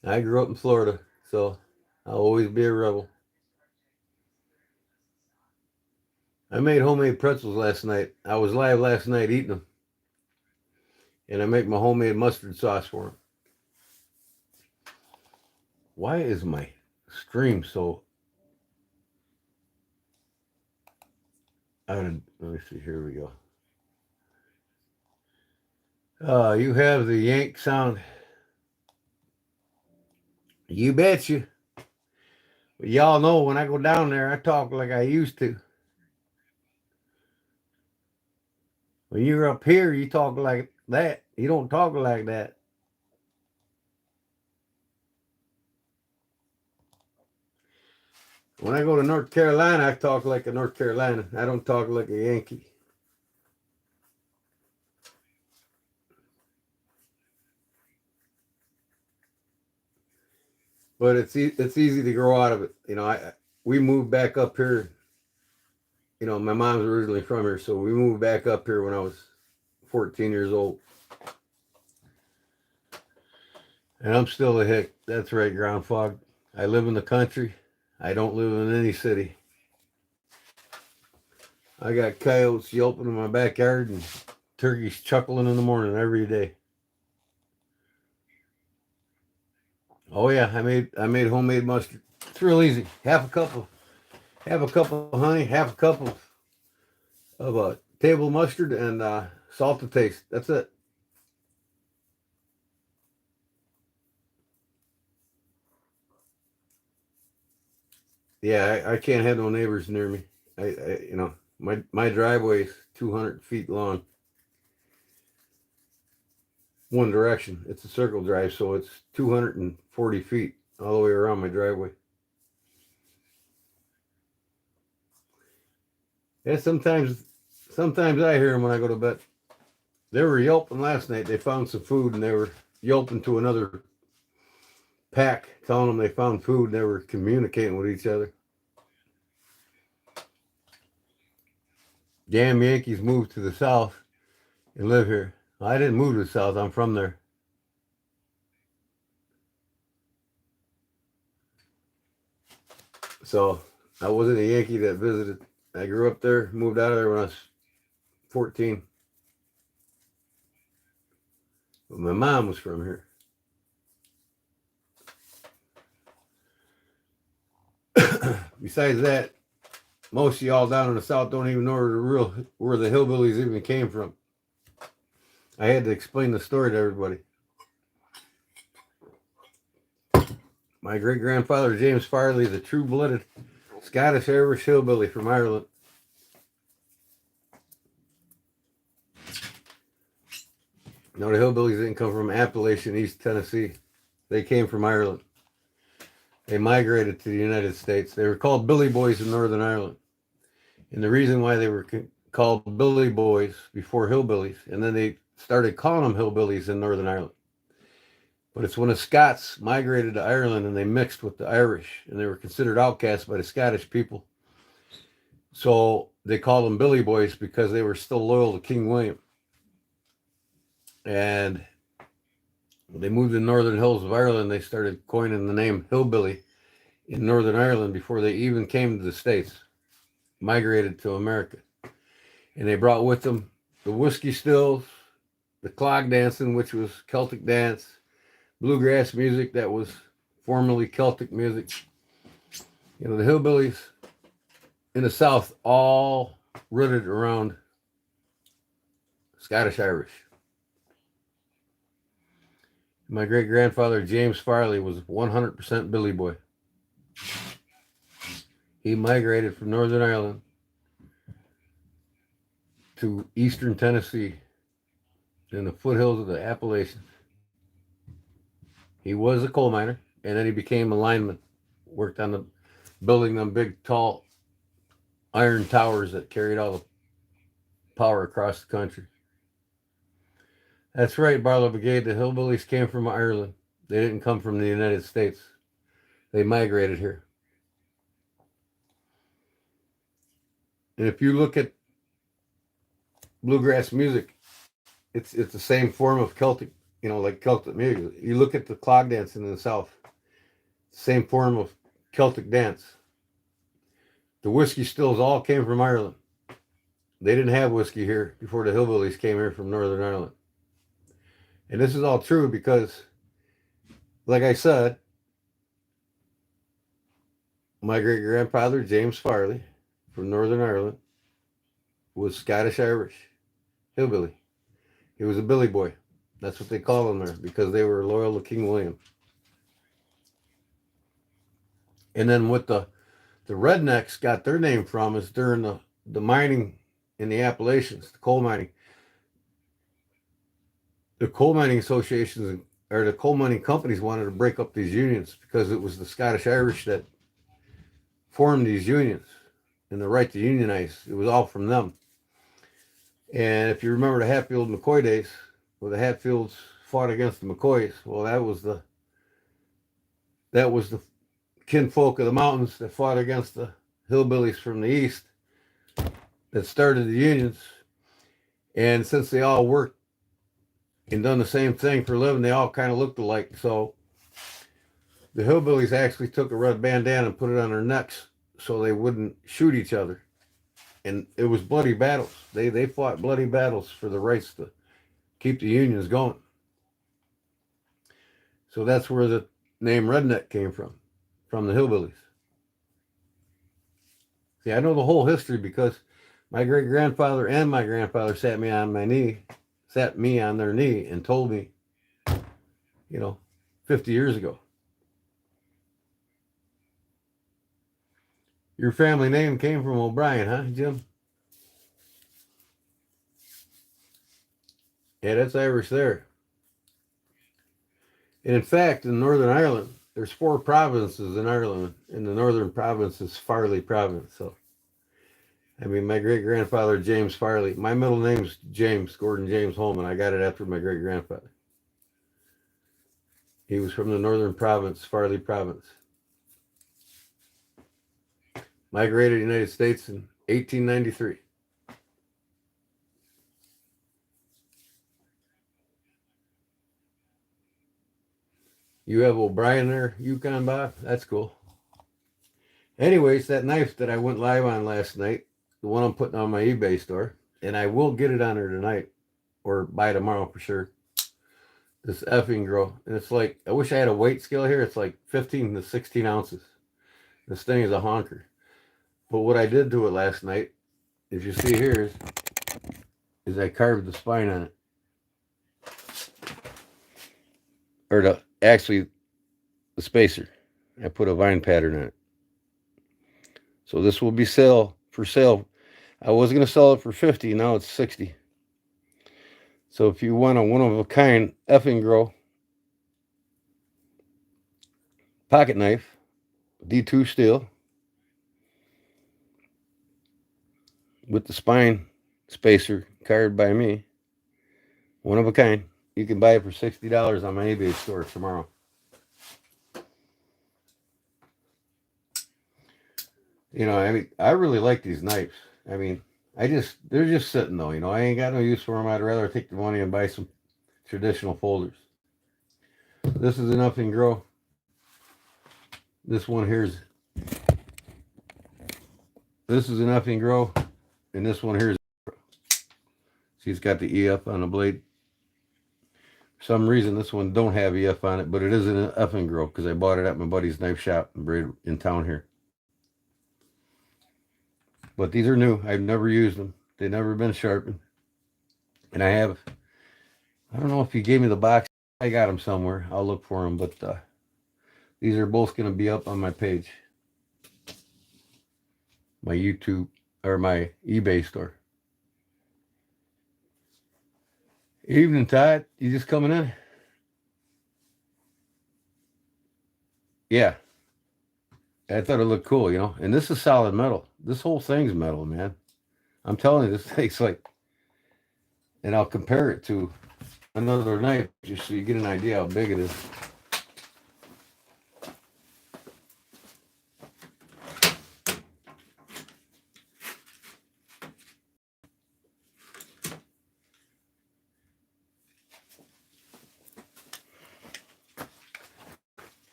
I grew up in Florida, so I'll always be a rebel. I made homemade pretzels last night. I was live last night eating them, and I make my homemade mustard sauce for them. Why is my stream so? Let me see. Here we go. You have the yank sound. You betcha. But y'all know when I go down there, I talk like I used to. When you're up here, you talk like that. You don't talk like that. When I go to North Carolina, I talk like a North Carolina. I don't talk like a Yankee. But it's easy to grow out of it. You know, we moved back up here. You know, my mom's originally from here, so we moved back up here when I was 14 years old. And I'm still a hick. That's right, ground fog. I live in the country. I don't live in any city. I got coyotes yelping in my backyard and turkeys chuckling in the morning every day. Oh yeah, I made homemade mustard. It's real easy. Half a cup of honey, half a cup of table mustard, and salt to taste. That's it. Yeah, I can't have no neighbors near me. You know, my driveway is 200 feet long. One direction. It's a circle drive, so it's 240 feet all the way around my driveway. Yeah, sometimes I hear them when I go to bed. They were yelping last night. They found some food and they were yelping to another pack, telling them they found food and they were communicating with each other. Damn Yankees moved to the South and live here. I didn't move to the South. I'm from there. So I wasn't a Yankee that visited. I grew up there, moved out of there when I was 14. But my mom was from here. Besides that, most of y'all down in the South don't even know where the hillbillies even came from. I had to explain the story to everybody. My great grandfather James Farley, the true-blooded Scottish Irish hillbilly from Ireland. No, the hillbillies didn't come from Appalachian, East Tennessee. They came from Ireland. They migrated to the United States. They were called Billy Boys in Northern Ireland. And the reason why they were called Billy Boys before hillbillies, and then they started calling them hillbillies in Northern Ireland. But it's when the Scots migrated to Ireland and they mixed with the Irish, and they were considered outcasts by the Scottish people. So they called them Billy Boys because they were still loyal to King William. And when they moved to the northern hills of Ireland, they started coining the name hillbilly in Northern Ireland before they even came to the States, migrated to America. And they brought with them the whiskey stills, the clog dancing, which was Celtic dance, bluegrass music that was formerly Celtic music. You know, the hillbillies in the South all rooted around Scottish Irish. My great grandfather, James Farley, was 100% Billy Boy. He migrated from Northern Ireland to eastern Tennessee in the foothills of the Appalachians. He was a coal miner, and then he became a lineman, worked on the building them big, tall iron towers that carried all the power across the country. That's right, Barlow Brigade. The hillbillies came from Ireland. They didn't come from the United States. They migrated here. And if you look at bluegrass music, it's the same form of Celtic, you know, like Celtic music. You look at the clog dance in the South, same form of Celtic dance. The whiskey stills all came from Ireland. They didn't have whiskey here before the hillbillies came here from Northern Ireland. And this is all true because, like I said, my great-grandfather, James Farley, from Northern Ireland, was Scottish-Irish, hillbilly. He was a Billy Boy. That's what they call him there because they were loyal to King William. And then what the rednecks got their name from is during the mining in the Appalachians, the coal mining. The coal mining associations or the coal mining companies wanted to break up these unions because it was the Scottish Irish that formed these unions and the right to unionize. It was all from them. And if you remember the Hatfield and McCoy days, where the Hatfields fought against the McCoys, well, that was the kinfolk of the mountains that fought against the hillbillies from the east that started the unions. And since they all worked and done the same thing for a living, they all kind of looked alike. So the hillbillies actually took a red bandana and put it on their necks so they wouldn't shoot each other. And it was bloody battles. They fought bloody battles for the rights to keep the unions going. So that's where the name redneck came from the hillbillies. See, I know the whole history because my great-grandfather and my grandfather sat me on their knee and told me, 50 years ago. Your family name came from O'Brien, huh, Jim? Yeah, that's Irish there. And in fact, in Northern Ireland, there's 4 provinces in Ireland, and the northern province is Farley province. So, I mean, my great-grandfather, James Farley, my middle name's James, Gordon James Holman. I got it after my great-grandfather. He was from the northern province, Farley province. Migrated to the United States in 1893. You have O'Brien there, Yukon Bob? That's cool. Anyways, that knife that I went live on last night, the one I'm putting on my eBay store, and I will get it on there tonight or by tomorrow for sure. This effing girl. And it's like, I wish I had a weight scale here. It's like 15 to 16 ounces. This thing is a honker. But what I did to it last night, as you see here, is I carved the spine on it. Or the spacer. I put a vine pattern on it. So this will be for sale. I was going to sell it for 50, now it's 60. So if you want a one-of-a-kind effing grow pocket knife, D2 steel, with the spine spacer carved by me, one of a kind, you can buy it for $60 on my eBay store tomorrow. I mean, I really like these knives. I mean, they're just sitting though, I ain't got no use for them. I'd rather take the money and buy some traditional folders. This is an up and grow. This one here's, this is an up and grow, and this one here is, see, it's got the E up on the blade. some reason this one don't have EF on it, but it is an effing grow because I bought it at my buddy's knife shop in town here. But these are new. I've never used them. They've never been sharpened. And I don't know if you gave me the box. I got them somewhere. I'll look for them. But these are both going to be up on my page. My YouTube or my eBay store. Evening, Todd. You just coming in? Yeah. I thought it looked cool, you know. And this is solid metal. This whole thing's metal, man. I'm telling you, this thing's like, and I'll compare it to another knife just so you get an idea how big it is.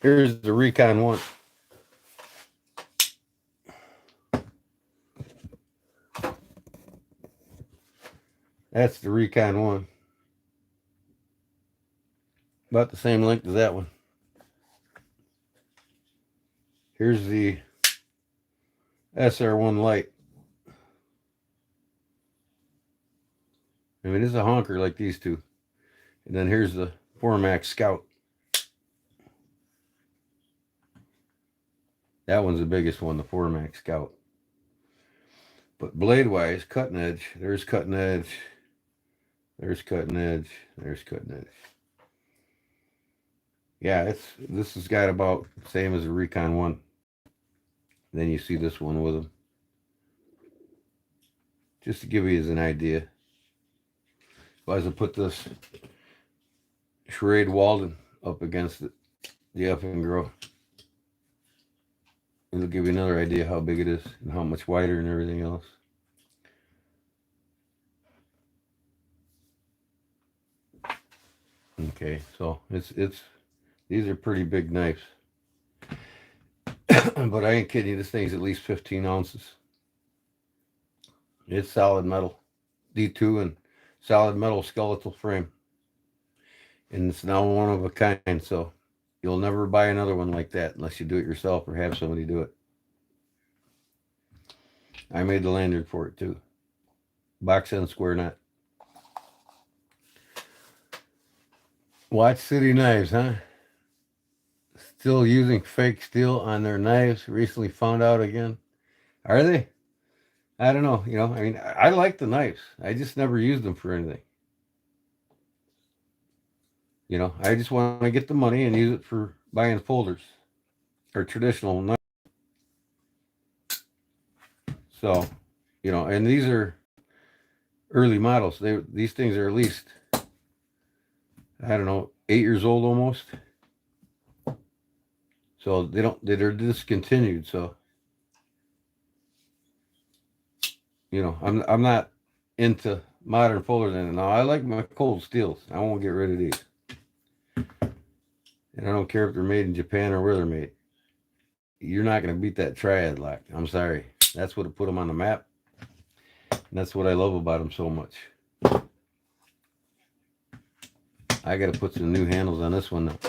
Here's the Recon 1. That's the Recon 1. About the same length as that one. Here's the SR1 Lite. I mean, it's a honker like these two. And then here's the 4MAX Scout. That one's the biggest one, the 4MAX Scout. But blade-wise, cutting edge, there's cutting edge, there's cutting edge, there's cutting edge. Yeah, this has got about the same as the Recon 1. Then you see this one with them. Just to give you an idea. If I was to put this Schrade Walden up against it, the effing grow, it'll give you another idea how big it is and how much wider and everything else. Okay, so it's these are pretty big knives. But I ain't kidding you, this thing's at least 15 ounces. It's solid metal. D2 and solid metal skeletal frame. And it's now one of a kind, so you'll never buy another one like that unless you do it yourself or have somebody do it. I made the lanyard for it too. Box end square nut. Watch City Knives, huh? Still using fake steel on their knives. Recently found out again. Are they? I don't know. You know, I mean, I like the knives. I just never used them for anything. You know, I just want to get the money and use it for buying folders or traditional knives. So, you know, and these are early models. These things are at least, I don't know, 8 years old almost. So they're discontinued. So, you know, I'm not into modern folders now. I like my cold steels. I won't get rid of these. And I don't care if they're made in Japan or where they're made. You're not going to beat that Triad lock. I'm sorry. That's what put them on the map. And that's what I love about them so much. I got to put some new handles on this one now.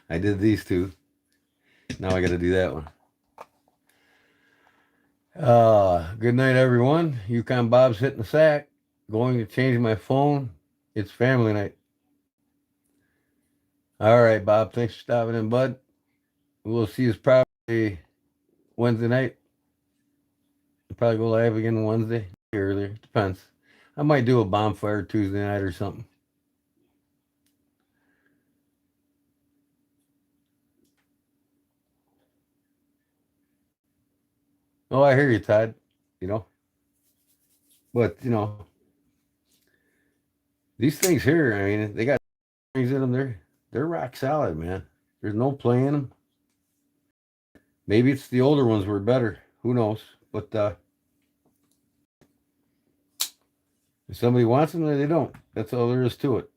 I did these two. Now I got to do that one. Good night, everyone. Yukon Bob's hitting the sack. Going to change my phone. It's family night. All right, Bob. Thanks for stopping in, bud. We'll see you probably Wednesday night. I'll probably go live again Wednesday. Earlier. Depends. I might do a bonfire Tuesday night or something. Oh, I hear you, Todd. You know. But, you know, these things here, I mean, they got things in them. They're rock solid, man. There's no playing them. Maybe it's the older ones were better. Who knows? But if somebody wants them, they don't. That's all there is to it.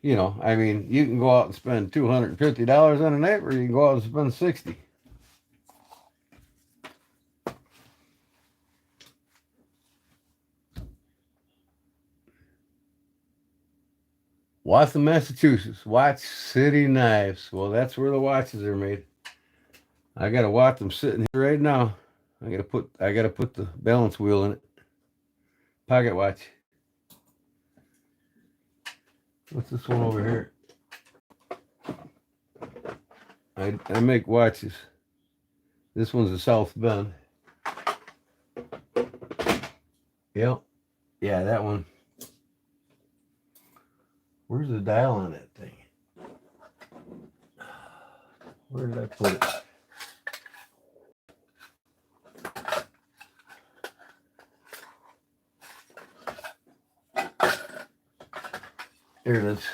You know, I mean, you can go out and spend $250 on a knife, or you can go out and spend $60. Waltham, Massachusetts. Watch City Knives. Well, that's where the watches are made. I got a Waltham sitting here right now. I gotta put the balance wheel in it. Pocket watch. What's this one over here? I make watches. This one's a South Bend. Yep. Yeah, that one. Where's the dial on that thing? Where did I put it? There it is.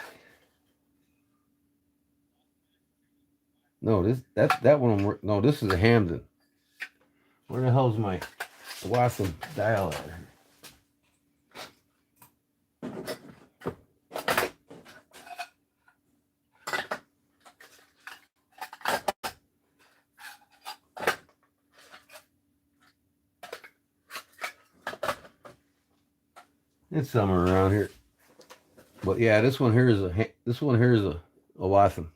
No, that one. No, this is a Hamden. Where the hell's my Watson dial at? It's somewhere around here. But yeah, this one here is a Watson.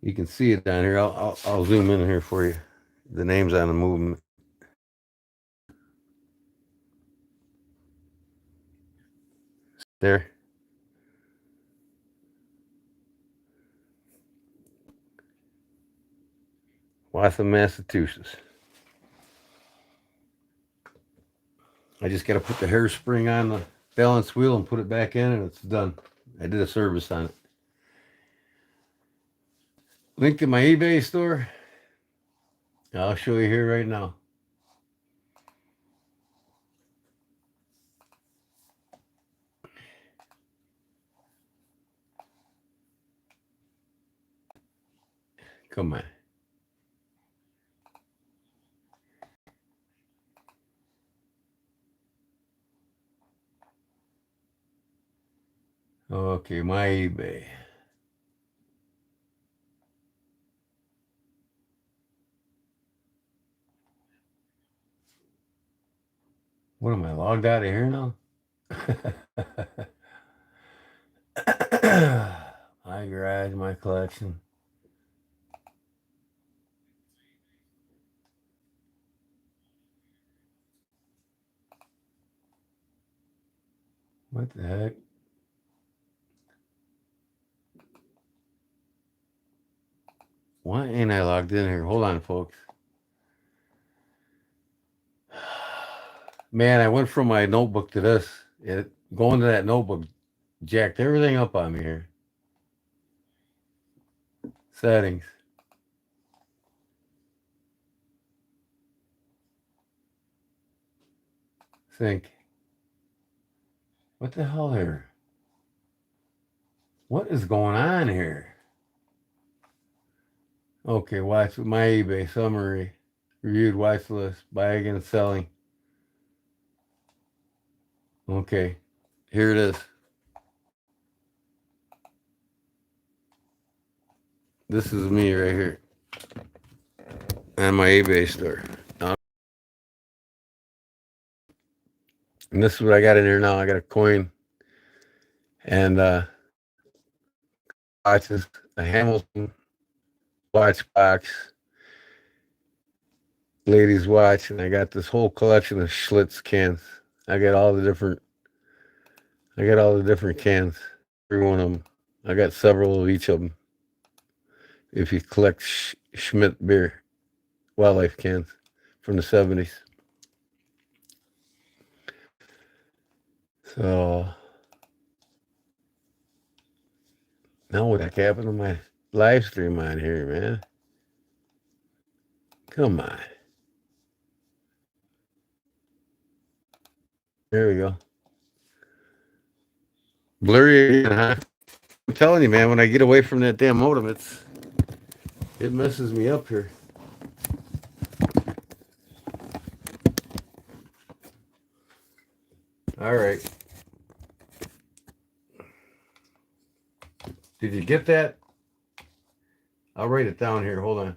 You can see it down here. I'll zoom in here for you. The names on the movement. There. Watson, Massachusetts. I just got to put the hairspring on the balance wheel and put it back in, and it's done. I did a service on it. Link to my eBay store. I'll show you here right now. Come on. Okay, my eBay. What am I logged out of here now? My garage, my collection. What the heck? Why ain't I logged in here? Hold on, folks. Man, I went from my notebook to this. Going to that notebook jacked everything up on me here. Settings. Sync. What the hell here? What is going on here? Okay, watch my eBay summary. Reviewed watch list. Buy again, selling. Okay, here it is. This is me right here. On my eBay store. And this is what I got in here now. I got a coin and watches, a Hamilton watch box, ladies watch, and I got this whole collection of Schlitz cans. I got all the different cans. Every one of them. I got several of each of them. If you collect Schmidt beer, wildlife cans from the 70s. So now what the heck happened to my live stream on here, man? Come on. There we go. Blurry again, huh? I'm telling you, man, when I get away from that damn modem, it messes me up here. All right. Did you get that? I'll write it down here. Hold on.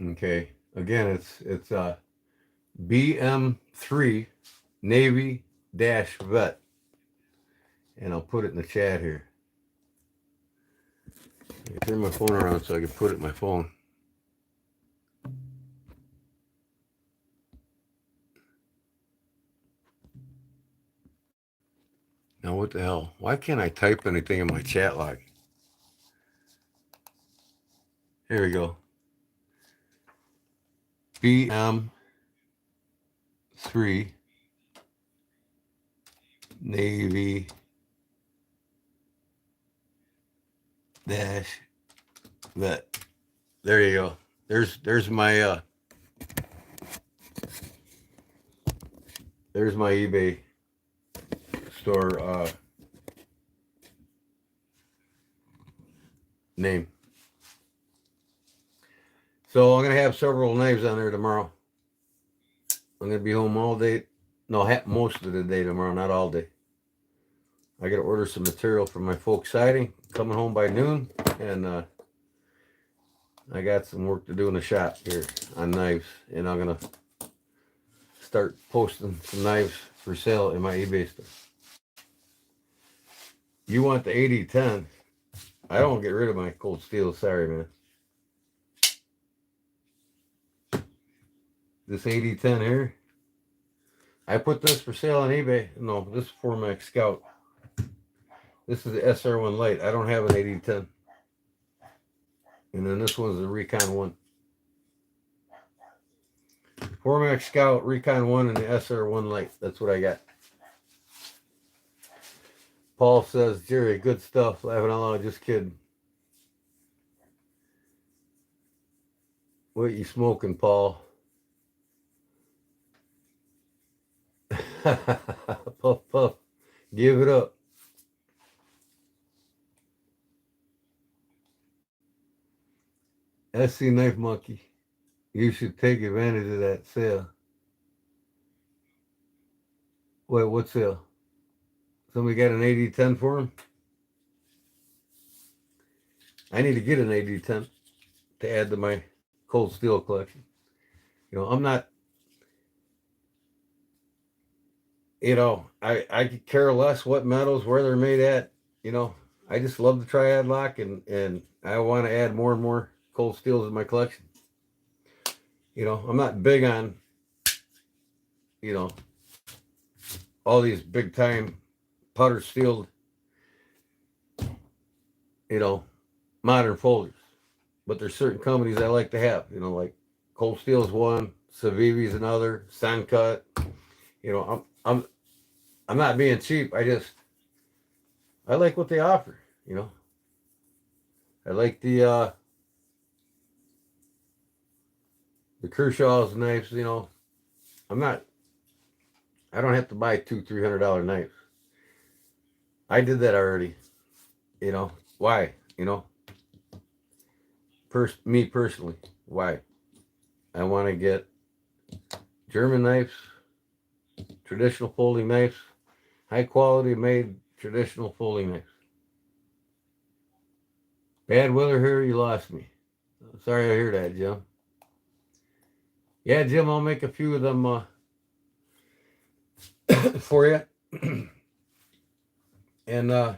Okay. Again, it's BM3 Navy dash vet. And I'll put it in the chat here. I can turn my phone around so I can put it in my phone. Now what the hell? Why can't I type anything in my chat log? Here we go. BM3 Navy dash vet. There you go. There's my eBay store name. So I'm gonna have several knives on there tomorrow. I'm gonna be home all day. No, most of the day tomorrow, not all day. I gotta order some material for my folk siding. Coming home by noon, and I got some work to do in the shop here on knives, and I'm gonna start posting some knives for sale in my eBay store. You want the 8010? I don't get rid of my cold steel. Sorry, man. This 8010 here, I put this for sale on eBay. No, this is Formax Scout. This is the SR1 Light. I don't have an 8010. And then this one's the Recon 1. Formax Scout, Recon 1, and the SR1 Light. That's what I got. Paul says, Jerry, good stuff. Laughing out loud, just kidding. What you smoking, Paul? Puff, puff. Give it up. SC Knife Monkey. You should take advantage of that sale. Wait, what sale? Somebody got an 8010 for him? I need to get an 8010 to add to my cold steel collection. You know, I'm not, you know, I could care less what metals, where they're made at. You know, I just love the triad lock, and I want to add more and more cold steels in my collection. You know, I'm not big on, you know, all these big time putter steel, you know, modern folders. But there's certain companies I like to have, you know, like Cold Steel's one, Civivi's another, Suncut. You know, I'm not being cheap. I like what they offer, you know. I like the Kershaw's knives, you know. I don't have to buy $200-300 knives. I did that already, you know. Why? You know, me personally, why? I want to get German knives, traditional folding knives, high quality made traditional folding knives. Bad weather here, you lost me. Sorry to hear that, Jim. Yeah, Jim, I'll make a few of them for you. And I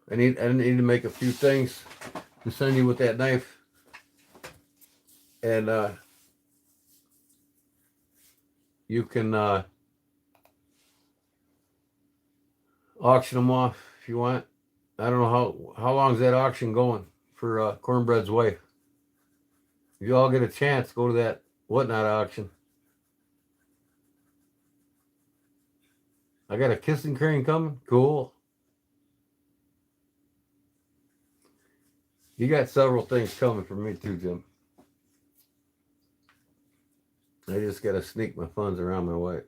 need to make a few things to send you with that knife. And you can auction them off if you want. I don't know how long is that auction going for Cornbread's wife. If you all get a chance, go to that whatnot auction. I got a kissing crane coming. Cool. You got several things coming for me too, Jim. I just got to sneak my funds around my wife.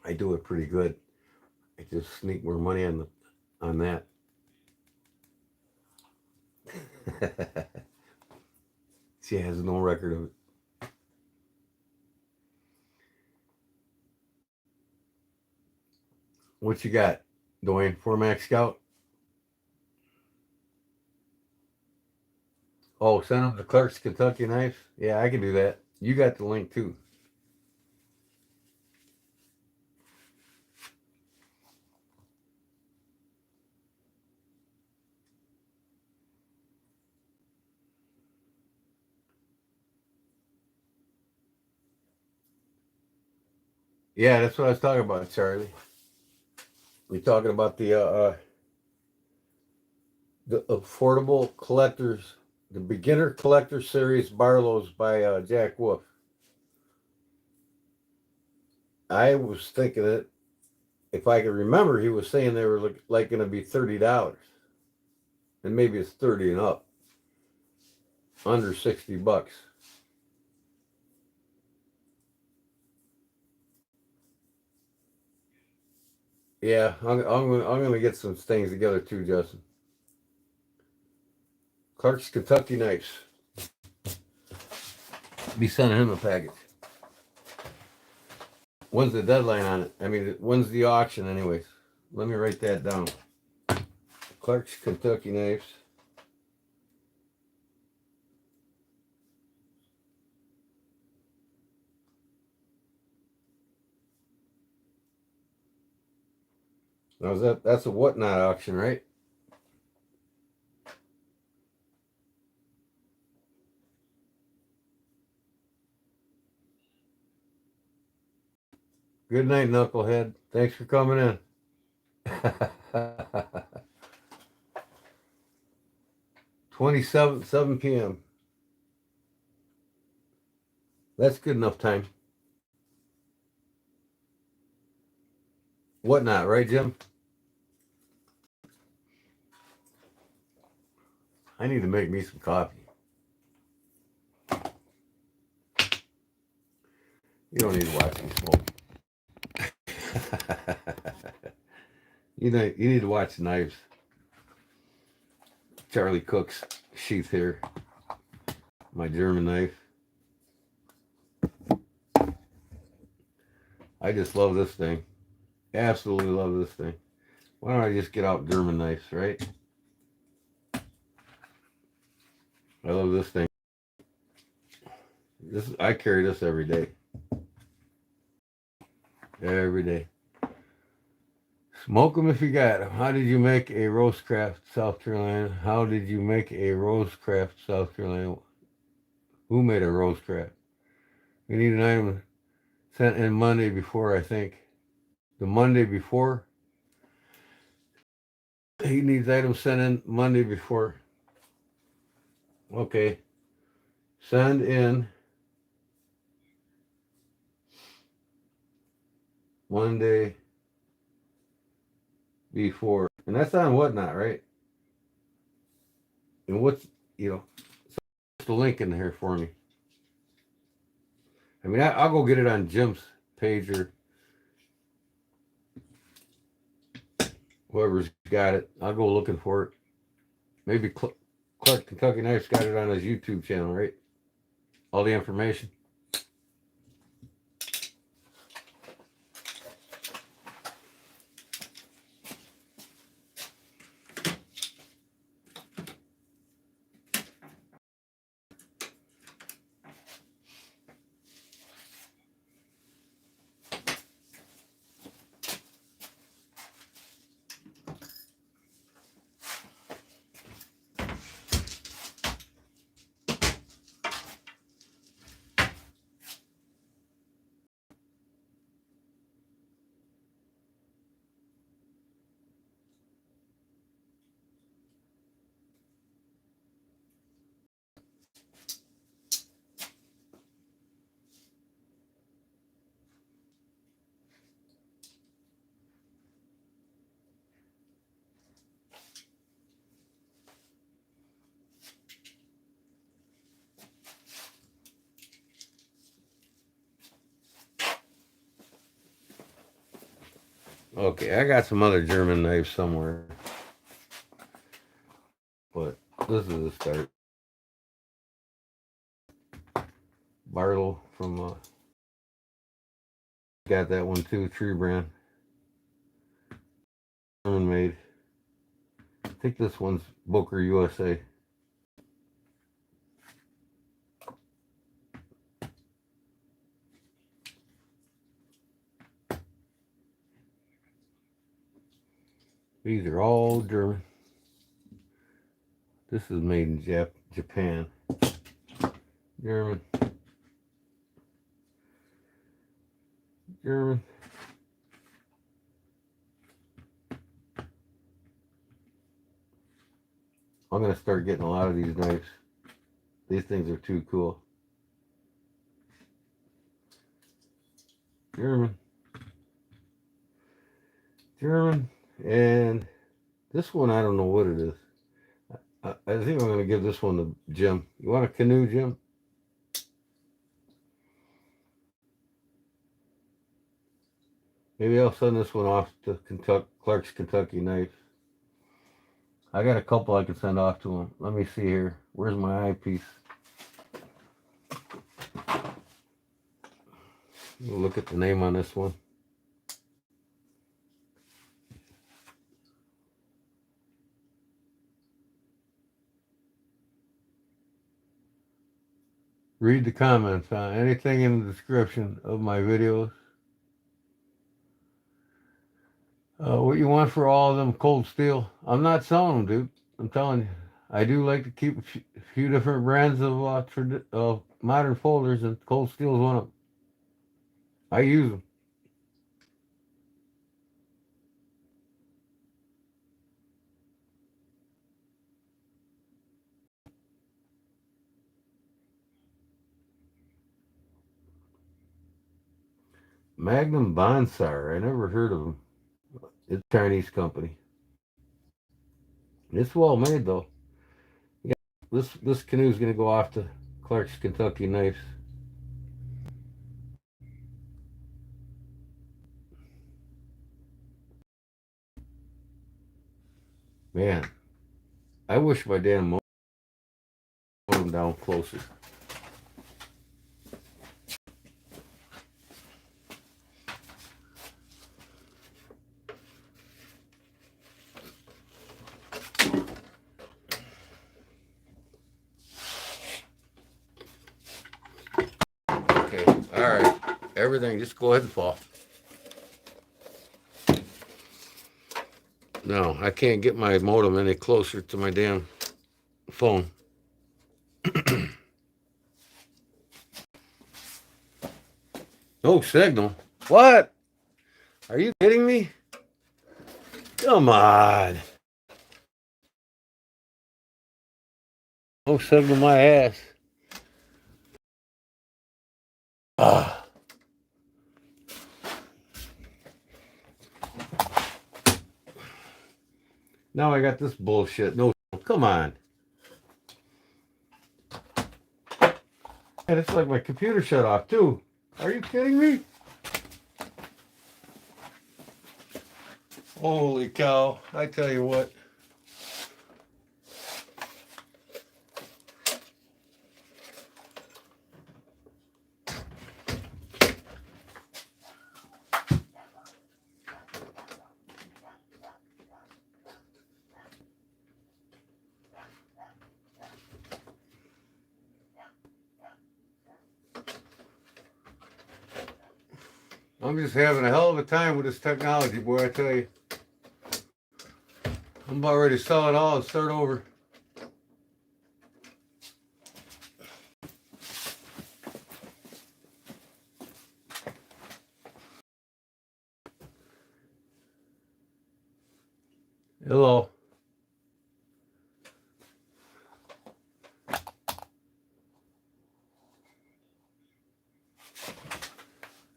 I do it pretty good. I just sneak more money on that. She has no record of it. What you got? Dwayne, Formac Scout. Oh, send them the Clark's Kentucky knife. Yeah, I can do that. You got the link too. Yeah, that's what I was talking about, Charlie. We're talking about the affordable collectors, the beginner collector series Barlow's by Jack Wolf. I was thinking that if I can remember, he was saying they were like going to be $30, and maybe it's 30 and up, under $60. Yeah, I'm gonna get some things together too, Justin. Clark's Kentucky knives. Be sending him a package. When's the deadline on it? I mean, when's the auction, anyways? Let me write that down. Clark's Kentucky knives. Now that's a whatnot auction, right? Good night, knucklehead. Thanks for coming in. 27 7 p.m. That's good enough time. Whatnot, right, Jim? I need to make me some coffee. You don't need to watch me smoke. You need to watch Knives. Charlie Cook's sheath here. My German knife. I just love this thing. Absolutely love this thing. Why don't I just get out German knives, right? I love this thing. I carry this every day. Every day. Smoke them if you got them. How did you make a Rosecraft, South Carolina? How did you make a Rosecraft, South Carolina? Who made a Rosecraft? We need an item sent in Monday before, I think. The Monday before? He needs items sent in Monday before. Okay. Send in Monday before. And that's on Whatnot, right? And what's the link in here for me? I mean, I'll go get it on Jim's page or whoever's got it. I'll go looking for it. Maybe Clark Kentucky Knife's got it on his YouTube channel, right? All the information. Okay, I got some other German knives somewhere. But this is the start. Barlow from got that one too, Tree Brand. German made. I think this one's Booker USA. These are all German. This is made in Japan. German. German. I'm going to start getting a lot of these knives. These things are too cool. German. German. And this one, I don't know what it is. I think I'm going to give this one to Jim. You want a canoe, Jim? Maybe I'll send this one off to Clark's Kentucky Knife. I got a couple I can send off to him. Let me see here. Where's my eyepiece? We'll look at the name on this one. Read the comments on anything in the description of my videos. What you want for all of them cold steel? I'm not selling them, dude. I'm telling you. I do like to keep a few different brands of modern folders, and cold steel is one of them. I use them. Magnum Bonsar. I never heard of them. It's a Chinese company. It's well made though. Yeah, this canoe is gonna go off to Clark's Kentucky Knives. Man, I wish my damn modem down closer. Okay, all right. Everything, just go ahead and fall. No, I can't get my modem any closer to my damn phone. No signal. What? Are you kidding me? Come on. No signal my ass. Ah. Now I got this bullshit. No, come on. And it's like my computer shut off too. Are you kidding me? Holy cow. I tell you what. I'm just having a hell of a time with this technology, boy, I tell you. I'm about ready to sell it all and start over. Hello.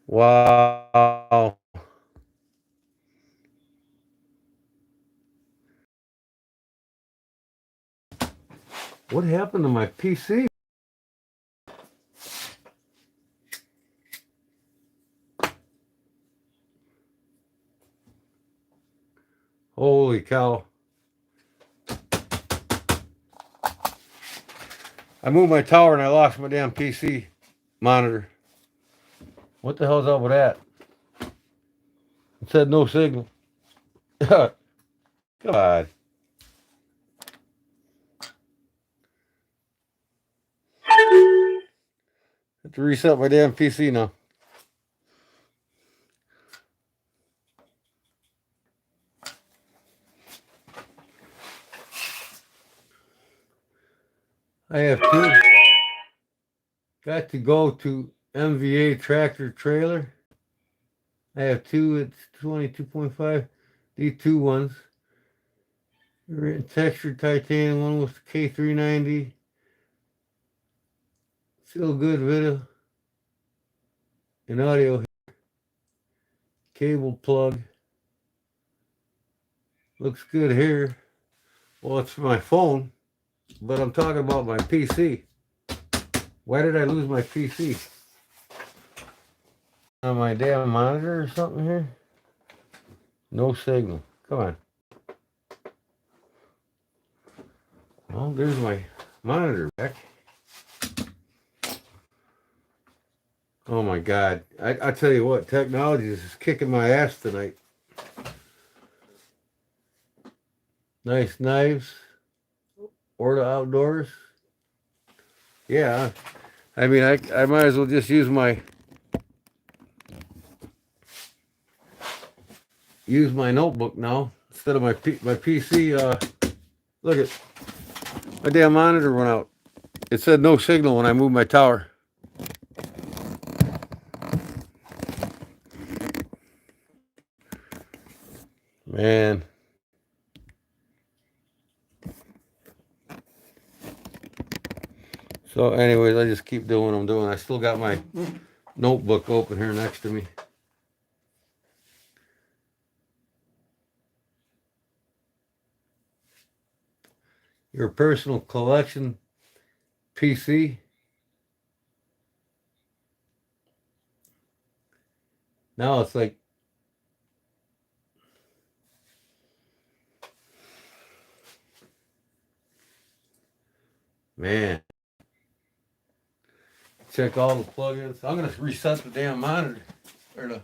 Wow. What happened to my PC? Holy cow. I moved my tower and I lost my damn PC monitor. What the hell's up with that? It said no signal. Come on. Have to reset my damn PC now. I have two. Got to go to MVA tractor trailer. I have two. It's 22.5. These two ones. Textured titanium. One was K390. Still good video and audio. Cable plug. Looks good here. Well, it's my phone, but I'm talking about my PC. Why did I lose my PC? On my damn monitor or something here? No signal. Come on. Well, there's my monitor back. Oh my God. I tell you what, technology is kicking my ass tonight. Nice knives. Order outdoors. Yeah. I mean, I might as well just use my notebook now instead of my PC. Look at my damn monitor went out. It said no signal when I moved my tower. Man. So anyways, I just keep doing what I'm doing. I still got my notebook open here next to me. Your personal collection PC. Now it's like, man. Check all the plugins. I'm gonna reset the damn monitor. Or the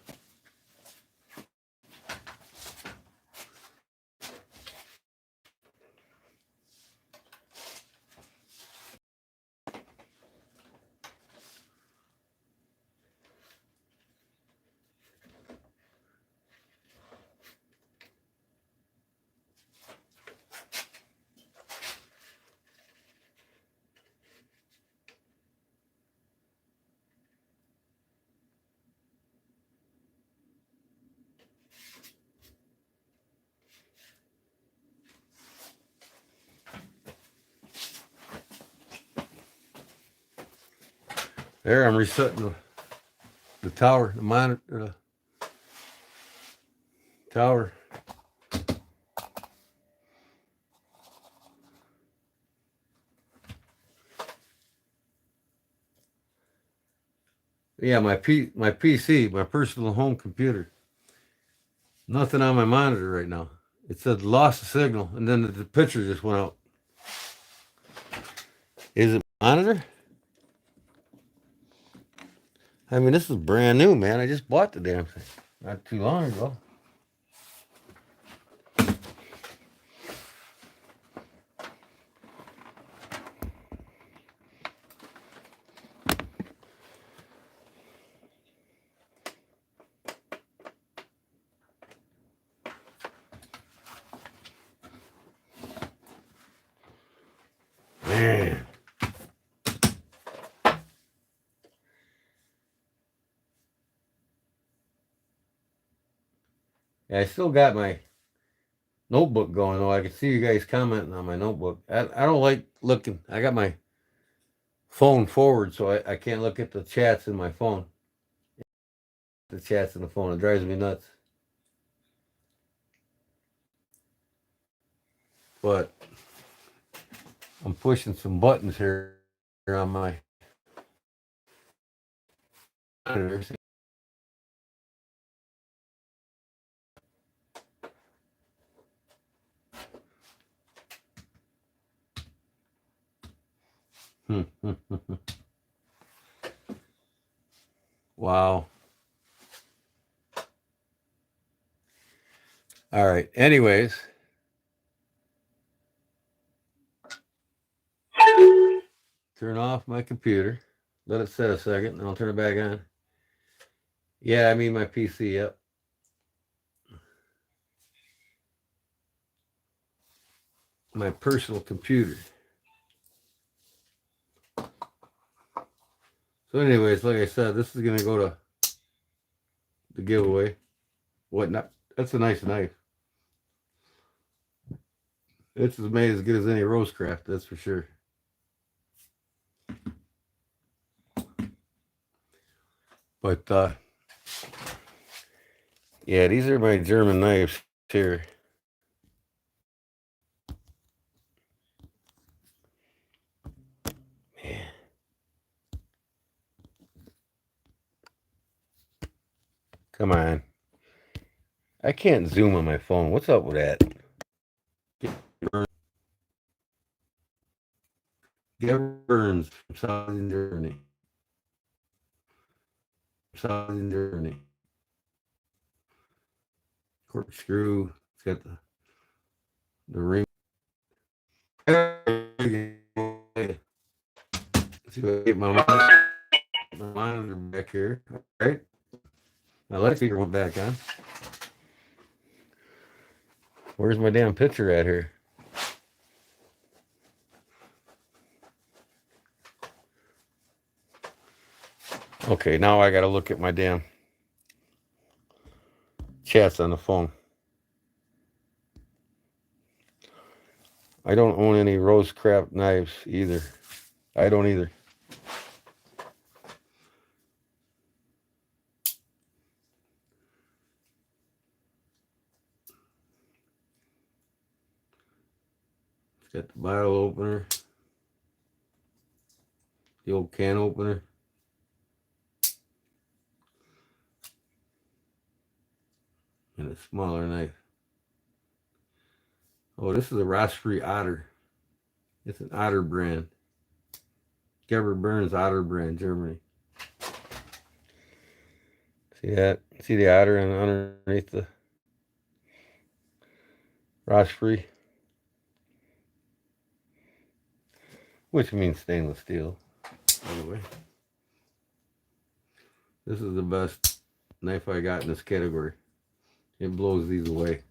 there, I'm resetting the tower, the monitor, the tower. Yeah, my PC, my personal home computer. Nothing on my monitor right now. It said lost the signal, and then the picture just went out. Is it monitor? I mean, this is brand new, man. I just bought the damn thing not too long ago. Man. Yeah, I still got my notebook going, though. I can see you guys commenting on my notebook. I don't like looking. I got my phone forward, so I can't look at the chats in my phone. The chats in the phone. It drives me nuts. But I'm pushing some buttons here on my monitor. Wow. All right. Anyways, turn off my computer. Let it set a second, and I'll turn it back on. Yeah, I mean my PC, yep. My personal computer. So anyways, like I said, this is going to go to the giveaway. Whatnot. That's a nice knife. It's made as good as any Rosecraft, that's for sure. But yeah, these are my German knives here. Man. Come on. I can't zoom on my phone. What's up with that? Get Burns from Southern Germany. Southern Germany. Corkscrew. It's got the ring. See if I get my monitor back here. All right. My light speaker went back on. Where's my damn picture at here? Okay, now I gotta look at my damn chats on the phone. I don't own any Rosecraft knives either. I don't either. It's got the bottle opener, the old can opener. And a smaller knife. Oh, this is a Rosprey Otter. It's an Otter brand. Gerber Burns Otter brand, Germany. See that? See the otter underneath the Rosprey? Which means stainless steel. Anyway. This is the best knife I got in this category. It blows these away.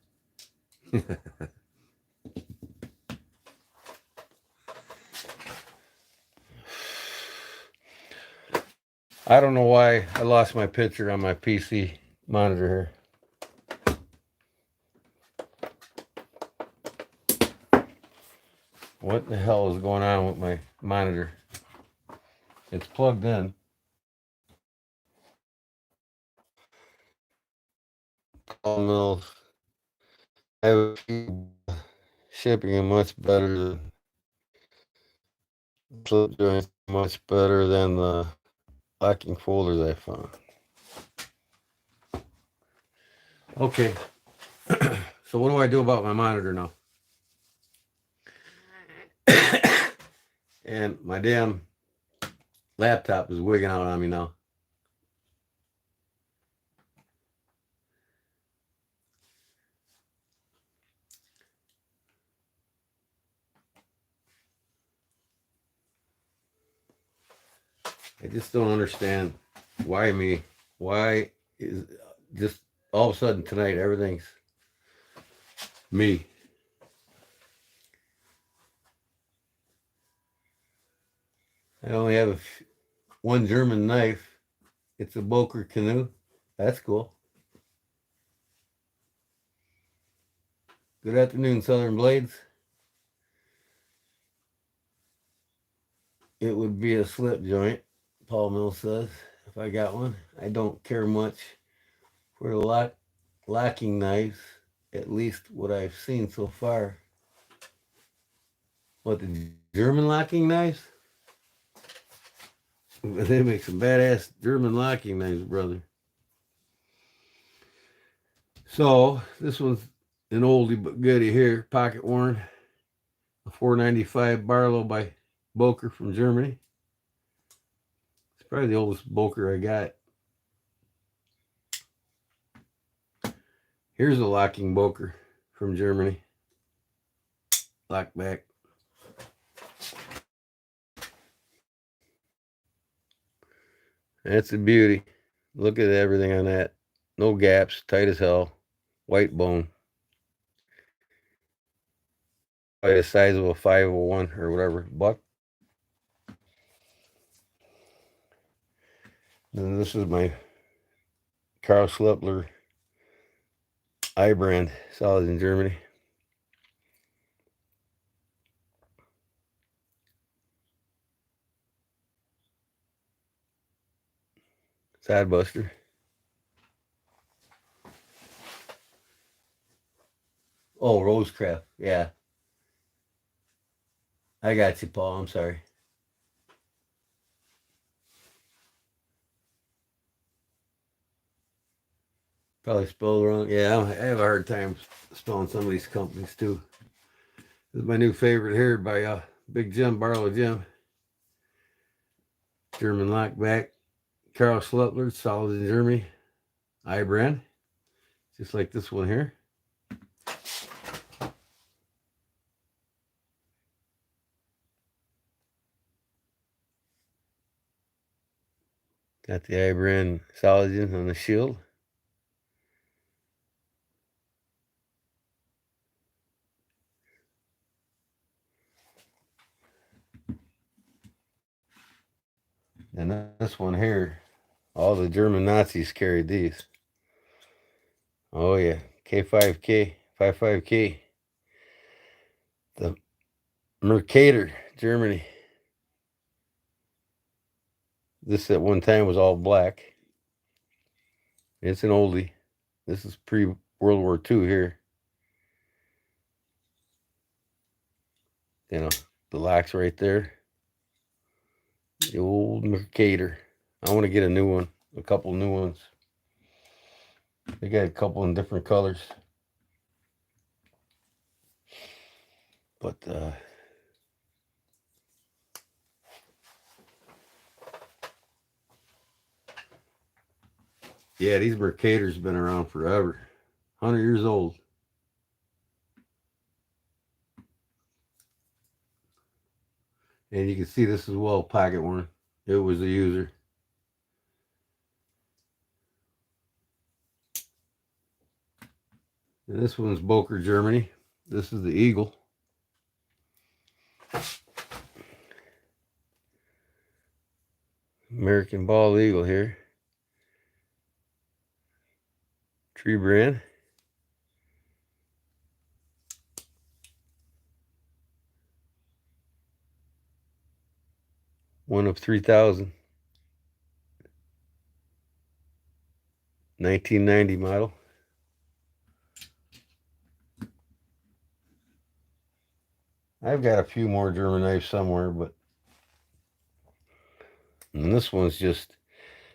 I don't know why I lost my picture on my PC monitor here. What the hell is going on with my monitor? It's plugged in. Paul Mills. I have shipping are much better than slip joints, much better than the locking folders I found. Okay. So what do I do about my monitor now? And my damn laptop is wigging out on me now. I just don't understand why me. Why is just all of a sudden tonight everything's me. I only have one German knife. It's a Boker canoe. That's cool. Good afternoon, Southern Blades. It would be a slip joint, Paul Mills says, if I got one. I don't care much for the locking knives, at least what I've seen so far. What, the German locking knives? They make some badass German locking knives, brother. So, this one's an oldie but goodie here, pocket worn. A $4.95 Barlow by Boker from Germany. It's probably the oldest Boker I got. Here's a locking Boker from Germany. Lock back. That's a beauty. Look at everything on that. No gaps, tight as hell. White bone. Probably the size of a 501 or whatever buck. And this is my Carl Schleppler eye brand, solid in Germany. Side buster. Oh, Rosecraft. Yeah. I got you, Paul. I'm sorry. Probably spelled wrong. Yeah, I have a hard time spelling some of these companies too. This is my new favorite here by Big Jim, Barlow Jim. German lockback. Carl Schleppler, solid in Germany. Eye brand. Just like this one here. Got the eye brand Solid on the shield. And this one here, all the German Nazis carried these. Oh yeah, K5K, 55K. The Mercator, Germany. This at one time was all black. It's an oldie. This is pre-World War II here. You know, the lock's right there. The old Mercator. I want to get a new one, a couple new ones. They got a couple in different colors. But yeah, these Mercators been around forever. 100 years old. And you can see this is well pocket worn. It was the user. And this one's Boker, Germany. This is the Eagle. American Bald Eagle here. Tree brand. One of 3,000. 1990 model. I've got a few more German knives somewhere, but and this one's just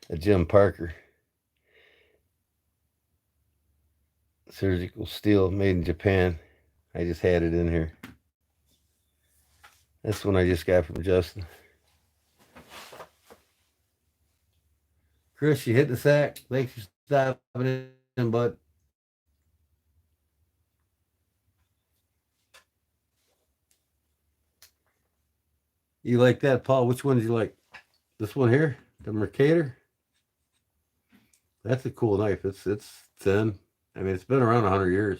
a Jim Parker. Surgical steel made in Japan. I just had it in here. This one I just got from Justin. Chris, you hit the sack. Thanks for stopping in, bud. You like that, Paul? Which one did you like? This one here, the Mercator. That's a cool knife. It's thin. I mean, it's been around 100 years.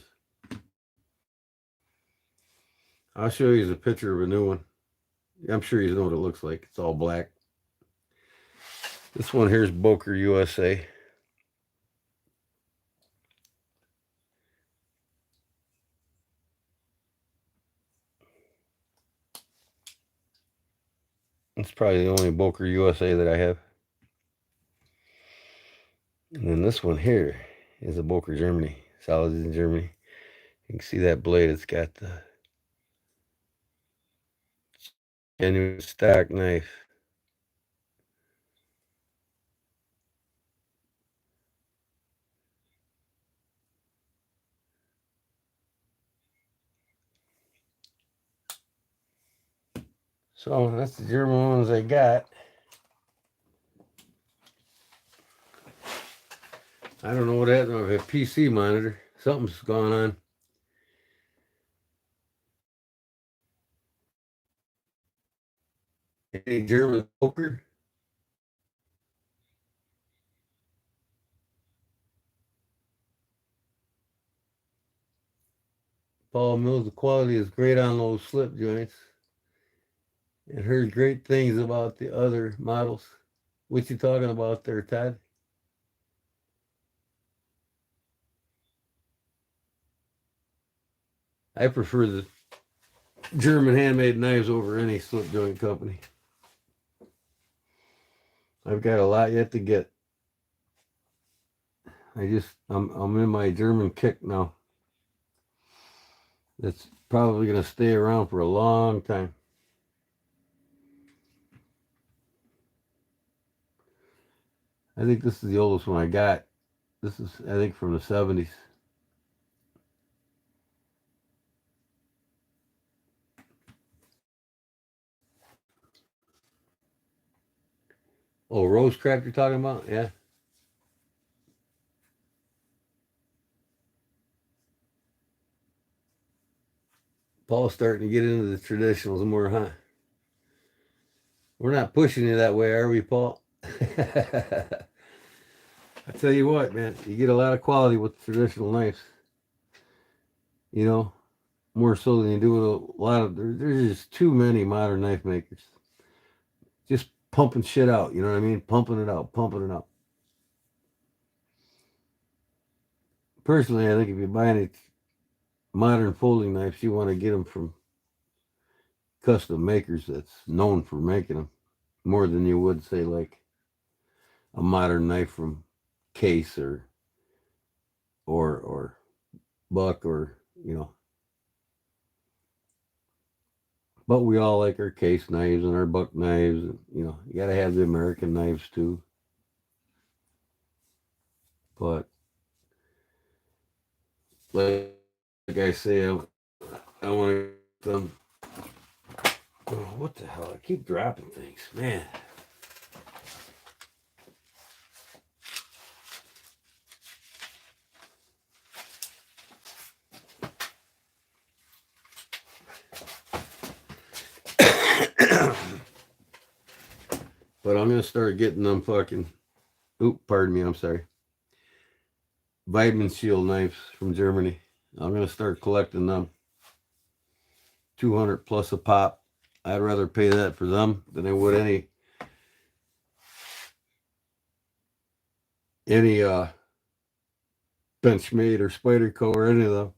I'll show you a picture of a new one. I'm sure you know what it looks like. It's all black. This one here is Boker, USA. It's probably the only Boker, USA that I have. And then this one here is a Boker, Germany. Solid in Germany. You can see that blade. It's got the genuine stock knife. So that's the German ones I got. I don't know what happened. I have a PC monitor. Something's gone on. Any German poker? Paul Mills, the quality is great on those slip joints. And heard great things about the other models. What you talking about there, Todd? I prefer the German handmade knives over any slip joint company. I've got a lot yet to get. I'm in my German kick now. That's probably gonna stay around for a long time. I think this is the oldest one I got. This is, I think, from the 70s. Oh, Rosecraft you're talking about? Yeah. Paul's starting to get into the traditionals more, huh? We're not pushing you that way, are we, Paul? I tell you what, man, you get a lot of quality with traditional knives. You know, more so than you do with a lot of. There's just too many modern knife makers. Just pumping shit out. You know what I mean? Pumping it out, pumping it out. Personally, I think if you buy any modern folding knives, you want to get them from custom makers that's known for making them more than you would say like a modern knife from Case or Buck or you know. But we all like our Case knives and our Buck knives. And, you know, you got to have the American knives too. But like I say, I want to get them. Oh, what the hell? I keep dropping things, man. But I'm gonna start getting them fucking. Oop, pardon me. I'm sorry. Vitamin Shield knives from Germany. I'm gonna start collecting them. 200 plus a pop. I'd rather pay that for them than I would any Benchmade or Spyderco or any of them.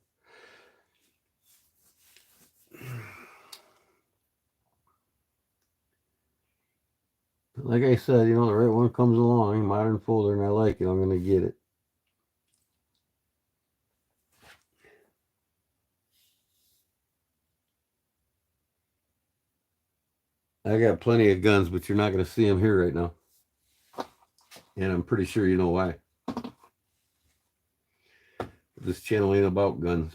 Like I said, you know, the right one comes along, modern folder, and I like it, I'm gonna get it. I got plenty of guns, but you're not gonna see them here right now. And I'm pretty sure you know why. This channel ain't about guns.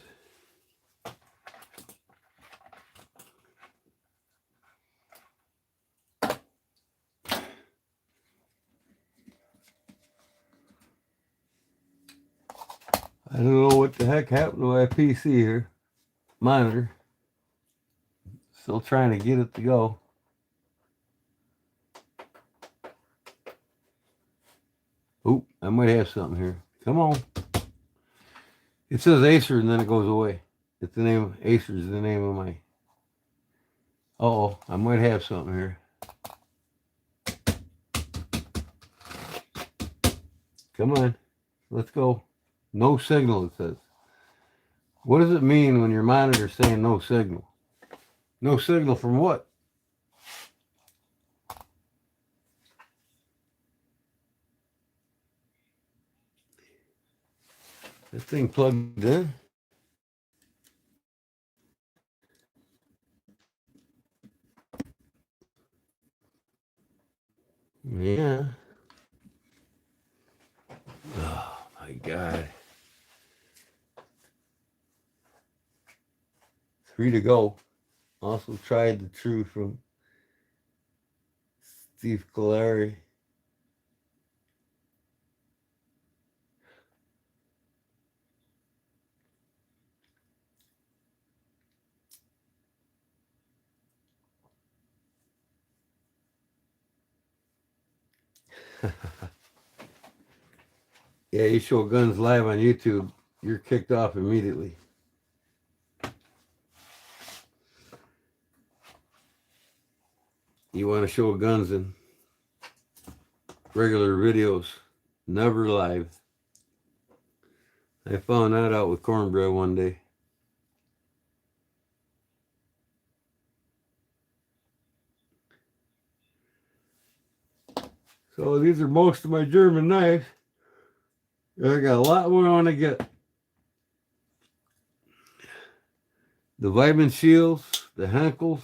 I don't know what the heck happened to my PC here. Monitor. Still trying to get it to go. Oop, I might have something here. Come on. It says Acer and then it goes away. It's the name, Acer is the name of my. Oh, I might have something here. Come on. Let's go. No signal, it says. What does it mean when your monitor's saying no signal? No signal from what? This thing plugged in. Yeah. Oh my God. 3 to go. Also tried the True from Steve Colari. Yeah, you show guns live on YouTube, you're kicked off immediately. you want to show guns in regular videos, never live. I found that out with cornbread one day. So these are most of my German knives. I got a lot more I want to get. The Vitamin Shields, the Henkels,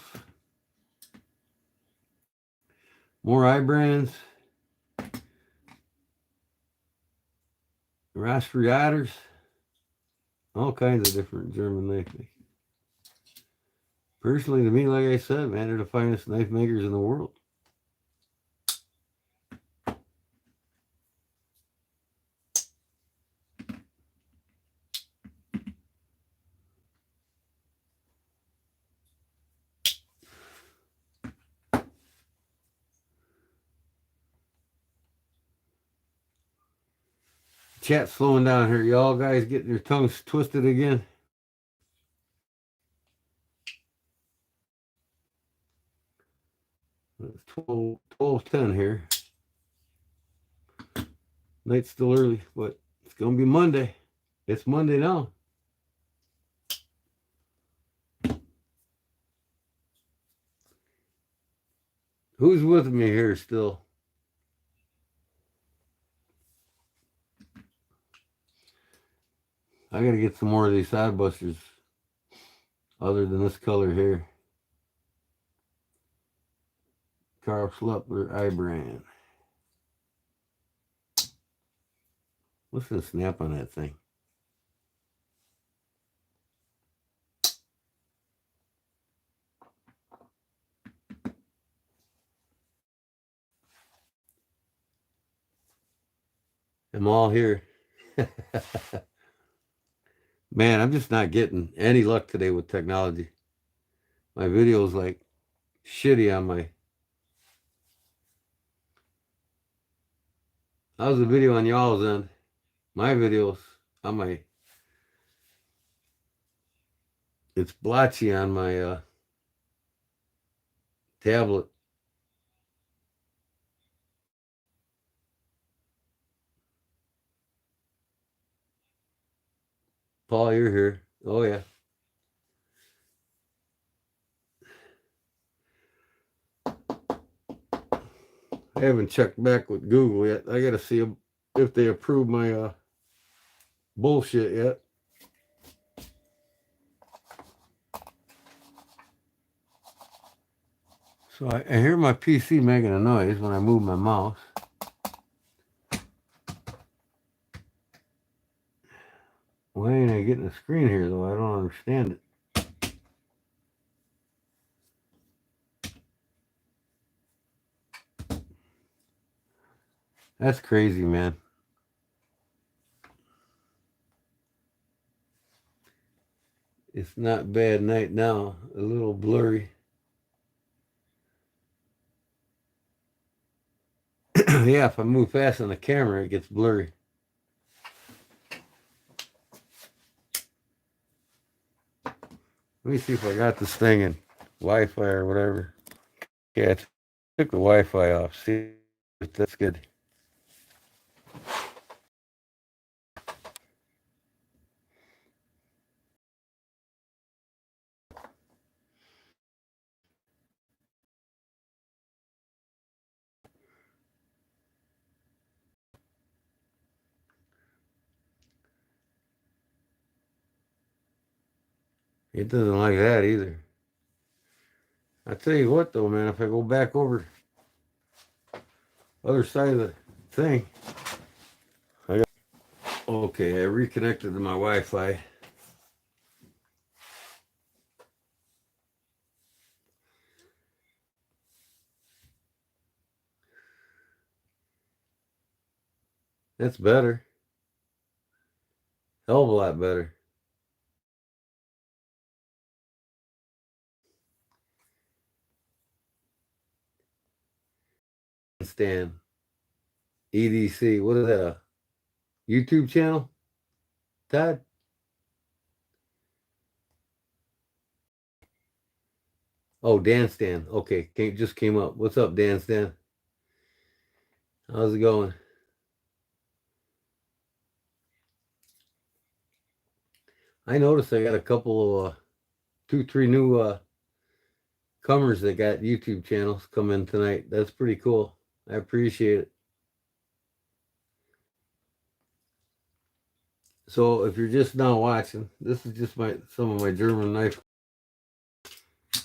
more eye brands, Rastreators, all kinds of different German knife makers. Personally, to me, like I said, man, they're the finest knife makers in the world. Chat's slowing down here. Y'all guys getting your tongues twisted again? It's 12:10 here. Night's still early, but it's going to be Monday. It's Monday now. Who's with me here still? I got to get some more of these side busters other than this color here. Carl Schlepper eye brand. What's the snap on that thing? I'm all here. Man, I'm just not getting any luck today with technology. My video's like shitty on my... How's the video on y'all's end? My videos on my... It's blotchy on my tablet. Paul, you're here. Oh, yeah. I haven't checked back with Google yet. I got to see if they approve my bullshit yet. So I hear my PC making a noise when I move my mouse. Why ain't I getting a screen here, though? I don't understand it. That's crazy, man. It's not bad night now. A little blurry. Yeah, if I move fast on the camera, it gets blurry. Let me see if I got this thing in Wi-Fi or whatever. Yeah, I took the Wi-Fi off. See if that's good. It doesn't like that either. I tell you what, though, man, if I go back over other side of the thing, okay, I reconnected to my Wi-Fi. That's better. Hell of a lot better. Stand. EDC. What is that? A YouTube channel? Todd? Oh, Dan Stan. Okay, just came up. What's up, Dan Stan? How's it going? I noticed I got a couple of 2, 3 new comers that got YouTube channels come in tonight. That's pretty cool. I appreciate it. So if you're just now watching, this is just some of my German knife.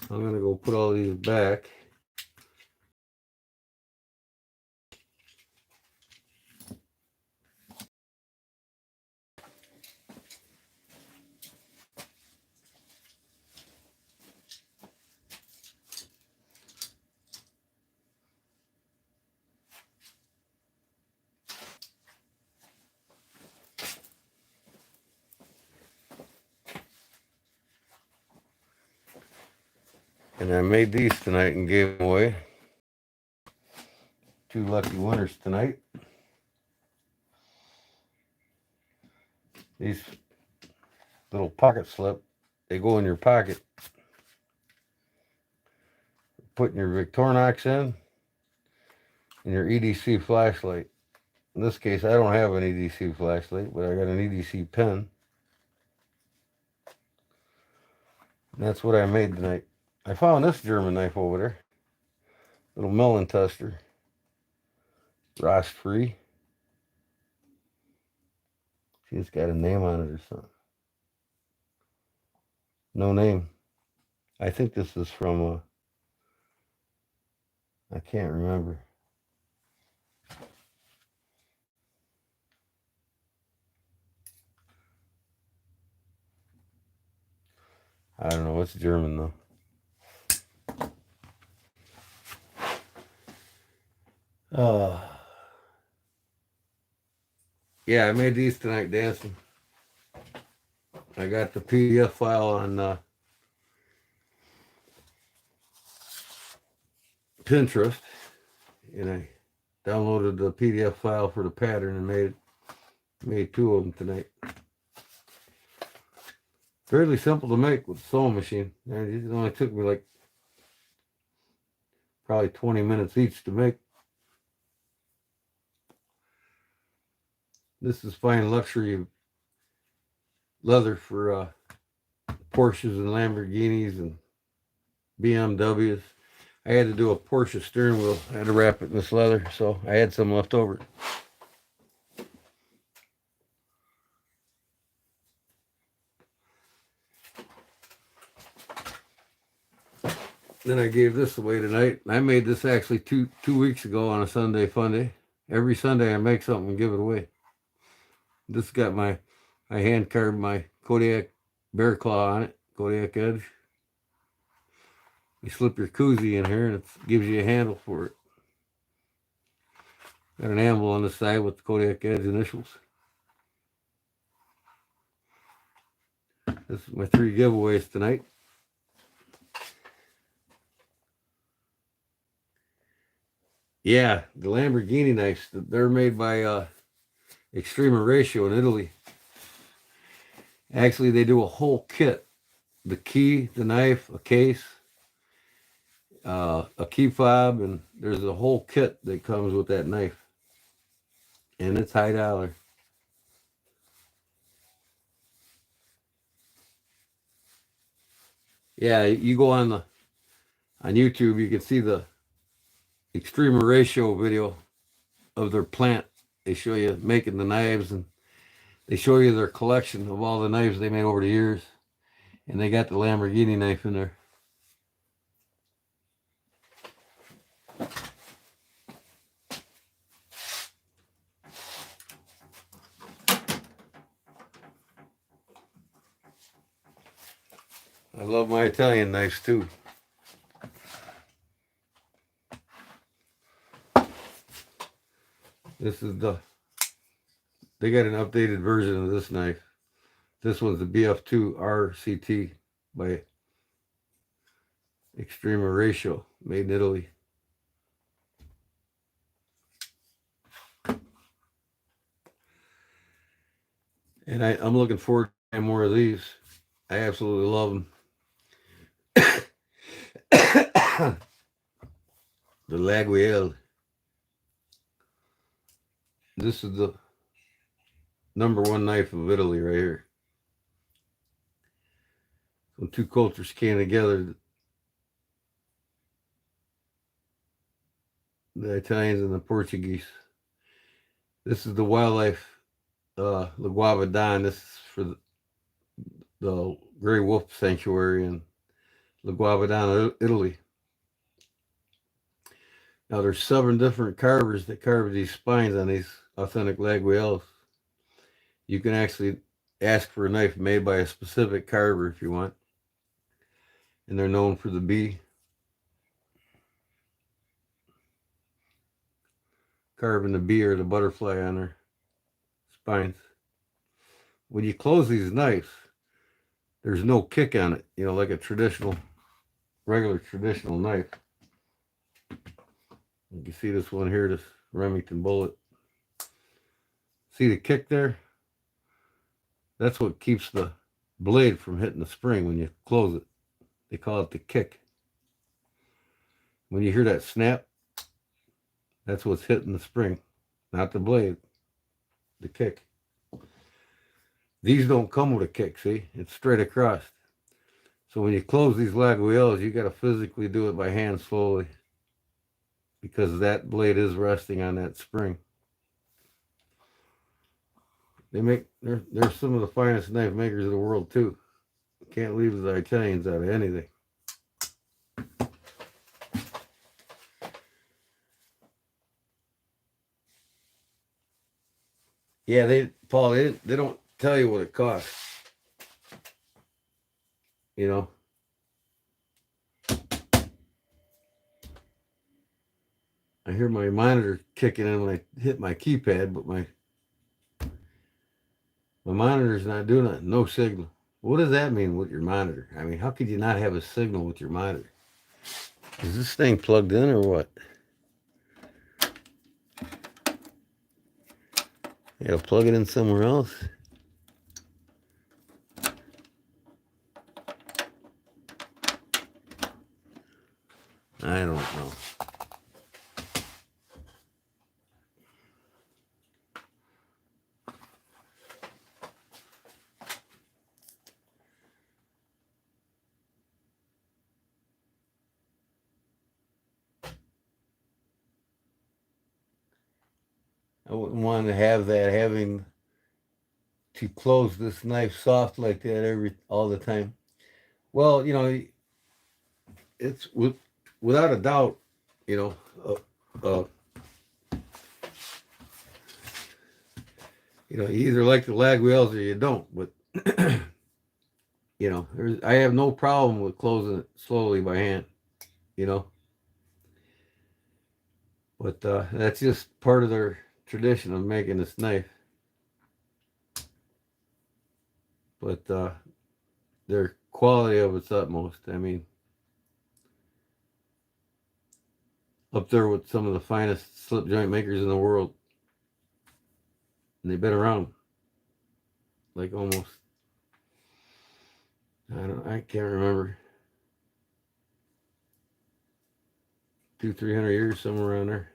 I'm gonna go put all these back. And I made these tonight and gave them away. 2 lucky winners tonight. These little pocket slip, they go in your pocket. Putting your Victorinox in and your EDC flashlight. In this case, I don't have an EDC flashlight, but I got an EDC pen. And that's what I made tonight. I found this German knife over there. Little melon tester. Rust free. See, it's got a name on it or something. No name. I think this is from I can't remember. I don't know. It's German though. Yeah, I made these tonight dancing. I got the PDF file on Pinterest, and I downloaded the PDF file for the pattern and made 2 of them tonight. Fairly simple to make with a sewing machine. And it only took me like probably 20 minutes each to make. This is fine luxury leather for Porsches and Lamborghinis and BMWs. I had to do a Porsche steering wheel. I had to wrap it in this leather, so I had some left over. Then I gave this away tonight. I made this actually two weeks ago on a Sunday Funday. Every Sunday I make something and give it away. This got I hand carved my Kodiak bear claw on it, Kodiak edge. You slip your koozie in here and it gives you a handle for it. Got an anvil on the side with the Kodiak edge initials. This is my 3 giveaways tonight. Yeah, the Lamborghini knives, they're made by Extrema Ratio in Italy. Actually, they do a whole kit. The key, the knife, a case, a key fob, and there's a whole kit that comes with that knife. And it's high dollar. Yeah, you go on YouTube, you can see the Extrema Ratio video of their plant. They show you making the knives, and they show you their collection of all the knives they made over the years. And they got the Lamborghini knife in there. I love my Italian knives too. This is they got an updated version of this knife. This one's the BF2 RCT by Extrema Ratio, made in Italy. And I'm looking forward to more of these. I absolutely love them. The Laguiole. This is the #1 knife of Italy right here. When two cultures came together, the Italians and the Portuguese. This is the wildlife, La Guavidon. This is for the gray wolf sanctuary in La Guavidon, Italy. Now there's 7 different carvers that carve these spines on these authentic Laguioles. You can actually ask for a knife made by a specific carver if you want. And they're known for the bee. Carving the bee or the butterfly on their spines. When you close these knives, there's no kick on it, you know, like a regular traditional knife. You can see this one here, this Remington bullet. See the kick there? That's what keeps the blade from hitting the spring when you close it. They call it the kick. When you hear that snap, that's what's hitting the spring, not the blade, the kick. These don't come with a kick, see? It's straight across. So when you close these Laguioles, you got to physically do it by hand slowly because that blade is resting on that spring. They're some of the finest knife makers in the world too. Can't leave the Italians out of anything. Yeah, Paul, they don't tell you what it costs. You know. I hear my monitor kicking in when I hit my keypad, but my monitor's not doing it. No signal. What does that mean with your monitor? I mean, how could you not have a signal with your monitor? Is this thing plugged in or what? You gotta plug it in somewhere else. I don't know. I wouldn't want to have that, having to close this knife soft like that all the time. Well, you know, it's without a doubt, you know, you either like the Laguioles or you don't. But you know, I have no problem with closing it slowly by hand. You know, but that's just part of their tradition of making this knife. But their quality of its utmost. I mean, up there with some of the finest slip joint makers in the world. And they've been around like almost, I can't remember, 200-300 years, somewhere around there.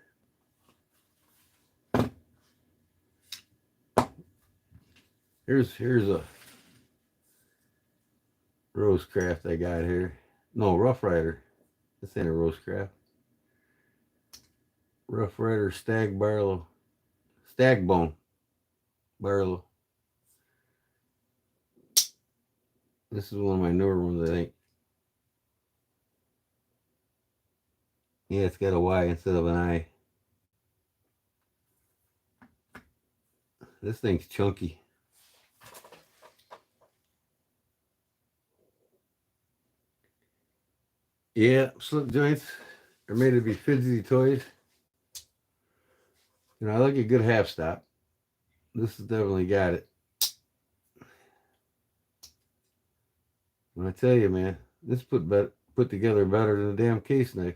Here's a Rosecraft I got here. No, Rough Rider. This ain't a Rosecraft. Rough Rider Stag Barlow. Stag Bone Barlow. This is one of my newer ones, I think. Yeah, it's got a Y instead of an I. This thing's chunky. Yeah, slip joints are made to be fidgety toys. You know, I like a good half stop. This has definitely got it. And I tell you, man, this put together better than a damn case knife.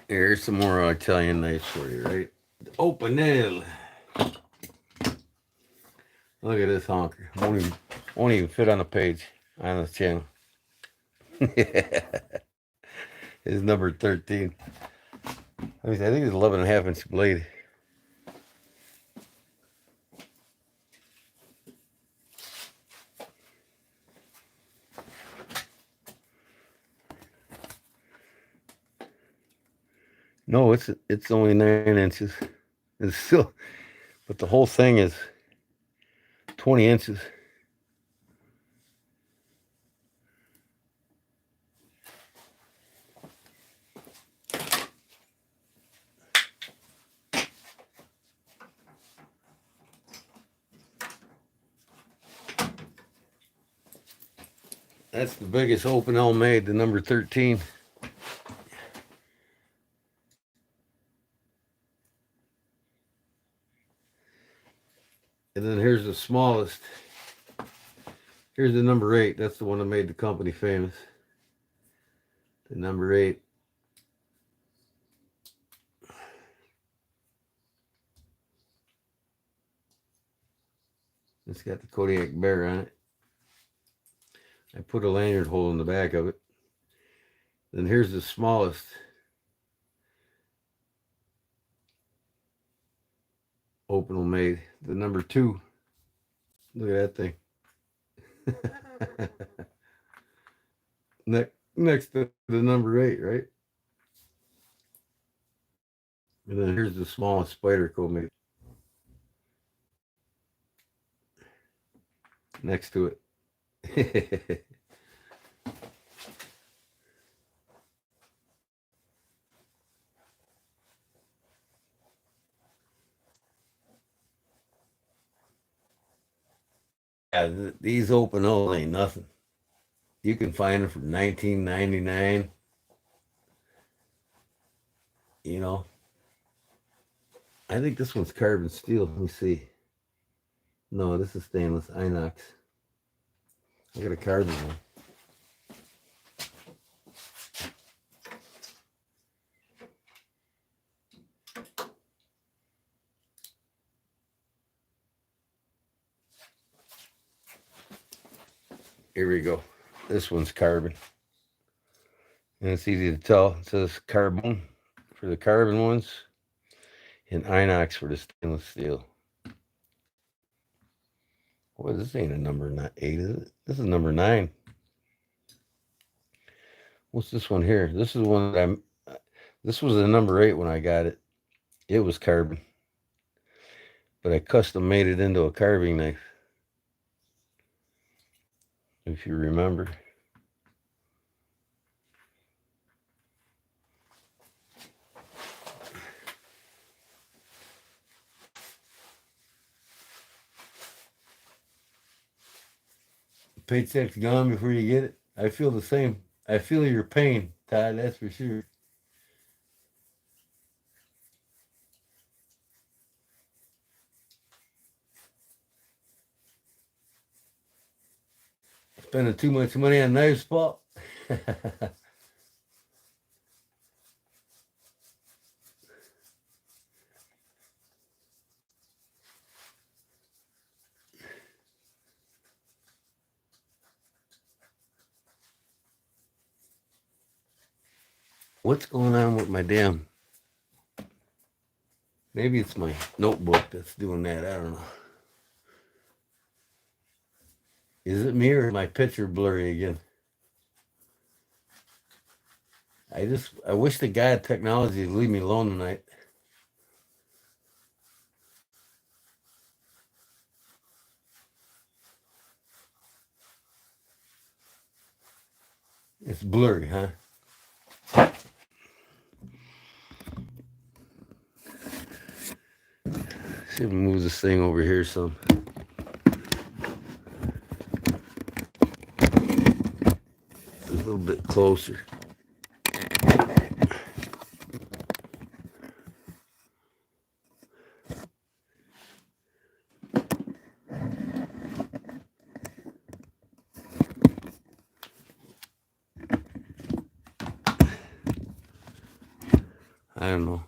Here's some more Italian knives for you, right? Open. Look at this honker. Won't even fit on the page on the channel. It's number 13. I think it's 11.5-inch blade. No, it's only 9 inches. It's still, but the whole thing is 20 inches. That's the biggest open L made, the number 13. And then here's the smallest. Here's the number 8. That's the one that made the company famous. The number 8. It's got the Kodiak bear on it. I put a lanyard hole in the back of it. Then here's the smallest open made, the number 2. Look at that thing. Next to the number 8, right? And then here's the smallest Spyderco made. Next to it. Yeah, these open O's ain't nothing. You can find them for $19.99. You know, I think this one's carbon steel. Let me see. No, this is stainless inox. I got a carbon one. Here we go. This one's carbon. And it's easy to tell. It says carbon for the carbon ones and inox for the stainless steel. Boy, this ain't a number 8, is it? This is number 9. What's this one here? This is one that this was the number 8 when I got it. It was carbon. But I custom made it into a carving knife. If you remember. Paycheck's gone before you get it. I feel the same. I feel your pain, Todd, that's for sure. Spending too much money on knives, Paul. What's going on with my damn? Maybe it's my notebook that's doing that. I don't know. Is it me or is my picture blurry again? I wish the guy at technology would leave me alone tonight. It's blurry, huh? See if we move this thing over here some. A little bit closer. I don't know.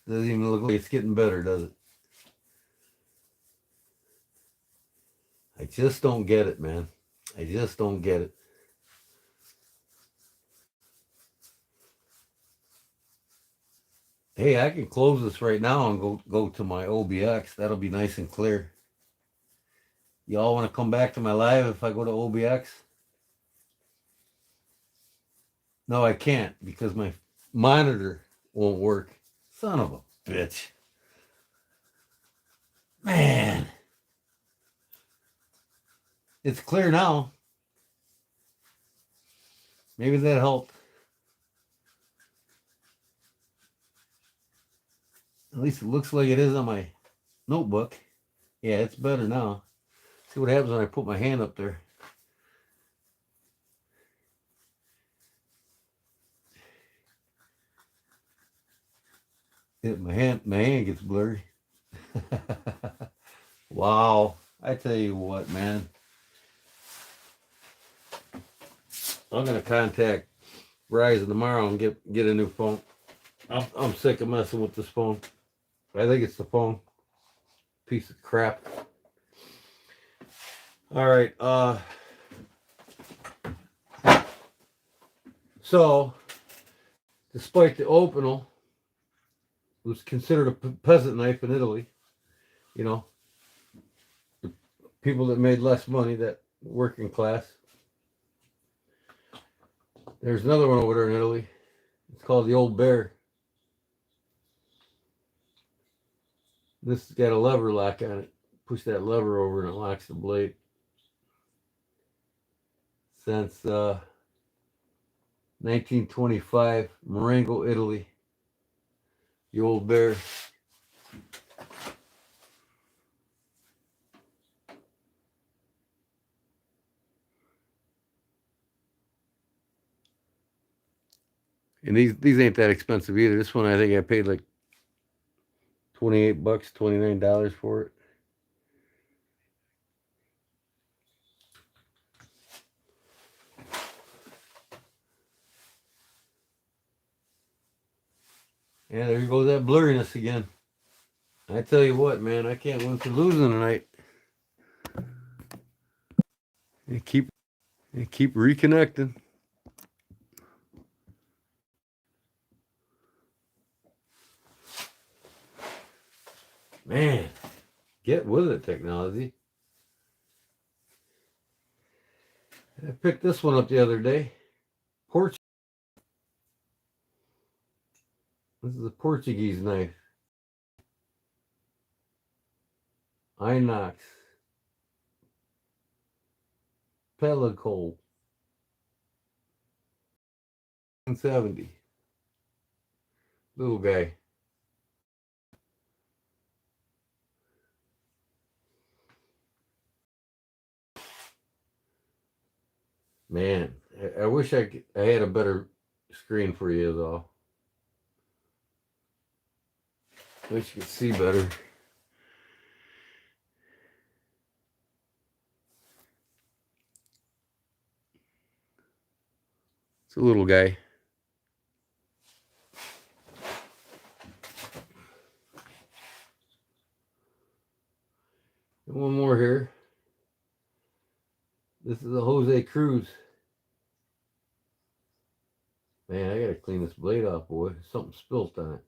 Doesn't even look like it's getting better, does it? I just don't get it, man. I just don't get it. Hey, I can close this right now and go to my OBX. That'll be nice and clear. Y'all want to come back to my live if I go to OBX? No, I can't because my monitor won't work. Son of a bitch. Man. It's clear now. Maybe that helped. At least it looks like it is on my notebook. Yeah, it's better now. See what happens when I put my hand up there. My hand gets blurry. Wow. I tell you what, man. I'm gonna contact Verizon tomorrow and get a new phone. I'm sick of messing with this phone. I think it's the phone. Piece of crap. All right. So, despite the Opinel, it was considered a peasant knife in Italy. You know, the people that made less money, that working class. There's another one over there in Italy. It's called the Old Bear. This has got a lever lock on it. Push that lever over and it locks the blade. Since 1925, Marengo, Italy. The Old Bear. And these ain't that expensive either. This one I think I paid like $28, $29 for it. Yeah, there goes that blurriness again. I tell you what, man, I can't win for losing tonight. They keep reconnecting. Man, get with it, technology. I picked this one up the other day. This is a Portuguese knife. Inox. Pellicle. 70. Little guy. Man, I wish I had a better screen for you though. Wish you could see better. It's a little guy. And one more here. This is a Jose Cruz. Man, I gotta clean this blade off, boy. Something spilt on it.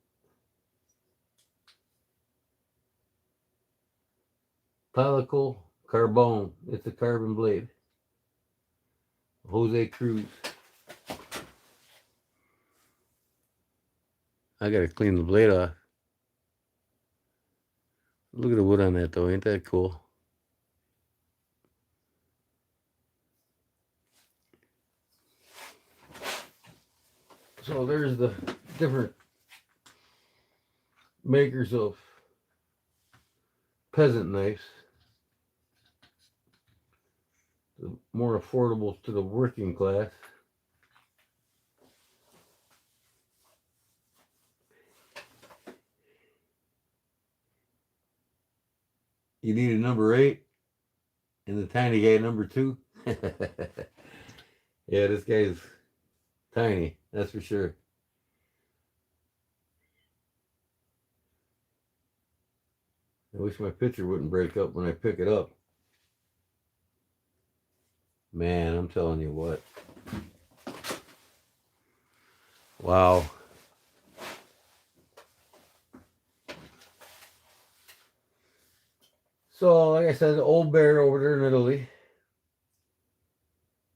Pellicle Carbone. It's a carbon blade. Jose Cruz. I gotta clean the blade off. Look at the wood on that though, ain't that cool? So there's the different makers of peasant knives. The more affordable to the working class. You need a number 8 and the tiny guy number 2. Yeah, this guy's tiny, that's for sure. I wish my picture wouldn't break up when I pick it up. Man, I'm telling you what. Wow. So, like I said, the old bear over there in Italy.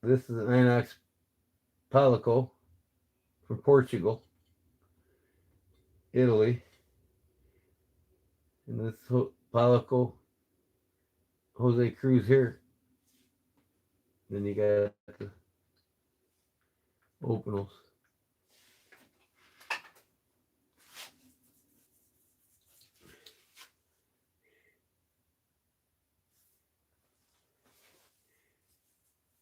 This is an Inox Palico from Portugal, Italy. And this Palico Jose Cruz here. Then you got the Opinals.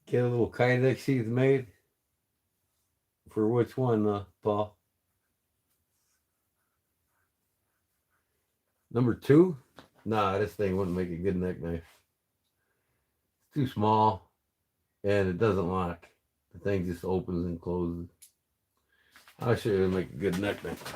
Get a little Kydex sheath made. For which one, Paul? Number 2? Nah, this thing wouldn't make a good neck knife. It's too small and it doesn't lock. The thing just opens and closes. I'll show you to make a good neck knife.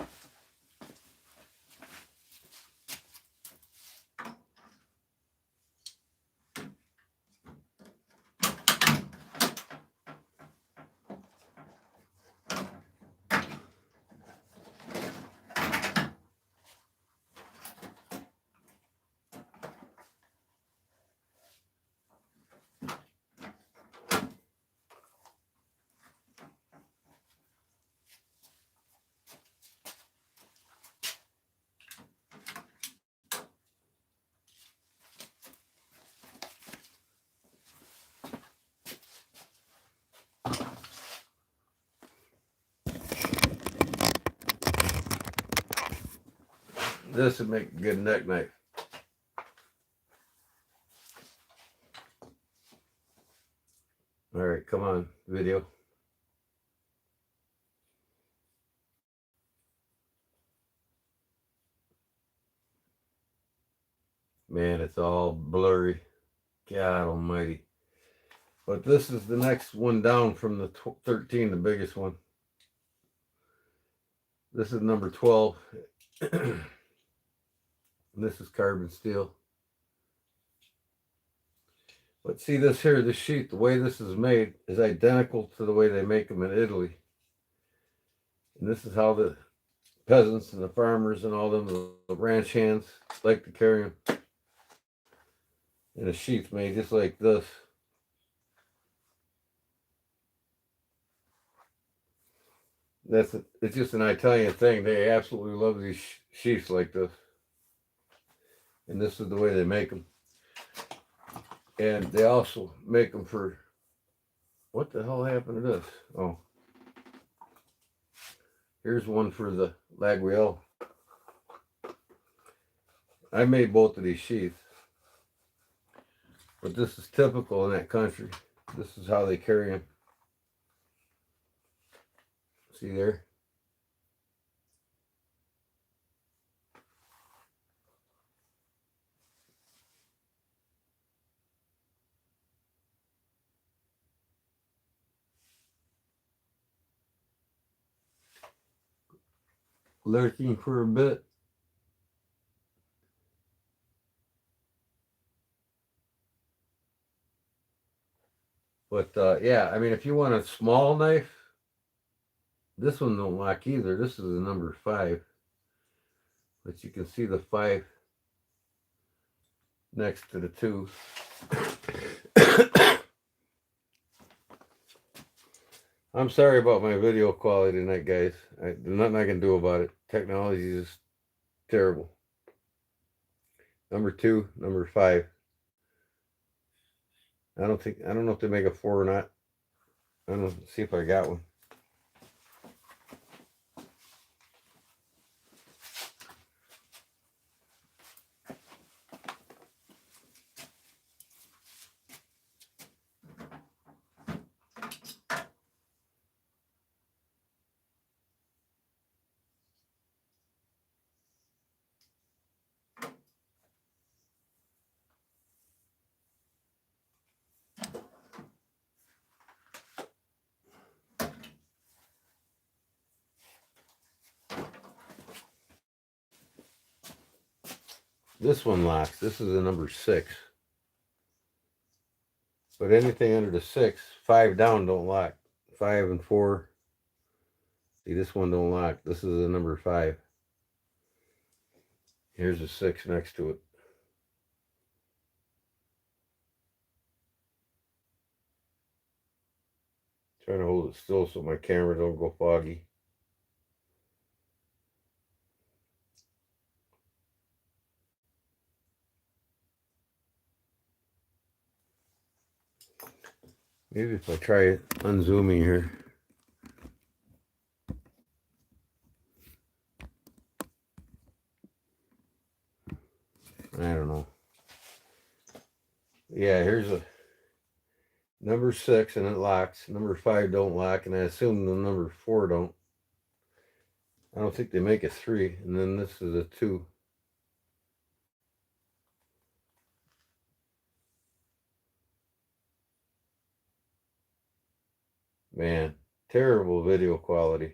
This would make a good neck knife. All right, come on, video. Man, it's all blurry. God almighty. But this is the next one down from the 13, the biggest one. This is number 12. And this is carbon steel. But see this here, this sheet, the way this is made is identical to the way they make them in Italy. And this is how the peasants and the farmers and all them, the ranch hands, like to carry them. In a sheath made just like this. It's just an Italian thing. They absolutely love these sheaths like this. And this is the way they make them. And they also make them for, what the hell happened to this? Oh, here's one for the Laguiole. I made both of these sheaths. But this is typical in that country. This is how they carry them. See there? Lurking for a bit. But yeah, I mean, if you want a small knife, this one don't lock either. This is a number 5. But you can see the 5 next to the 2. I'm sorry about my video quality tonight, guys. There's nothing I can do about it. Technology is terrible. Number 2, number 5. I don't know if they make a 4 or not. I don't know. See if I got one. This one locks. This is a number 6. But anything under the 6, 5 down don't lock. 5 and 4. See, this one don't lock. This is a number 5. Here's a 6 next to it. Trying to hold it still so my camera don't go foggy. Maybe if I try unzooming here. I don't know. Yeah, here's a number 6 and it locks. Number 5 don't lock, and I assume the number 4 don't. I don't think they make a 3, and then this is a 2. Man, terrible video quality.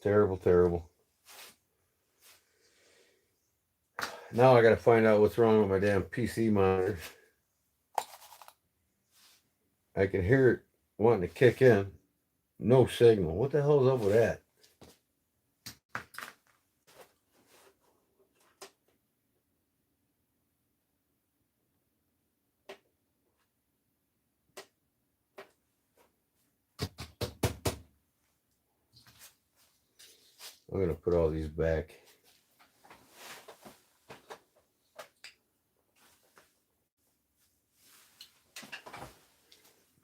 Terrible, terrible. Now I gotta find out what's wrong with my damn PC monitor. I can hear it wanting to kick in. No signal. What the hell's up with that? I'm gonna put all these back.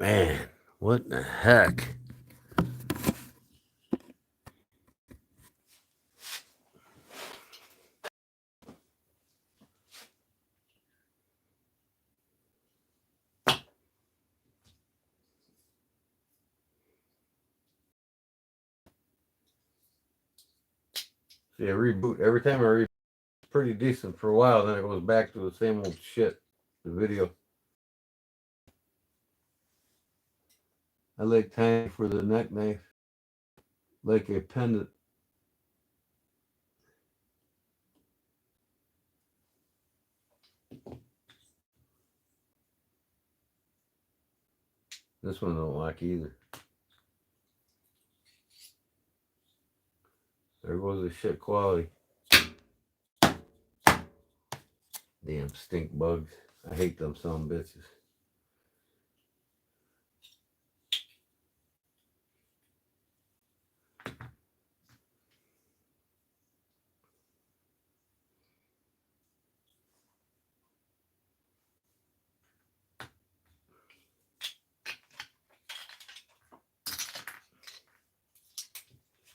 Man, what the heck? See, I reboot. Every time I reboot, it's pretty decent for a while, then it goes back to the same old shit. The video. I like tiny for the neck knife. Like a pendant. This one don't like either. There goes the shit quality. Damn stink bugs. I hate them some bitches.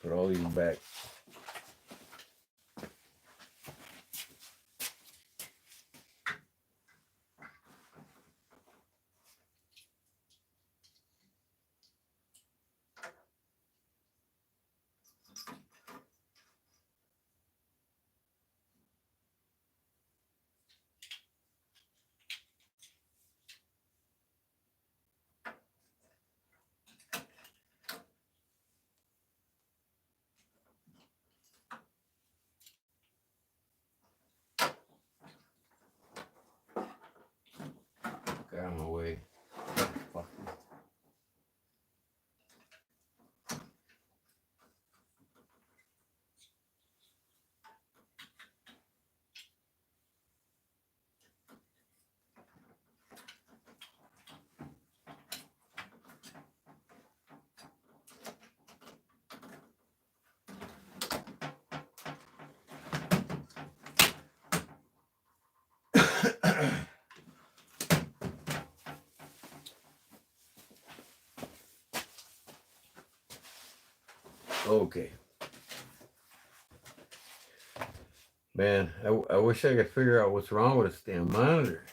Put all these back. Get out of my way. Fuck. Okay. Man, I wish I could figure out what's wrong with this damn monitor.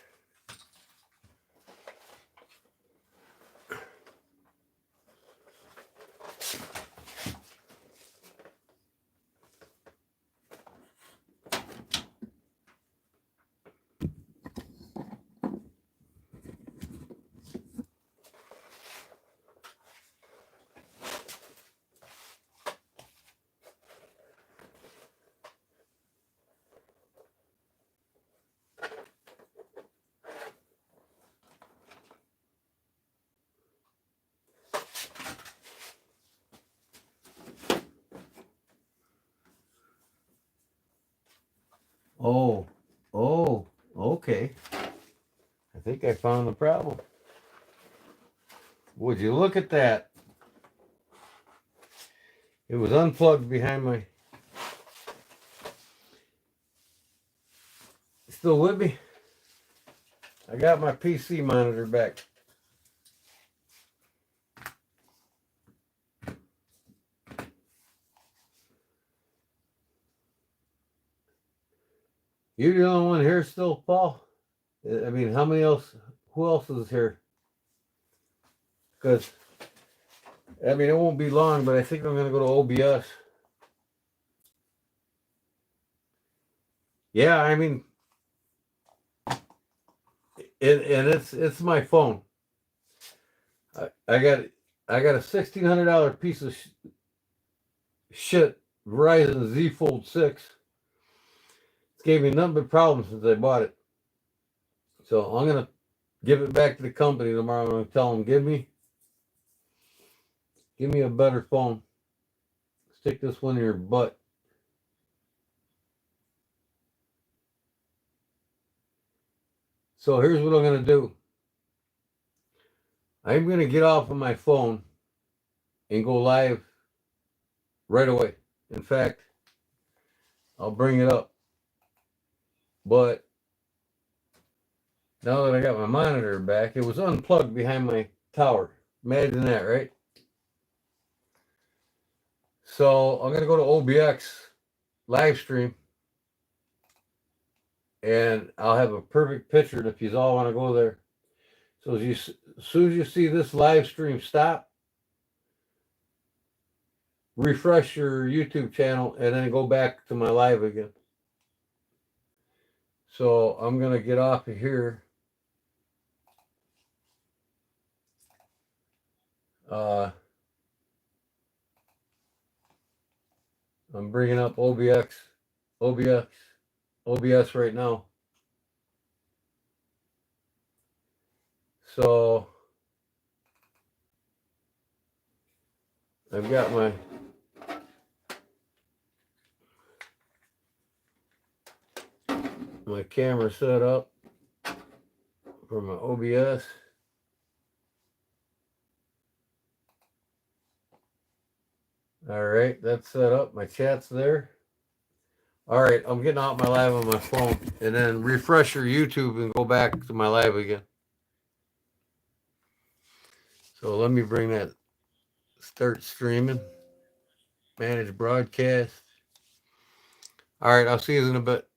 Okay. I think I found the problem. Would you look at that? It was unplugged behind my... Still with me? I got my PC monitor back. You're the only one here still, Paul? I mean, how many else? Who else is here? Because, I mean, it won't be long, but I think I'm going to go to OBS. Yeah, I mean, and it's my phone. I got a $1,600 piece of shit Verizon Z Fold 6. It's gave me nothing but problems since I bought it. So I'm gonna give it back to the company tomorrow. I'm gonna tell them give me a better phone. Stick this one in your butt. So here's what I'm gonna do. I'm gonna get off of my phone and go live right away. In fact, I'll bring it up. But now that I got my monitor back, it was unplugged behind my tower. Imagine that, right? So I'm gonna go to OBX live stream, and I'll have a perfect picture if you all want to go there. So as soon as you see this live stream stop, refresh your YouTube channel and then go back to my live again. So I'm gonna get off of here. I'm bringing up OBS right now. So I've got my camera set up for my OBS. All right, that's set up. My chat's there. All right, I'm getting out my live on my phone, and then refresh your YouTube and go back to my live again. So let me bring that, start streaming, manage broadcast. All right, I'll see you in a bit.